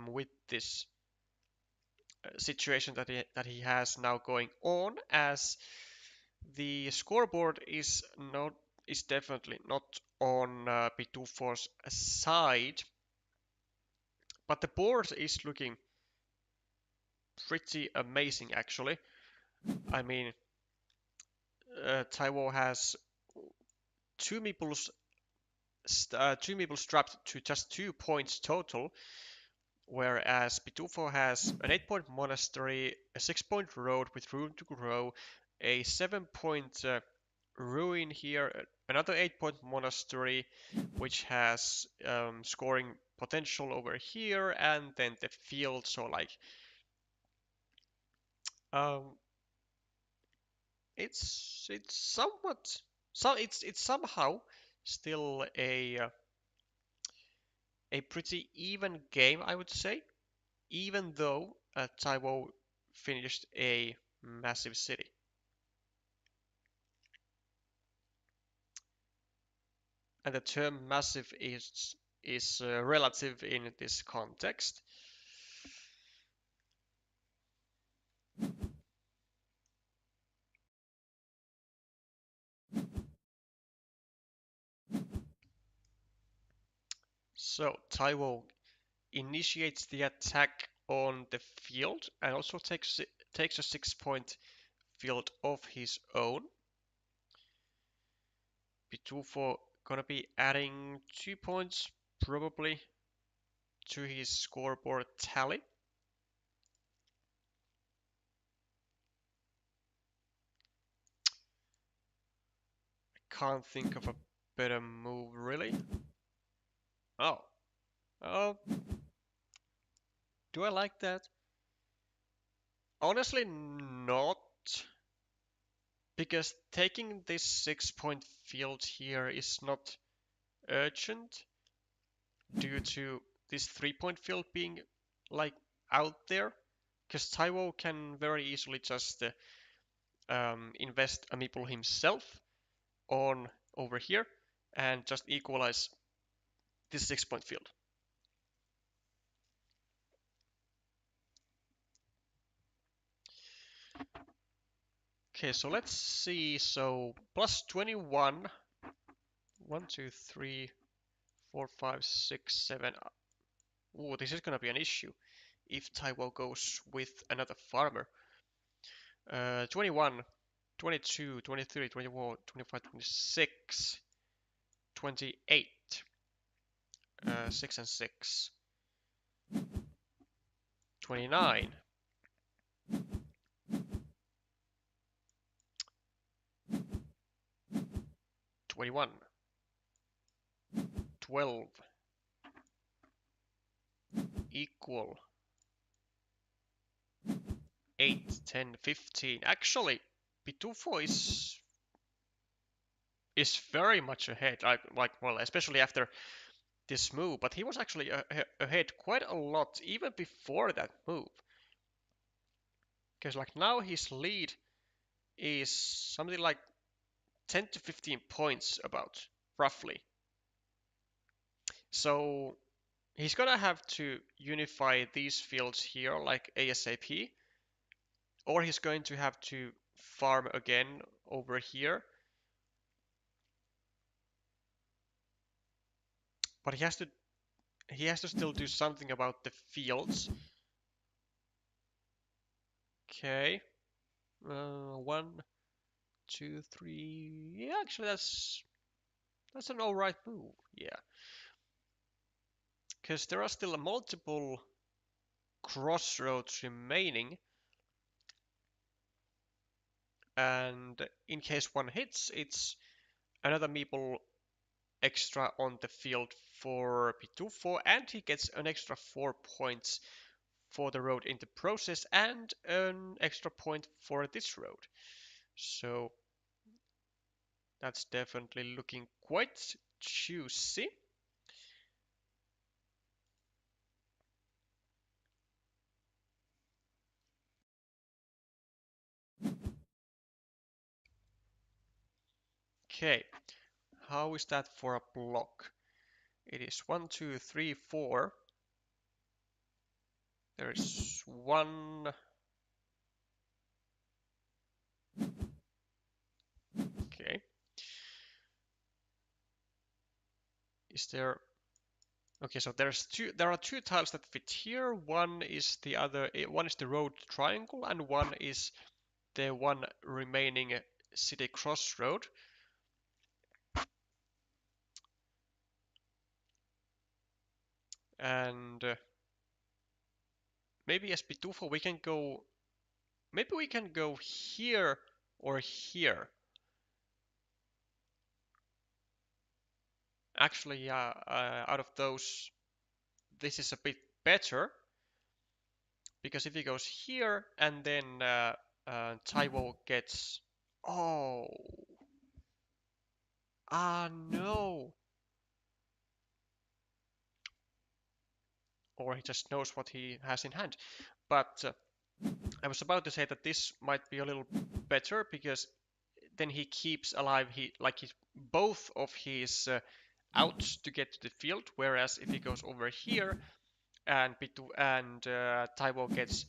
with this situation that he has now going on, as the scoreboard is definitely not on Pitufo's side, but the board is looking pretty amazing actually. I mean, Taiwo has two meeples, two meeples strapped to just 2 points total, whereas Pitufo has an 8-point monastery, a 6-point road with room to grow, a 7-point ruin here, another 8-point monastery, which has scoring potential over here, and then the field. So like, um, it's somewhat, so it's somehow still a pretty even game, I would say, even though Taiwo finished a massive city. And the term massive is relative in this context. So Taiwo initiates the attack on the field and also takes a 6-point field of his own. Pitufo gonna be adding 2 points probably to his scoreboard tally. Can't think of a better move really. Oh, oh, do I like that? Honestly, not. Because taking this 6-point field here is not urgent due to this 3-point field being like out there. Because Taiwo can very easily just invest a meeple himself on over here and just equalize this 6-point field. Okay, so let's see. So plus 21. 1, 2, 3, 4, 5, 6, 7. Oh, this is gonna be an issue if Taiwo goes with another farmer. 21, 22, 23, 24, 25, 26, 28, 6 and 6, 29, 21, 12, equal 8, 10, 15. Actually, Pitufo is very much ahead. Well, especially after this move, but he was actually ahead quite a lot even before that move. Because like now his lead is something like 10 to 15 points about, roughly. So he's gonna have to unify these fields here like ASAP, or he's going to have to farm again over here. But he has to still do something about the fields. Okay. 1, 2, 3. Yeah, actually that's an alright move. Yeah. Because there are still multiple crossroads remaining. And in case one hits, it's another meeple extra on the field for Pitufo, and he gets an extra 4 points for the road in the process and an extra point for this road. So that's definitely looking quite juicy. Okay, how is that for a block? It is 1, 2, 3, 4. There's one. Okay. Is there? Okay, so there are two tiles that fit here. One is the road triangle, and one is the one remaining city crossroad. And maybe as Pitufo we can go. Maybe we can go here or here. Actually, out of those, this is a bit better because if he goes here and then Taiwo gets. Oh. Ah, no. Or he just knows what he has in hand. But I was about to say that this might be a little better because then he keeps alive both of his outs to get to the field. Whereas if he goes over here and Taiwo gets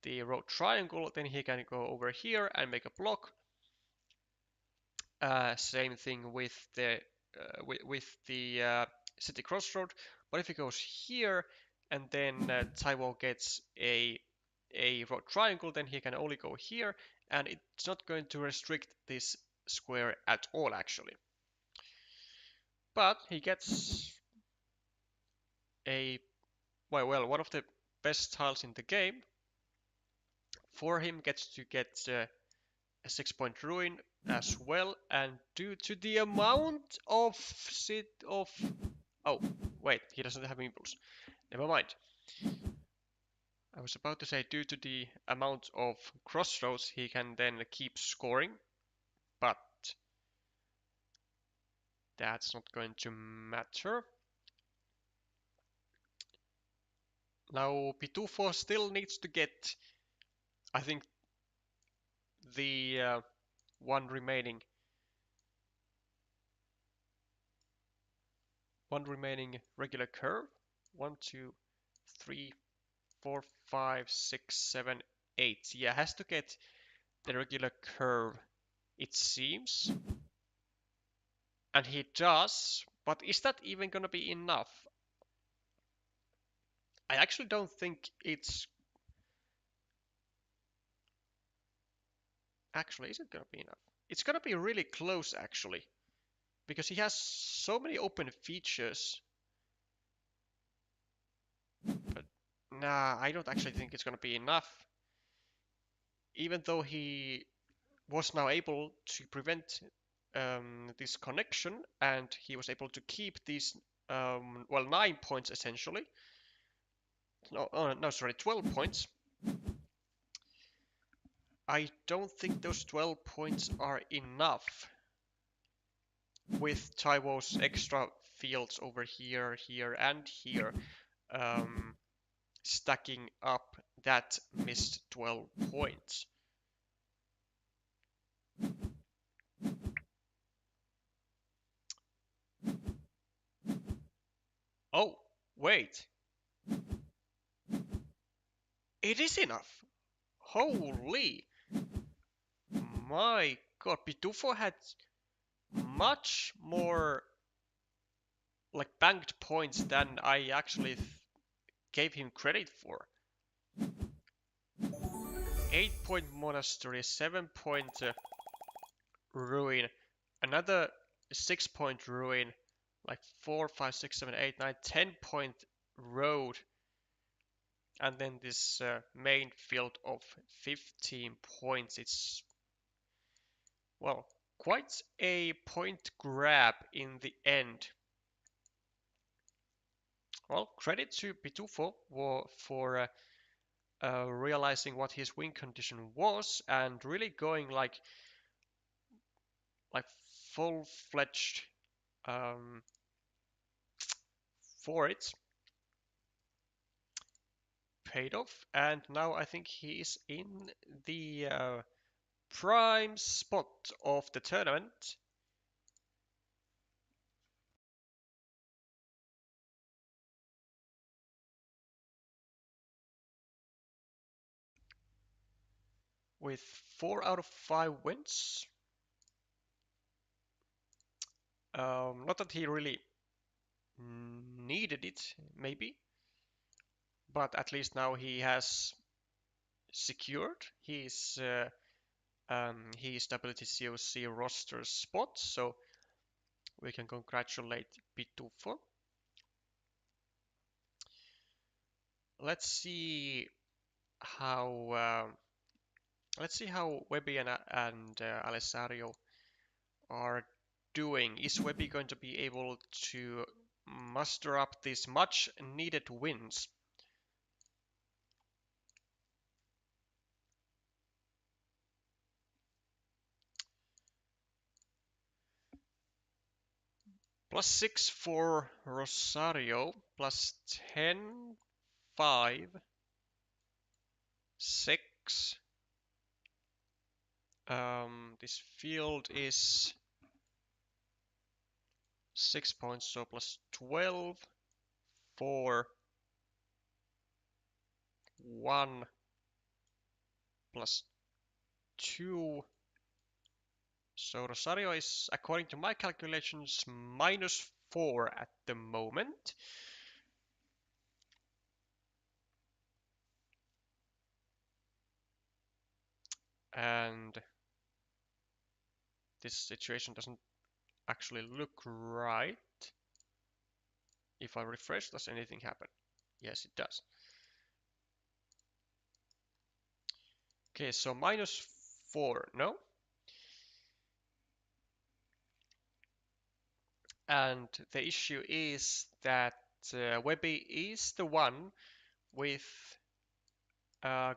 the road triangle, then he can go over here and make a block. Same thing with the city crossroad. But if he goes here and then Taiwo gets a road triangle, then he can only go here, and it's not going to restrict this square at all, actually. But he gets one of the best tiles in the game. For him, gets to get a 6-point ruin as well, and due to the amount of oh wait, he doesn't have impulse. Never mind. I was about to say due to the amount of crossroads he can then keep scoring, but that's not going to matter. Now Pitufo still needs to get, I think, the one remaining regular curve. 1, 2, 3, 4, 5, 6, 7, 8. Yeah, has to get the regular curve, it seems. And he does, but is that even gonna be enough? I actually don't think it's... Actually, is it gonna be enough? It's gonna be really close, actually. Because he has so many open features. But nah, I don't actually think it's gonna be enough. Even though he was now able to prevent this connection, and he was able to keep these, well, 9 points essentially. No, sorry, 12 points. I don't think those 12 points are enough with Taiwo's extra fields over here, here, and here, stacking up that missed 12 points. Oh, wait. It is enough. Holy. My god, Pitufo had much more like banked points than I actually gave him credit for. 8-point Monastery, 7-point Ruin, another 6-point Ruin, like 4, 5, 6, 7, 8, 9, 10-point Road, and then this main field of 15 points. It's, well, quite a point grab in the end. Well, credit to Pitufo for realizing what his win condition was and really going like full-fledged for it. Paid off, and now I think he is in the prime spot of the tournament. With 4 out of 5 wins. Not that he really needed it, maybe, but at least now he has secured his WTCOC roster spot, so we can congratulate Pitufo. Let's see how Webby and Alessario are doing. Is Webby going to be able to muster up these much needed wins? +6 for Rosario, +10, 5, 6. This field is 6 points, so +12, 4, 1, +2. So Rosario is, according to my calculations, -4 at the moment. And this situation doesn't actually look right. If I refresh, does anything happen? Yes, it does. Okay, so -4, no? And the issue is that Webby is the one with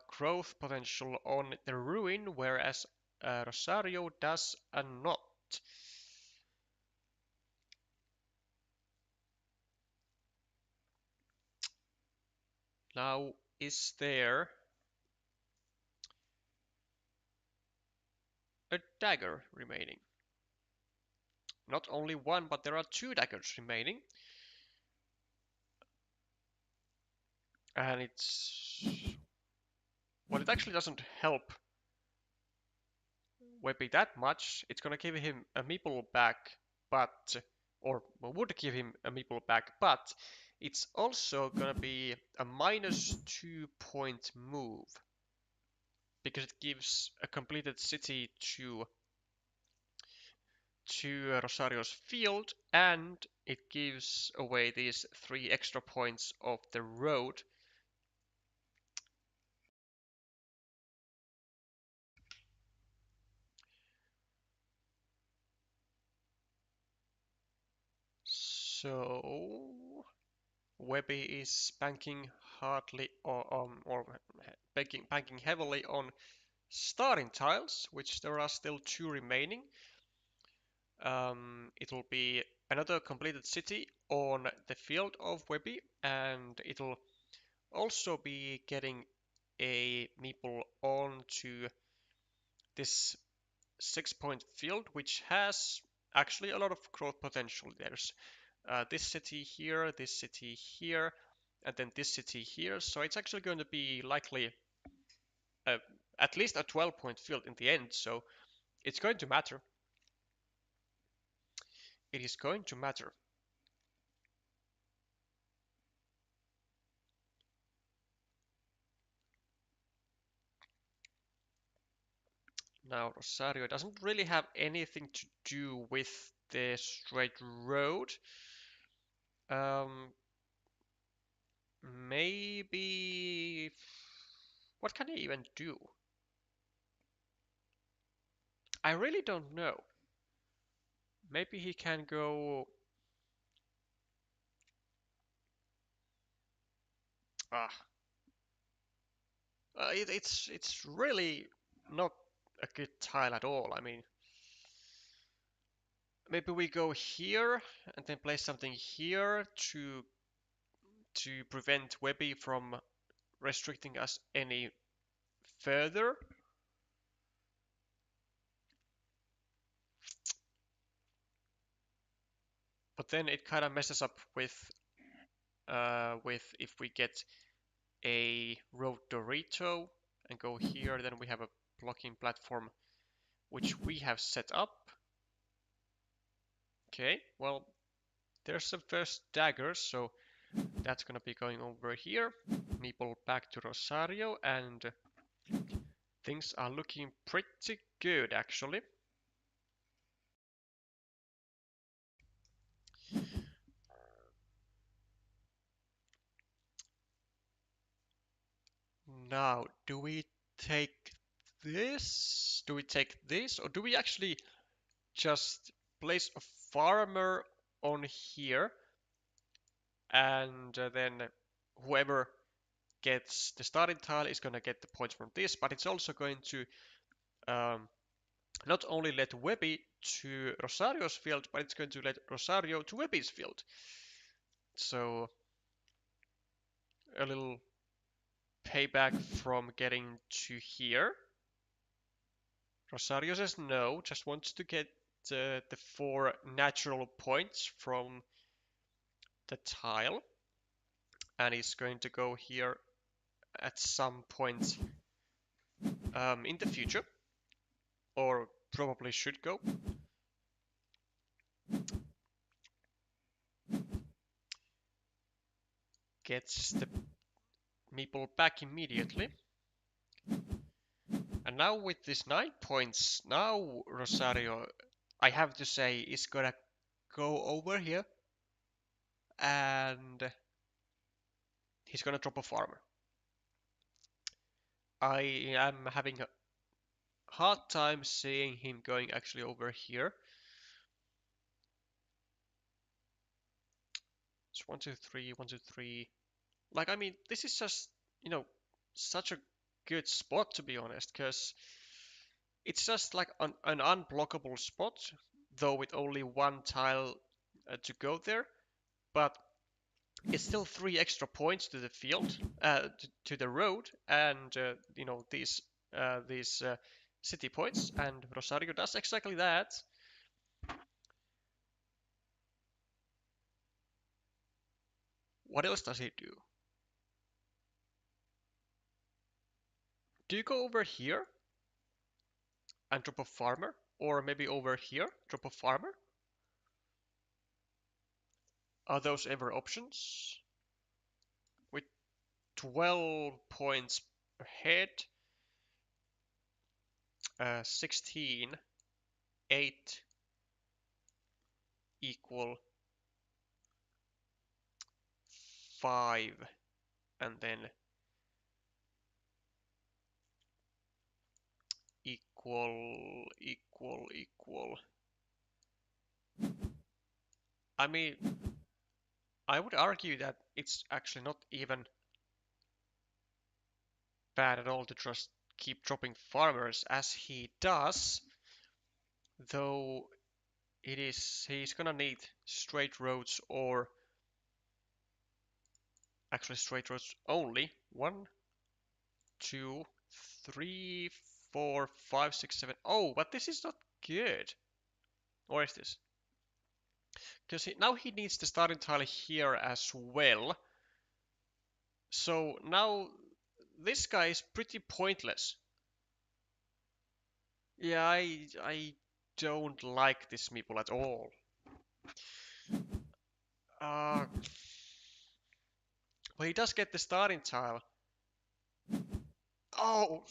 growth potential on the Ruin, whereas Rosario does not. Now, is there a dagger remaining? Not only one, but there are 2 daggers remaining. And it's... well, it actually doesn't help Webby that much. It's gonna give him a meeple back, but... or would give him a meeple back, but it's also gonna be a -2 point move. Because it gives a completed city to Rosario's field, and it gives away these 3 extra points of the road. So Webby is banking hardly or banking heavily on starting tiles, which there are still 2 remaining. It'll be another completed city on the field of Webby, and it'll also be getting a meeple onto this 6-point field, which has actually a lot of growth potential. There's this city here, and then this city here. So it's actually going to be likely at least a 12-point field in the end. So it's going to matter. It is going to matter. Now, Rosario doesn't really have anything to do with the straight road. Maybe... What can he even do? I really don't know. Maybe he can go... Ah, it's really not a good tile at all. I mean, maybe we go here and then place something here to prevent Webby from restricting us any further. But then it kind of messes up with if we get a road Dorito and go here, then we have a blocking platform which we have set up. Okay, well, there's the first dagger, so that's gonna be going over here. Meeple back to Rosario, and things are looking pretty good actually. Now, do we take this? Do we take this? Or do we actually just place a farmer on here? And then whoever gets the starting tile is going to get the points from this, but it's also going to not only let Webby to Rosario's field, but it's going to let Rosario to Webby's field. So a little payback from getting to here. Rosario says no, just wants to get the 4 natural points from the tile. And he's going to go here at some point in the future. Or probably should go. Gets the meeple back immediately. And now with this 9 points, now Rosario, I have to say, is gonna go over here. And he's gonna drop a farmer. I am having a hard time seeing him going actually over here. It's 1, 2, 3, 1, 2, 3. Like, I mean, this is just, such a good spot to be honest, because it's just like an unblockable spot, though with only 1 tile to go there. But it's still 3 extra points to the field, to the road, and these city points, and Rosario does exactly that. What else does he do? Do you go over here and drop a farmer? Or maybe over here, drop a farmer? Are those ever options? With 12 points ahead, 16, 8 equal 5, and then equal. I mean, I would argue that it's actually not even bad at all to just keep dropping farmers as he does, though he's gonna need straight roads or actually straight roads only. One, two, three, four, five, six, seven. Oh, but this is not good. Or is this? Because now he needs the starting tile here as well. So now this guy is pretty pointless. Yeah, I don't like this meeple at all. Uh, well, he does get the starting tile. Oh,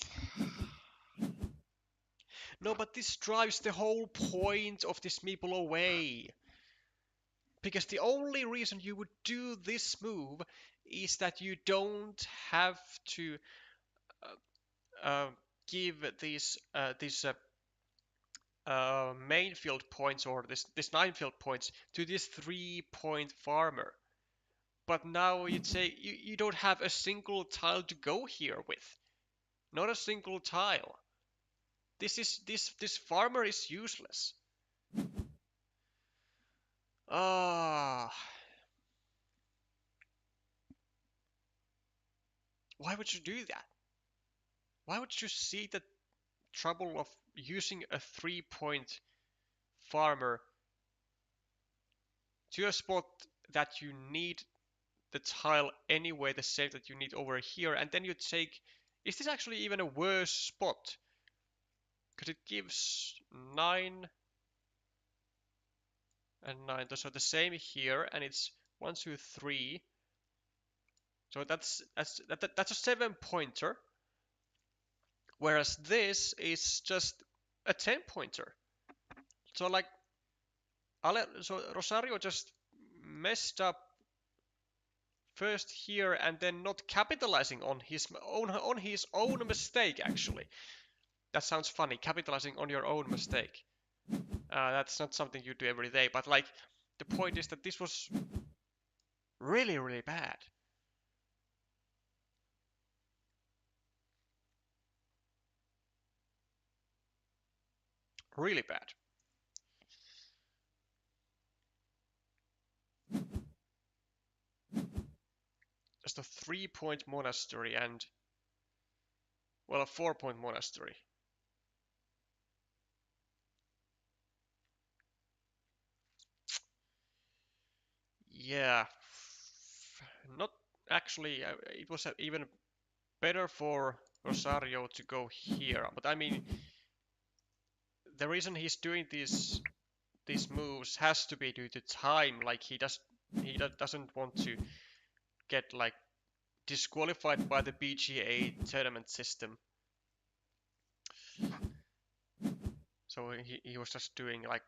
no, but this drives the whole point of this meeple away. Because the only reason you would do this move is that you don't have to uh, give these main field points or this 9 field points to this 3-point farmer. But now you'd say you don't have a single tile to go here with. Not a single tile. This farmer is useless. Ah, why would you do that? Why would you see the trouble of using a 3-point farmer to a spot that you need the tile anyway, the same that you need over here, and then you take. Is this actually even a worse spot? Because it gives 9 and 9, so the same here, and it's 1, 2, 3. So that's a 7-pointer, whereas this is just a 10-pointer. So like, so Rosario just messed up first here and then not capitalizing on his own mistake. Actually, that sounds funny, capitalizing on your own mistake. That's not something you do every day, but like the point is that this was really, really bad. Really bad. Just a 3-point monastery and, well, a 4-point monastery. Yeah, not actually. It was even better for Rosario to go here, but I mean, the reason he's doing these moves has to be due to time. Like doesn't want to get like disqualified by the BGA tournament system. So he was just doing like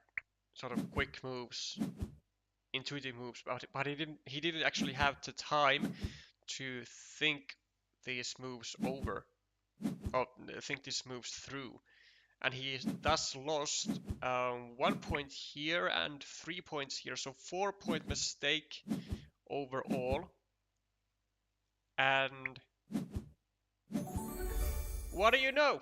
sort of quick moves, intuitive moves, but he didn't actually have the time to think these moves over, or think these moves through, and he thus lost 1 point here and 3 points here, so 4-point mistake overall. And what do you know?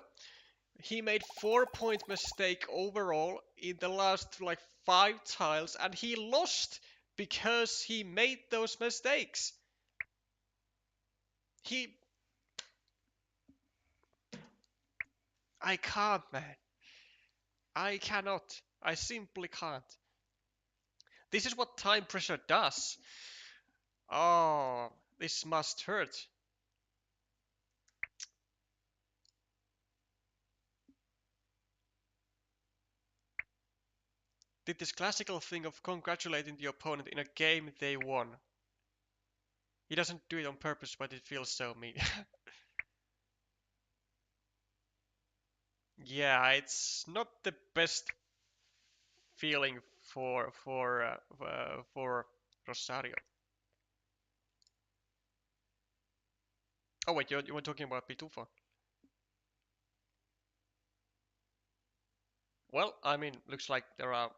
He made 4-point mistake overall in the last like 5 tiles, and he lost because he made those mistakes. He I can't, man. I cannot. I simply can't. This is what time pressure does. Oh, this must hurt. Did this classical thing of congratulating the opponent in a game they won. He doesn't do it on purpose, but it feels so mean. Yeah, it's not the best feeling for Rosario. Oh wait, you were talking about Pitufa. Well, I mean, looks like there are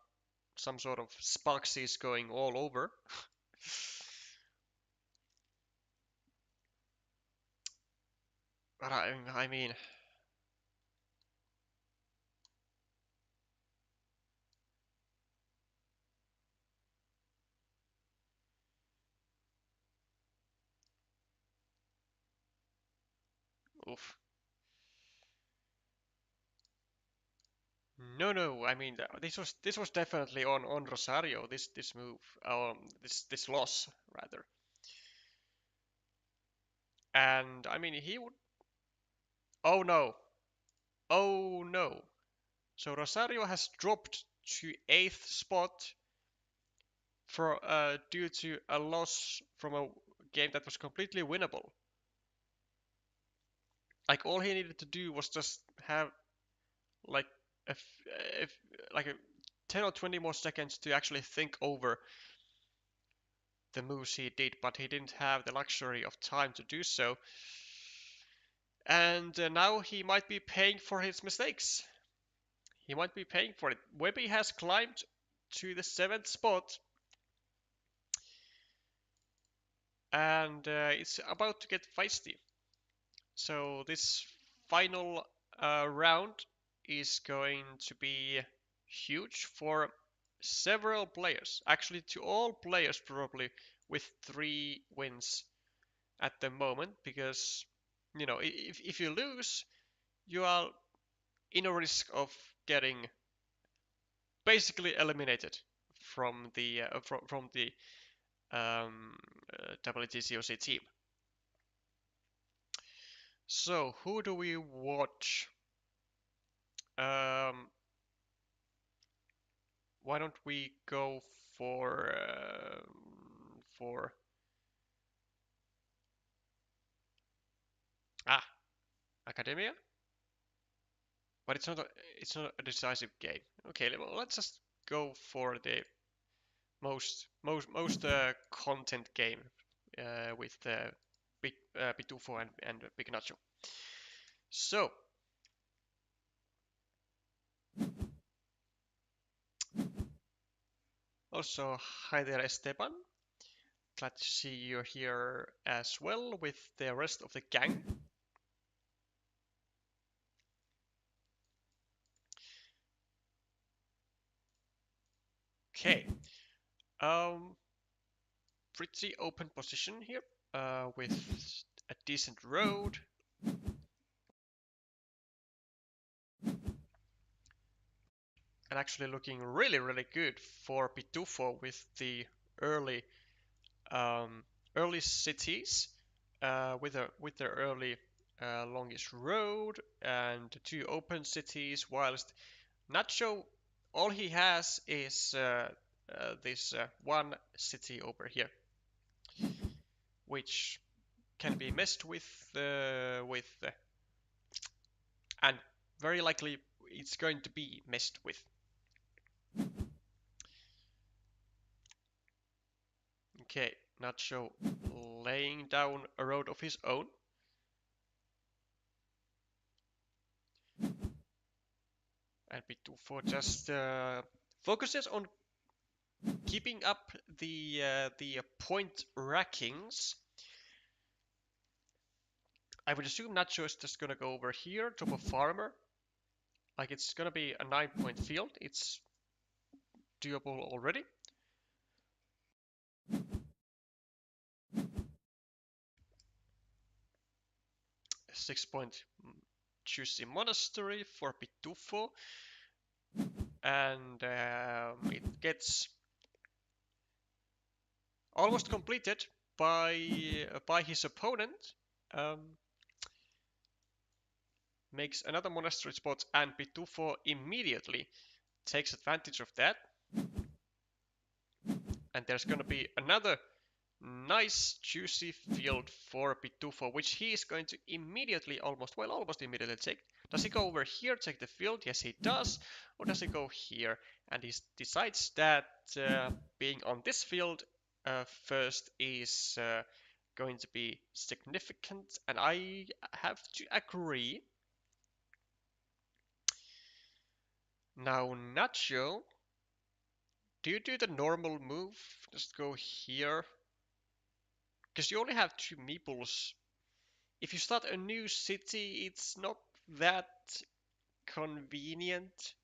some sort of sparksies going all over. But I mean, oof. No, no. I mean, this was definitely on Rosario. This move, this loss rather. And I mean, he would. Oh no! Oh no! So Rosario has dropped to eighth spot for due to a loss from a game that was completely winnable. Like all he needed to do was just have like if if like a 10 or 20 more seconds to actually think over the moves he did, but he didn't have the luxury of time to do so. And now he might be paying for his mistakes. He might be paying for it. Webby has climbed to the seventh spot, and it's about to get feisty. So this final round is going to be huge for several players. Actually, to all players probably with 3 wins at the moment, because if you lose, you are in a risk of getting basically eliminated from the WTCOC team. So who do we watch? Um, why don't we go for Academia? But it's not a decisive game. Okay, well, let's just go for the most content game with Pitufo and Big Nacho. So also hi there Esteban. Glad to see you here as well with the rest of the gang. Okay, pretty open position here with a decent road. And actually looking really, really good for Pitufo with the early early cities with their early longest road and 2 open cities, whilst Nacho all he has is this one city over here, which can be messed with and very likely it's going to be messed with. Okay, Nacho laying down a road of his own. And Pitufo just focuses on keeping up the point rankings. I would assume Nacho is just gonna go over here, drop a farmer. Like it's gonna be a 9-point field. It's doable already. 6-point juicy monastery for Pitufo, and it gets almost completed by his opponent. Makes another monastery spot, and Pitufo immediately takes advantage of that. And there's gonna be another nice juicy field for Pitufo, which he is going to immediately, almost immediately take. Does he go over here, take the field? Yes, he does. Or does he go here? And he decides that being on this field first is going to be significant, and I have to agree. Now, Nacho, do you do the normal move? Just go here. Because you only have 2 meeples if you start a new city, it's not that convenient.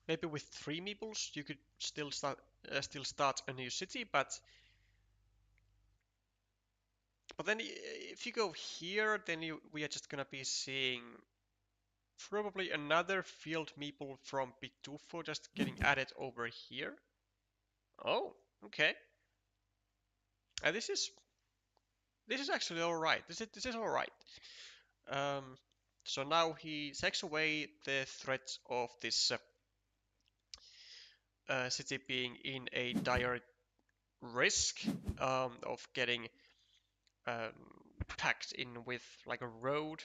Maybe with 3 meeples you could still start a new city, but then if you go here, then we are just gonna be seeing probably another field meeple from Pitufo just getting added over here. Oh, okay. And this is actually all right. This is all right. Um, so now he takes away the threat of this city being in a dire risk of getting um, packed in with like a road,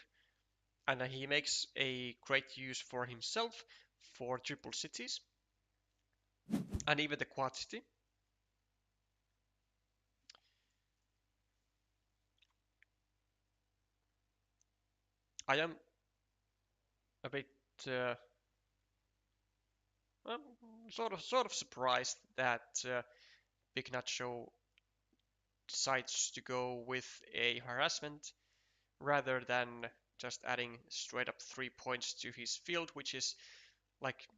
and he makes a great use for himself for triple cities and even the quad city. I am a bit uh, um, sort of surprised that Big Nacho decides to go with a harassment rather than just adding straight up 3 points to his field, which is like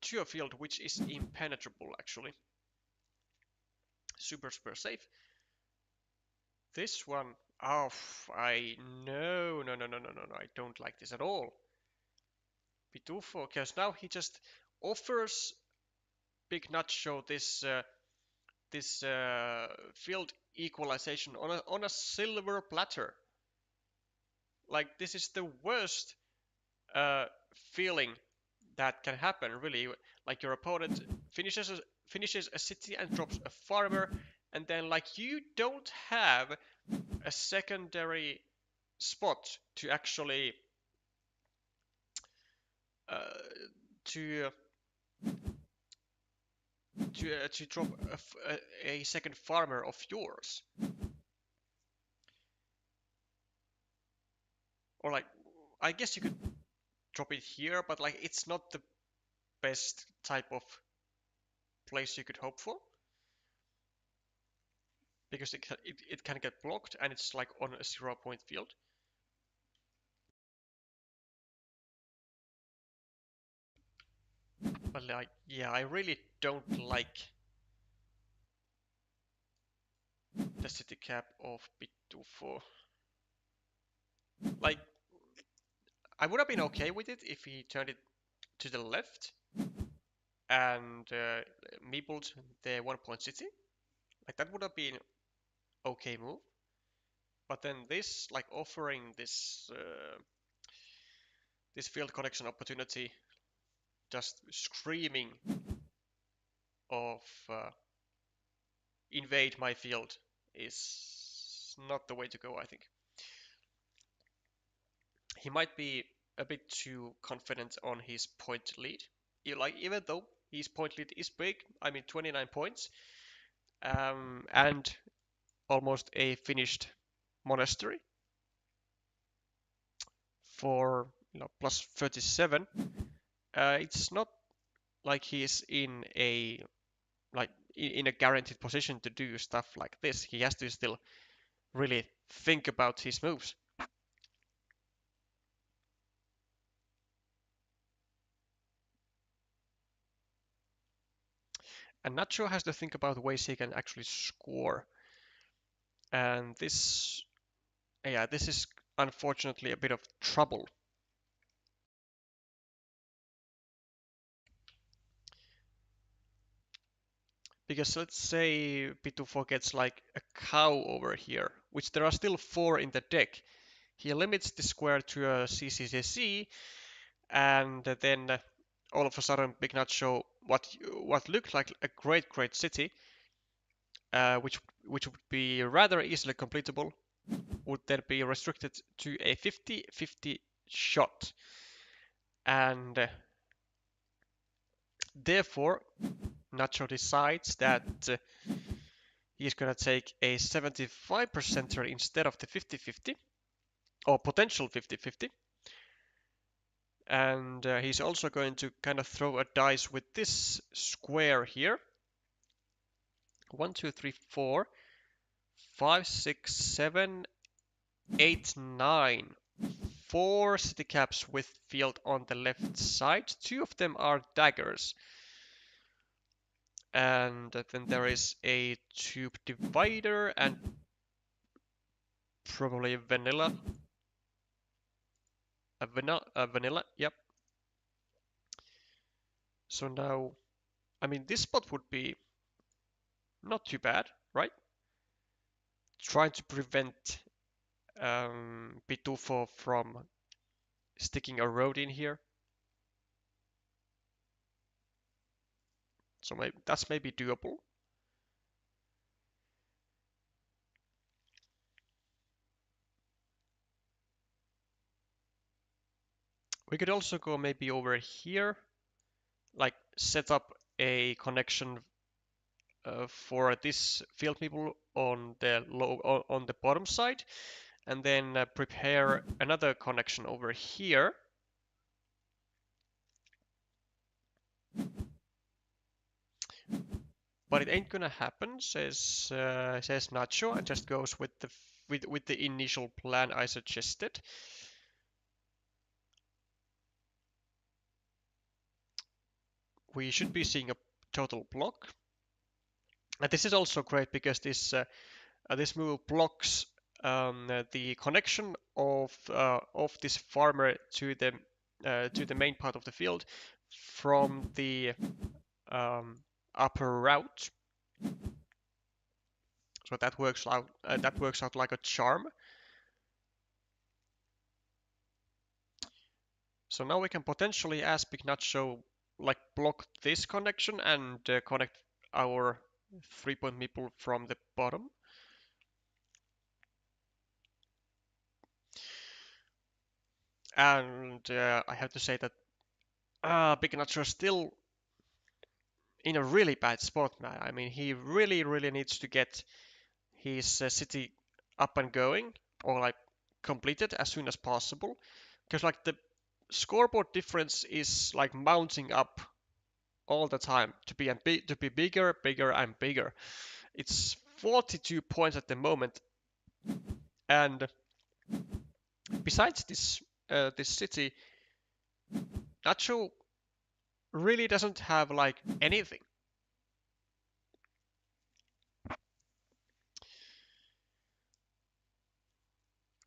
to a field which is impenetrable actually. Super safe. This one, oh, I no, I don't like this at all. Pitufo, because now he just offers Big Nacho this field equalization on a silver platter. Like this is the worst uh, feeling that can happen, really. Like your opponent finishes a city and drops a farmer, and then like you don't have a secondary spot to actually uh, to to drop a second farmer of yours, or like I guess you could drop it here, but like it's not the best type of place you could hope for because it can get blocked and it's like on a 0 point field. But like, yeah, I really don't like the city cap of Pitufo. Like, I would have been okay with it if he turned it to the left and meepled the 1 point city. Like that would have been okay move. But then this, like offering this field connection opportunity, just screaming of invade my field, is not the way to go, I think. He might be a bit too confident on his point lead. Like even though his point lead is big, I mean 29 points, and almost a finished monastery for plus 37. It's not like he's in a guaranteed position to do stuff like this. He has to still really think about his moves. And Nacho has to think about ways he can actually score. And this is unfortunately a bit of trouble. Because let's say Pitufo gets like a cow over here, which there are still 4 in the deck. He limits the square to a CCCC, and then all of a sudden Big Nacho, what looked like a great city, which would be rather easily completable, would then be restricted to a 50-50 shot. And therefore, Nacho decides that he's going to take a 75% instead of the 50-50, or potential 50-50. And he's also going to kind of throw a dice with this square here. 1, 2, 3, 4, 5, 6, 7, 8, 9. 4 city caps with field on the left side. 2 of them are daggers. And then there is a tube divider and probably vanilla. A vanilla, yep. So now, I mean, this spot would be not too bad, right? Trying to prevent Pitufo from sticking a road in here. So maybe that's maybe doable. We could also go maybe over here, like set up a connection for this field people on the bottom side, and then prepare another connection over here. But it ain't gonna happen, says Nacho, and just goes with the initial plan I suggested. We should be seeing a total block. And this is also great because this move blocks the connection of this farmer to the main part of the field from the upper route. So that works out like a charm. So now we can potentially, as Big Nacho, like block this connection and connect our 3-point meeple from the bottom. And I have to say that Big Nacho is still in a really bad spot, man. I mean, he really, really needs to get his city up and going, or like completed as soon as possible, because like the scoreboard difference is like mounting up all the time to be bigger, bigger, and bigger. It's 42 points at the moment, and besides this city, Nacho really doesn't have like anything.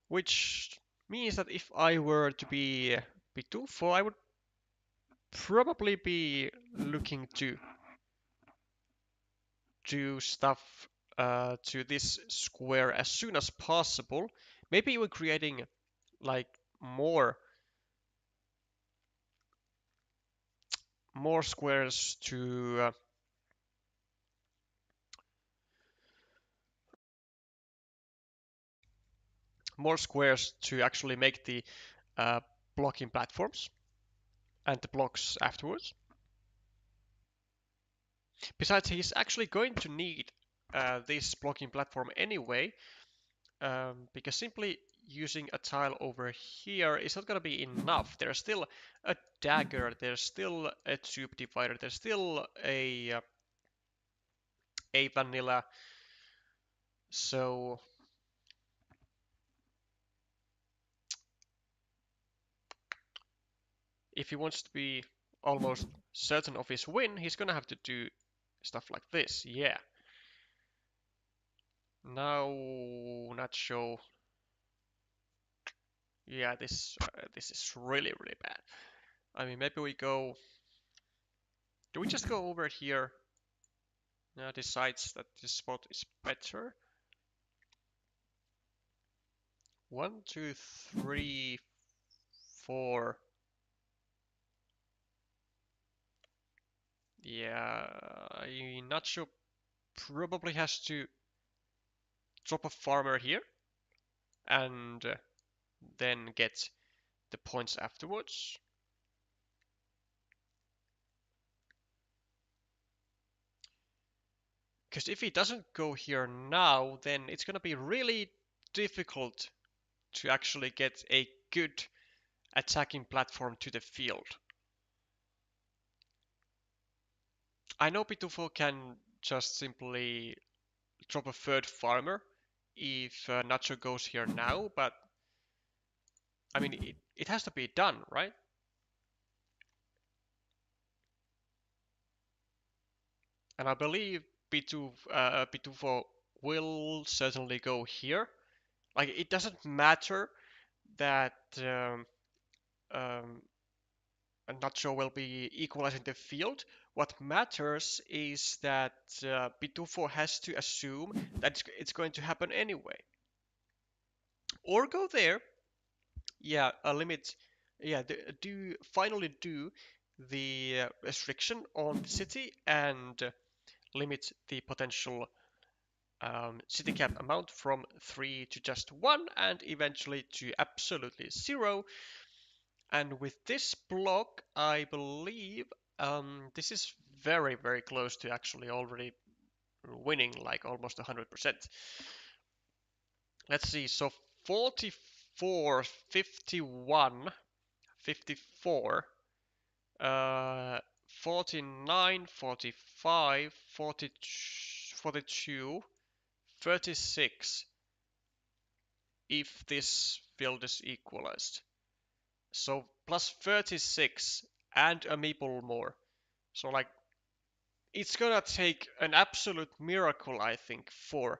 Which means that if I were to be Pitufo, I would probably be looking to do stuff to this square as soon as possible. Maybe even creating like more squares to actually make the blocking platforms and the blocks afterwards. Besides, he's actually going to need this blocking platform anyway, because simply using a tile over here is not going to be enough. There's still a dagger, there's still a tube divider, there's still a vanilla. So if he wants to be almost certain of his win, he's gonna have to do stuff like this. Yeah. Now, not sure. Yeah, this is really, really bad. I mean, maybe we go. Do we just go over here? Now decides that this spot is better. 1, 2, 3, 4. Yeah, I'm not sure. Probably has to drop a farmer here and then get the points afterwards. Because if he doesn't go here now, then it's going to be really difficult to actually get a good attacking platform to the field. I know Pitufo can just simply drop a third farmer if Nacho goes here now, but I mean, it has to be done, right? And I believe Pitufo will certainly go here. Like, it doesn't matter that um, Nacho will be equalizing the field. What matters is that Pitufo has to assume that it's going to happen anyway. Or go there, yeah, a limit, yeah, finally do the restriction on the city and limit the potential city cap amount from 3 to just 1 and eventually to absolutely 0. And with this block, I believe this is very, very close to actually already winning, like almost 100%. Let's see, so 44, 51, 54, 49, 45, 42, 36 if this field is equalized. So plus 36 and a meeple more. So like it's gonna take an absolute miracle, I think, for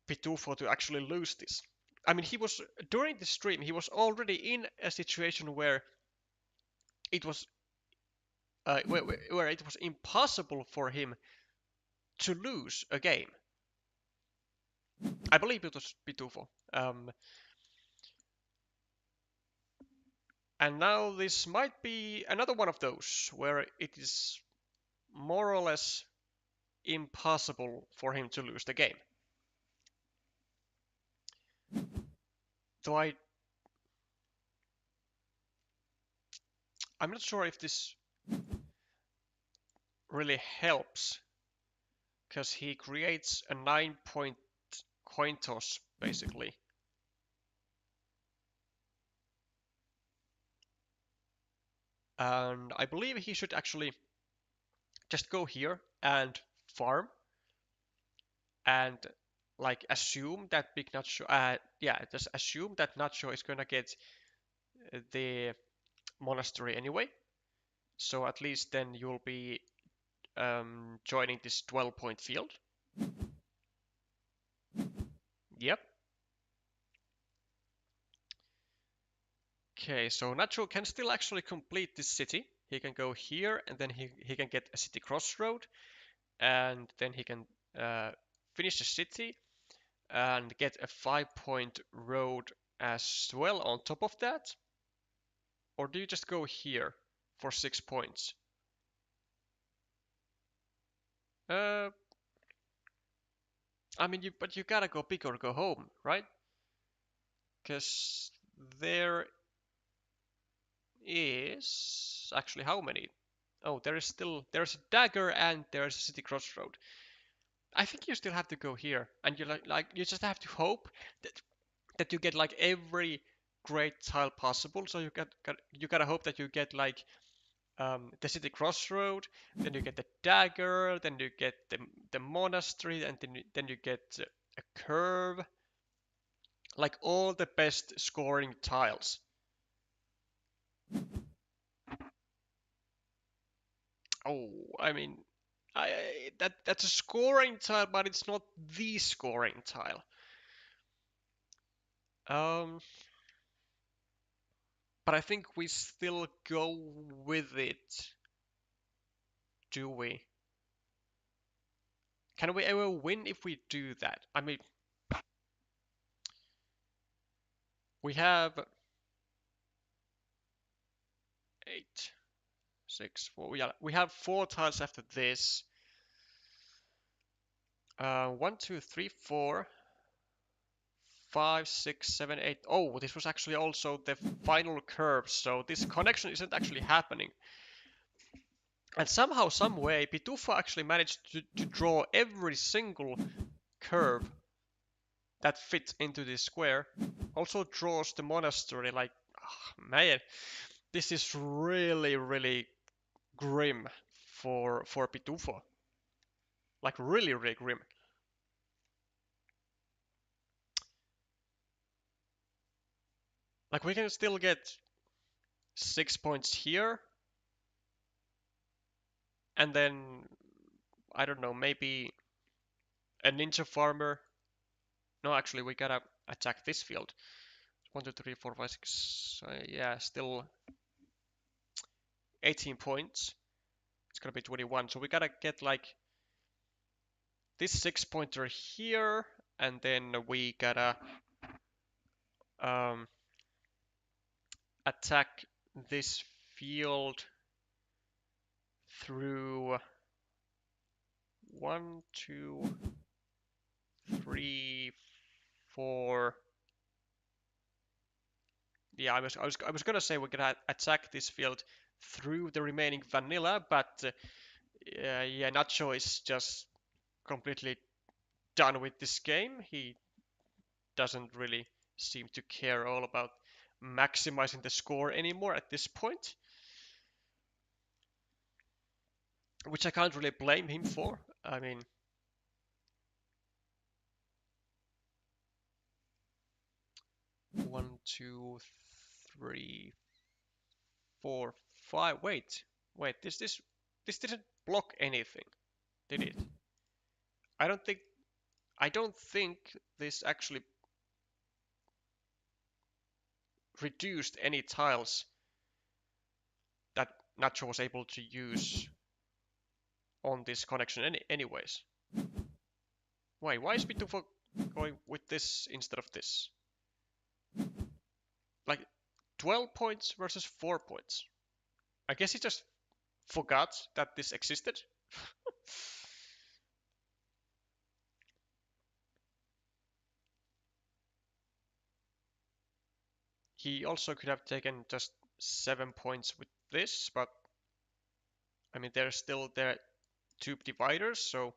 Pitufo to actually lose this. I mean, he was during the stream, he was already in a situation where it was where it was impossible for him to lose a game. I believe it was Pitufo. And now this might be another one of those where it is more or less impossible for him to lose the game. Though I'm not sure if this really helps, because he creates a 9-point coin toss, basically. And I believe he should actually just go here and farm and like assume that Big Nacho, just assume that Nacho is gonna get the monastery anyway. So at least then you'll be joining this 12-point field. Yep. Okay, so Nacho can still actually complete this city. He can go here and then he can get a city crossroad and then he can finish the city and get a 5-point road as well on top of that. Or do you just go here for 6 points? I mean, but you gotta go big or go home, right? Because there is actually how many? Oh, there's a dagger and there's a city crossroad. I think you still have to go here, and you like you just have to hope that you get like every great tile possible. So you gotta hope that you get like the city crossroad, then you get the dagger, then you get the monastery, and then you get a curve, like all the best scoring tiles. Oh, I mean, that's a scoring tile, but it's not the scoring tile. But I think we still go with it, do we? Can we ever win if we do that? I mean, we have 8, 6, 4. Yeah, we have 4 tiles after this. 1, 2, 3, 4, 5, 6, 7, 8. Oh, this was actually also the final curve, so this connection isn't actually happening. And somehow, some way, Pitufo actually managed to draw every single curve that fits into this square. Also draws the monastery, like, oh, man, this is really, really grim for Pitufo. Like really, really grim. Like we can still get 6 points here, and then I don't know, maybe a ninja farmer. No, actually, we gotta attack this field. 1, 2, 3, 4, 5, 6. Yeah, still 18 points. It's gonna be 21. So we gotta get like this 6-pointer here, and then we gotta um, attack this field through 1, 2, 3, 4. Yeah, I was gonna say we're gonna attack this field through the remaining vanilla, but yeah, Nacho is just completely done with this game. He doesn't really seem to care all about maximizing the score anymore at this point, which I can't really blame him for. I mean, 1, 2, 3, 4, 5. Wait. This didn't block anything, did it? I don't think. I don't think this actually reduced any tiles that Nacho was able to use on this connection anyways. Why is Pitufo going with this instead of this? Like 12 points versus 4 points. I guess he just forgot that this existed. He also could have taken just 7 points with this, but I mean there's still there two dividers, so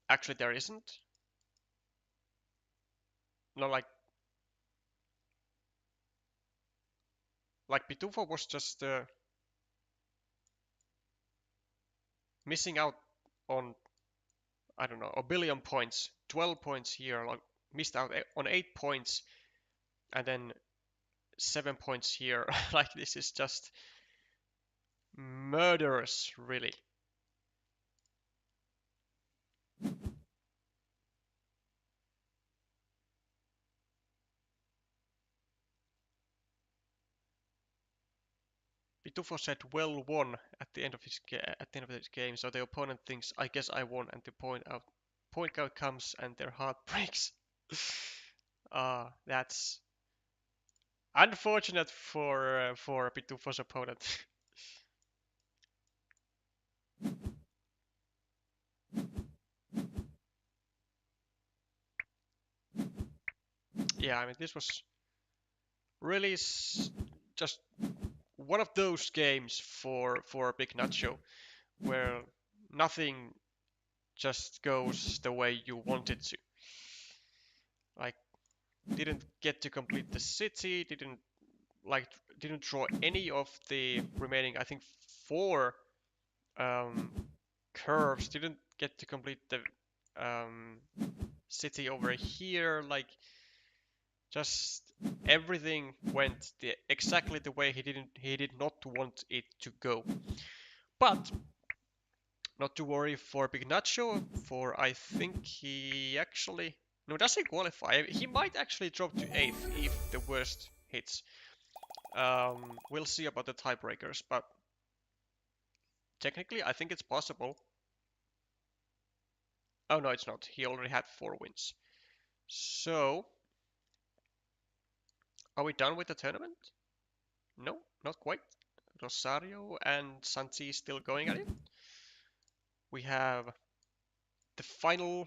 actually there isn't. No, like Pitufo was just missing out on, I don't know, a billion points, 12 points here, like missed out on 8 points, and then 7 points here. Like this is just murderous, really. Pitufo said well won at the end of his game, so the opponent thinks I guess I won, and the point out comes and their heart breaks. That's unfortunate for Pitufo's opponent. Yeah, I mean this was really just one of those games for Big Nacho where nothing just goes the way you want it to. Like didn't get to complete the city, didn't draw any of the remaining I think 4 um, curves, didn't get to complete the um, city over here, like just everything went exactly the way he did not want it to go. But not to worry for Big Nacho, for I think he actually no, does he qualify? He might actually drop to 8th if the worst hits. We'll see about the tiebreakers, but technically I think it's possible. Oh no, it's not. He already had 4 wins. So, are we done with the tournament? No, not quite. Rosario and Santi still going at it. We have the final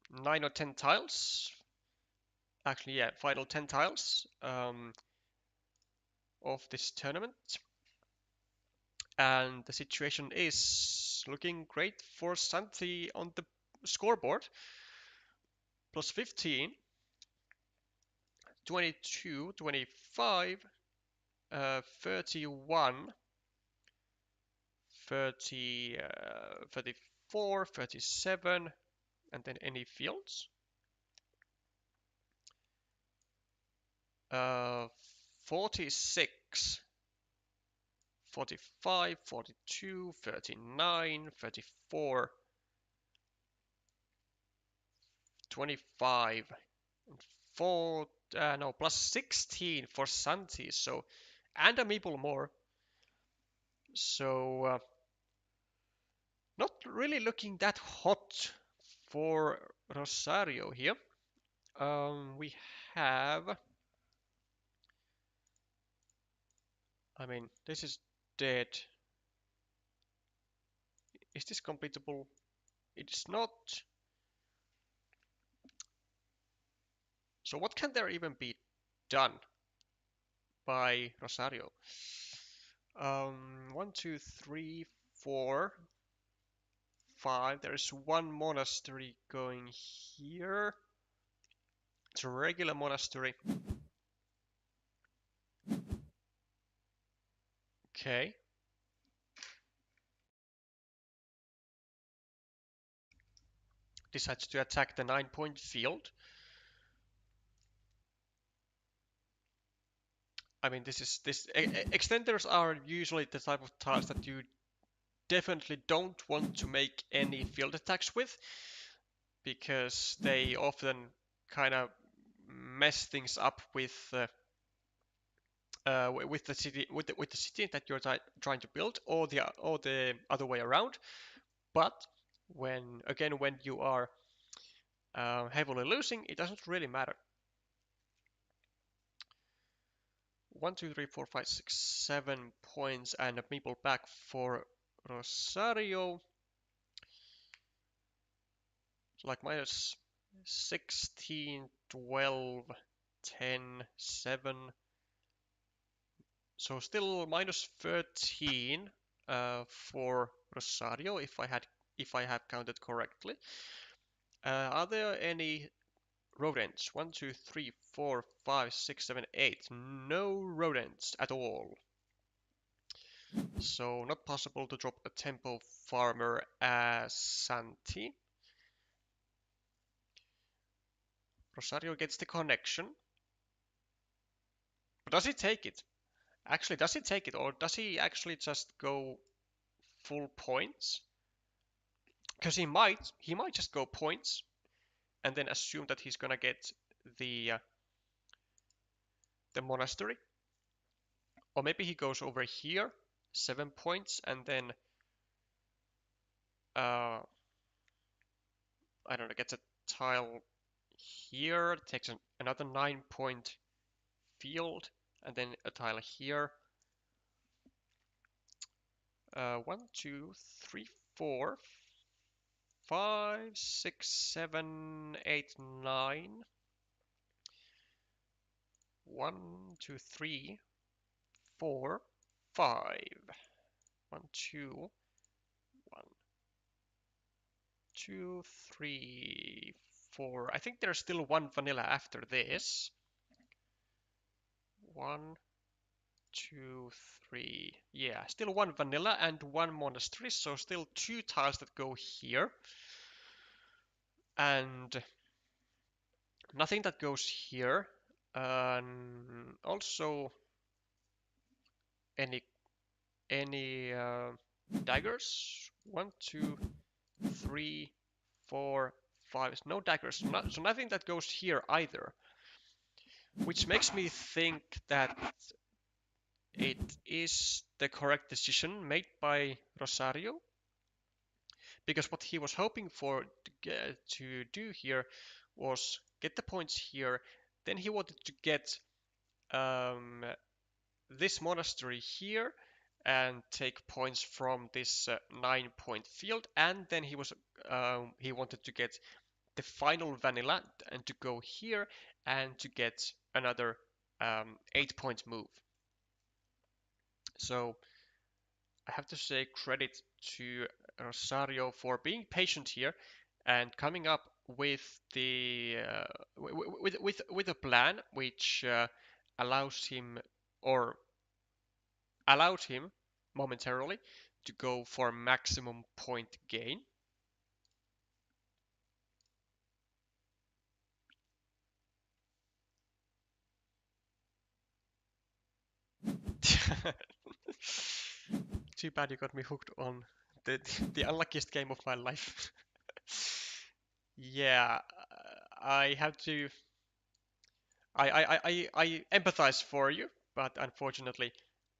9 or 10 tiles. Actually, yeah, final 10 tiles of this tournament. And the situation is looking great for Santi on the scoreboard. Plus 15, 22, 25, 31, 30, 34, 37, and then any fields. 46, 45, 42, 39, 34, 25, and 4, no, plus 16 for Santi, so, and a meeple more. So, not really looking that hot for Rosario here. We have, I mean, this is dead. Is this completable? It's not. So what can there even be done by Rosario? 1, 2, 3, 4, 5. There's one monastery going here. It's a regular monastery. Okay. Decides to attack the 9-point field. I mean, extenders are usually the type of tiles that you definitely don't want to make any field attacks with, because they often kind of mess things up with the city, with the city that you're trying to build, or the other way around. But when you are heavily losing, it doesn't really matter. 1, 2, 3, 4, 5, 6, 7 points and a meeple back for Rosario. Like minus 16, 12, 10, 7. So still minus 13 for Rosario, if I have counted correctly. Are there any rodents? 1, 2, 3, 4, 5, 6, 7, 8. No rodents at all. So not possible to drop a tempo farmer as Santi. Rosario gets the connection. But does he take it? Actually, does he take it, or does he actually just go full points? Because he might just go points and then assume that he's gonna get the monastery. Or maybe he goes over here, 7 points, and then I don't know, gets a tile here, takes another 9-point field, and then a tile here. 1, 2, 3, 4, 5, 6, 7, 8, 9. 1, 2, 3, 4, 5. 1, 2, 1, 2, 3, 4. I think there's still one vanilla after this. 1, 2, 3. Yeah, still one vanilla and one monastery, so still 2 tiles that go here. And nothing that goes here. Also, any daggers? 1, 2, 3, 4, 5. No daggers. So nothing that goes here either. Which makes me think that it is the correct decision made by Rosario. Because what he was hoping for to do here was get the points here. Then he wanted to get this monastery here and take points from this 9-point field. And then he wanted to get the final vanilla and to go here and to get another 8-point move. So I have to say credit to Rosario for being patient here and coming up with the with a plan which allows him, or allowed him momentarily, to go for maximum point gain. Too bad you got me hooked on the the unluckiest game of my life. Yeah, I have to. I empathize for you, but unfortunately,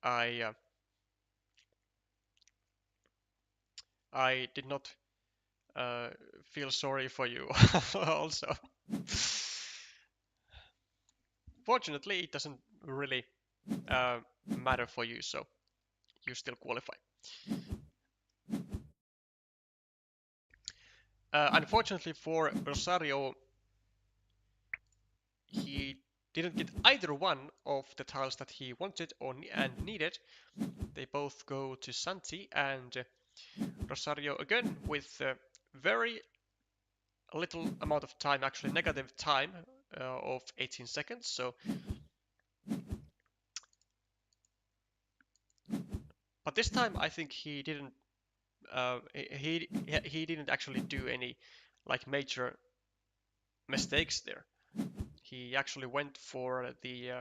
I uh, I did not uh, feel sorry for you also. Fortunately, it doesn't really matter for you, so you still qualify. Unfortunately for Rosario, he didn't get either one of the tiles that he wanted or and needed. They both go to Santi, and Rosario again with very little amount of time, actually negative time of 18 seconds. So, but this time I think he didn't. He didn't actually do any like major mistakes there. He actually went for the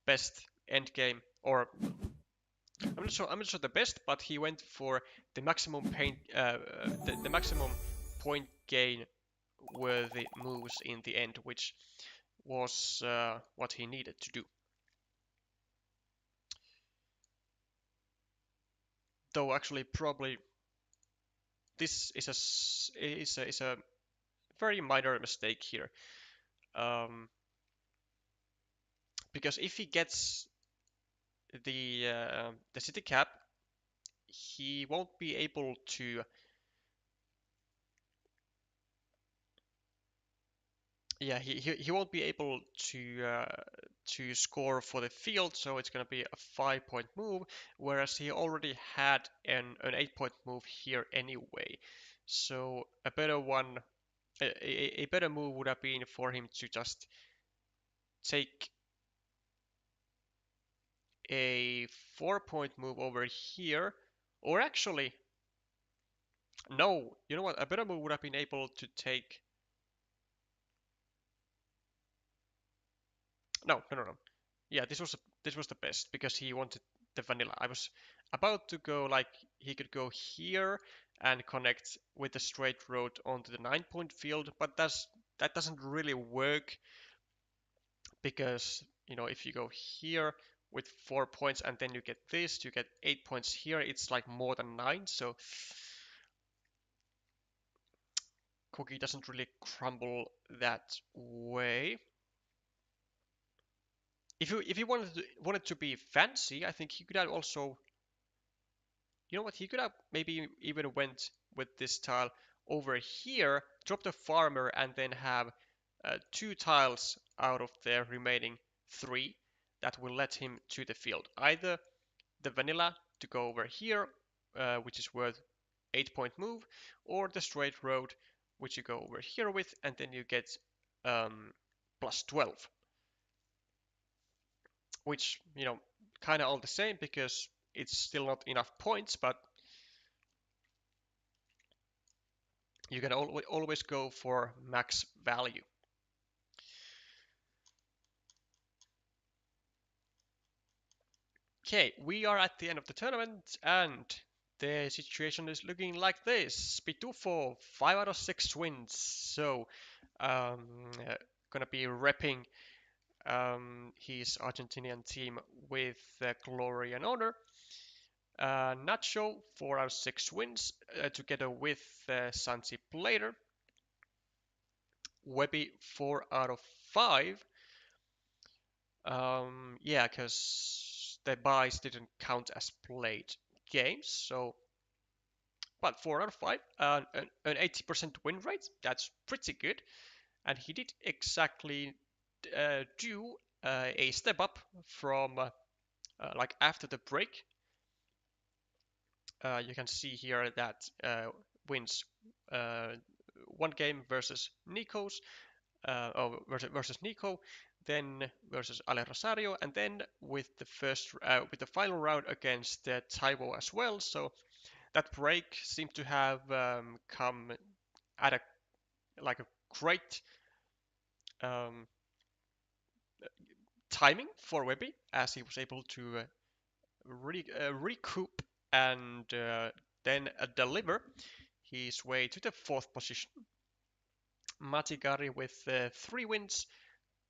best end game, or I'm not sure the best, but he went for the maximum the maximum point gain worthy moves in the end, which was what he needed to do. Though actually, probably this is a very minor mistake here, um, because if he gets the city cap, he won't be able to. Yeah, he won't be able to score for the field, so it's gonna be a 5 point move, whereas he already had an 8 point move here anyway. So a better one, a better move would have been for him to just take a 4 point move over here, or actually, no, you know what? A better move would have been able to take. No, no, no, no. Yeah, this was the best because he wanted the vanilla. I was about to go like he could go here and connect with the straight road onto the 9 point field, but that doesn't really work because if you go here with 4 points and then you get this, you get 8 points here. It's like more than 9, so Cookie doesn't really crumble that way. If you wanted to be fancy, I think he could have also. You know what? He could have maybe even went with this tile over here, drop the farmer, and then have 2 tiles out of the remaining 3 that will let him to the field. Either the vanilla to go over here, which is worth 8 point move, or the straight road, which you go over here with, and then you get plus 12, which kind of all the same because it's still not enough points, but you can always go for max value. Okay, we are at the end of the tournament, and the situation is looking like this. Pitufo, 5 out of 6 wins. So, gonna be repping his Argentinian team with glory and honor. Nacho, 4 out of 6 wins, together with Santi Plater. Webby, 4 out of 5. Yeah, because the buys didn't count as played games, so but 4 out of 5, an 80% win rate, that's pretty good. And he did exactly do a step up from like after the break. You can see here that wins one game versus Nico's, versus Nico, then versus Ale Rosario, and then with the final round against Taiwo as well. So that break seemed to have come at a great um, timing for Webby as he was able to recoup and then deliver his way to the fourth position. Matigari with 3 wins,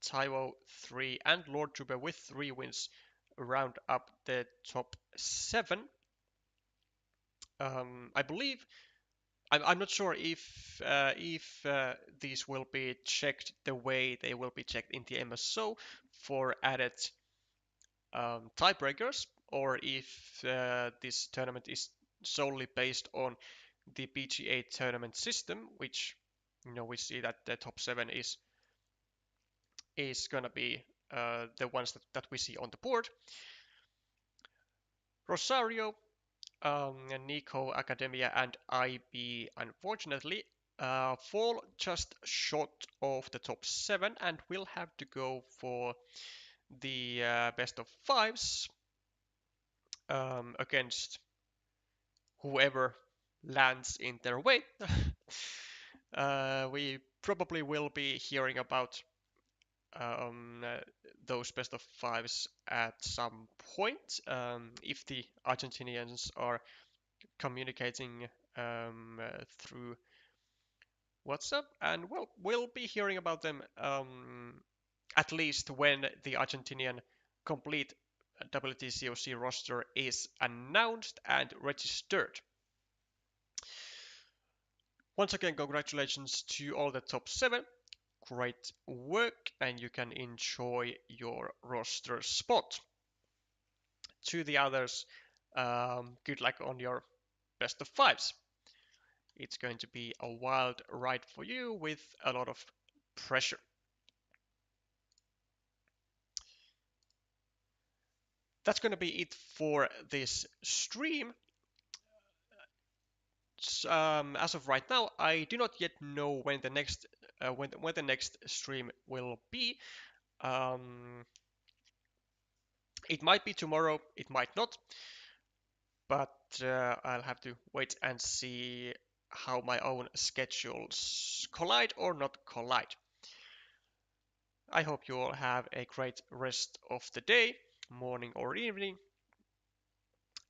Taiwo 3, and Lord Trooper with 3 wins round up the top 7. I believe I'm not sure if these will be checked the way they will be checked in the MSO for added tiebreakers, or if this tournament is solely based on the PGA tournament system, which we see that the top 7 is gonna be the ones that we see on the board. Rosario, Nico, Academia, and IB unfortunately fall just short of the top 7 and will have to go for the best of fives against whoever lands in their way. We probably will be hearing about um, uh, those best of fives at some point if the Argentinians are communicating through WhatsApp, and well, we'll be hearing about them at least when the Argentinian complete WTCOC roster is announced and registered. Once again, congratulations to all the top 7. Great work, and you can enjoy your roster spot. To the others, good luck on your best of fives. It's going to be a wild ride for you with a lot of pressure. That's going to be it for this stream. As of right now, I do not yet know when the next stream will be. Um, it might be tomorrow, it might not, but I'll have to wait and see how my own schedules collide or not collide. I hope you all have a great rest of the day, morning or evening,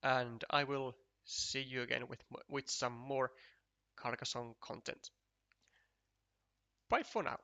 and I will see you again with some more Carcassonne content. Bye for now.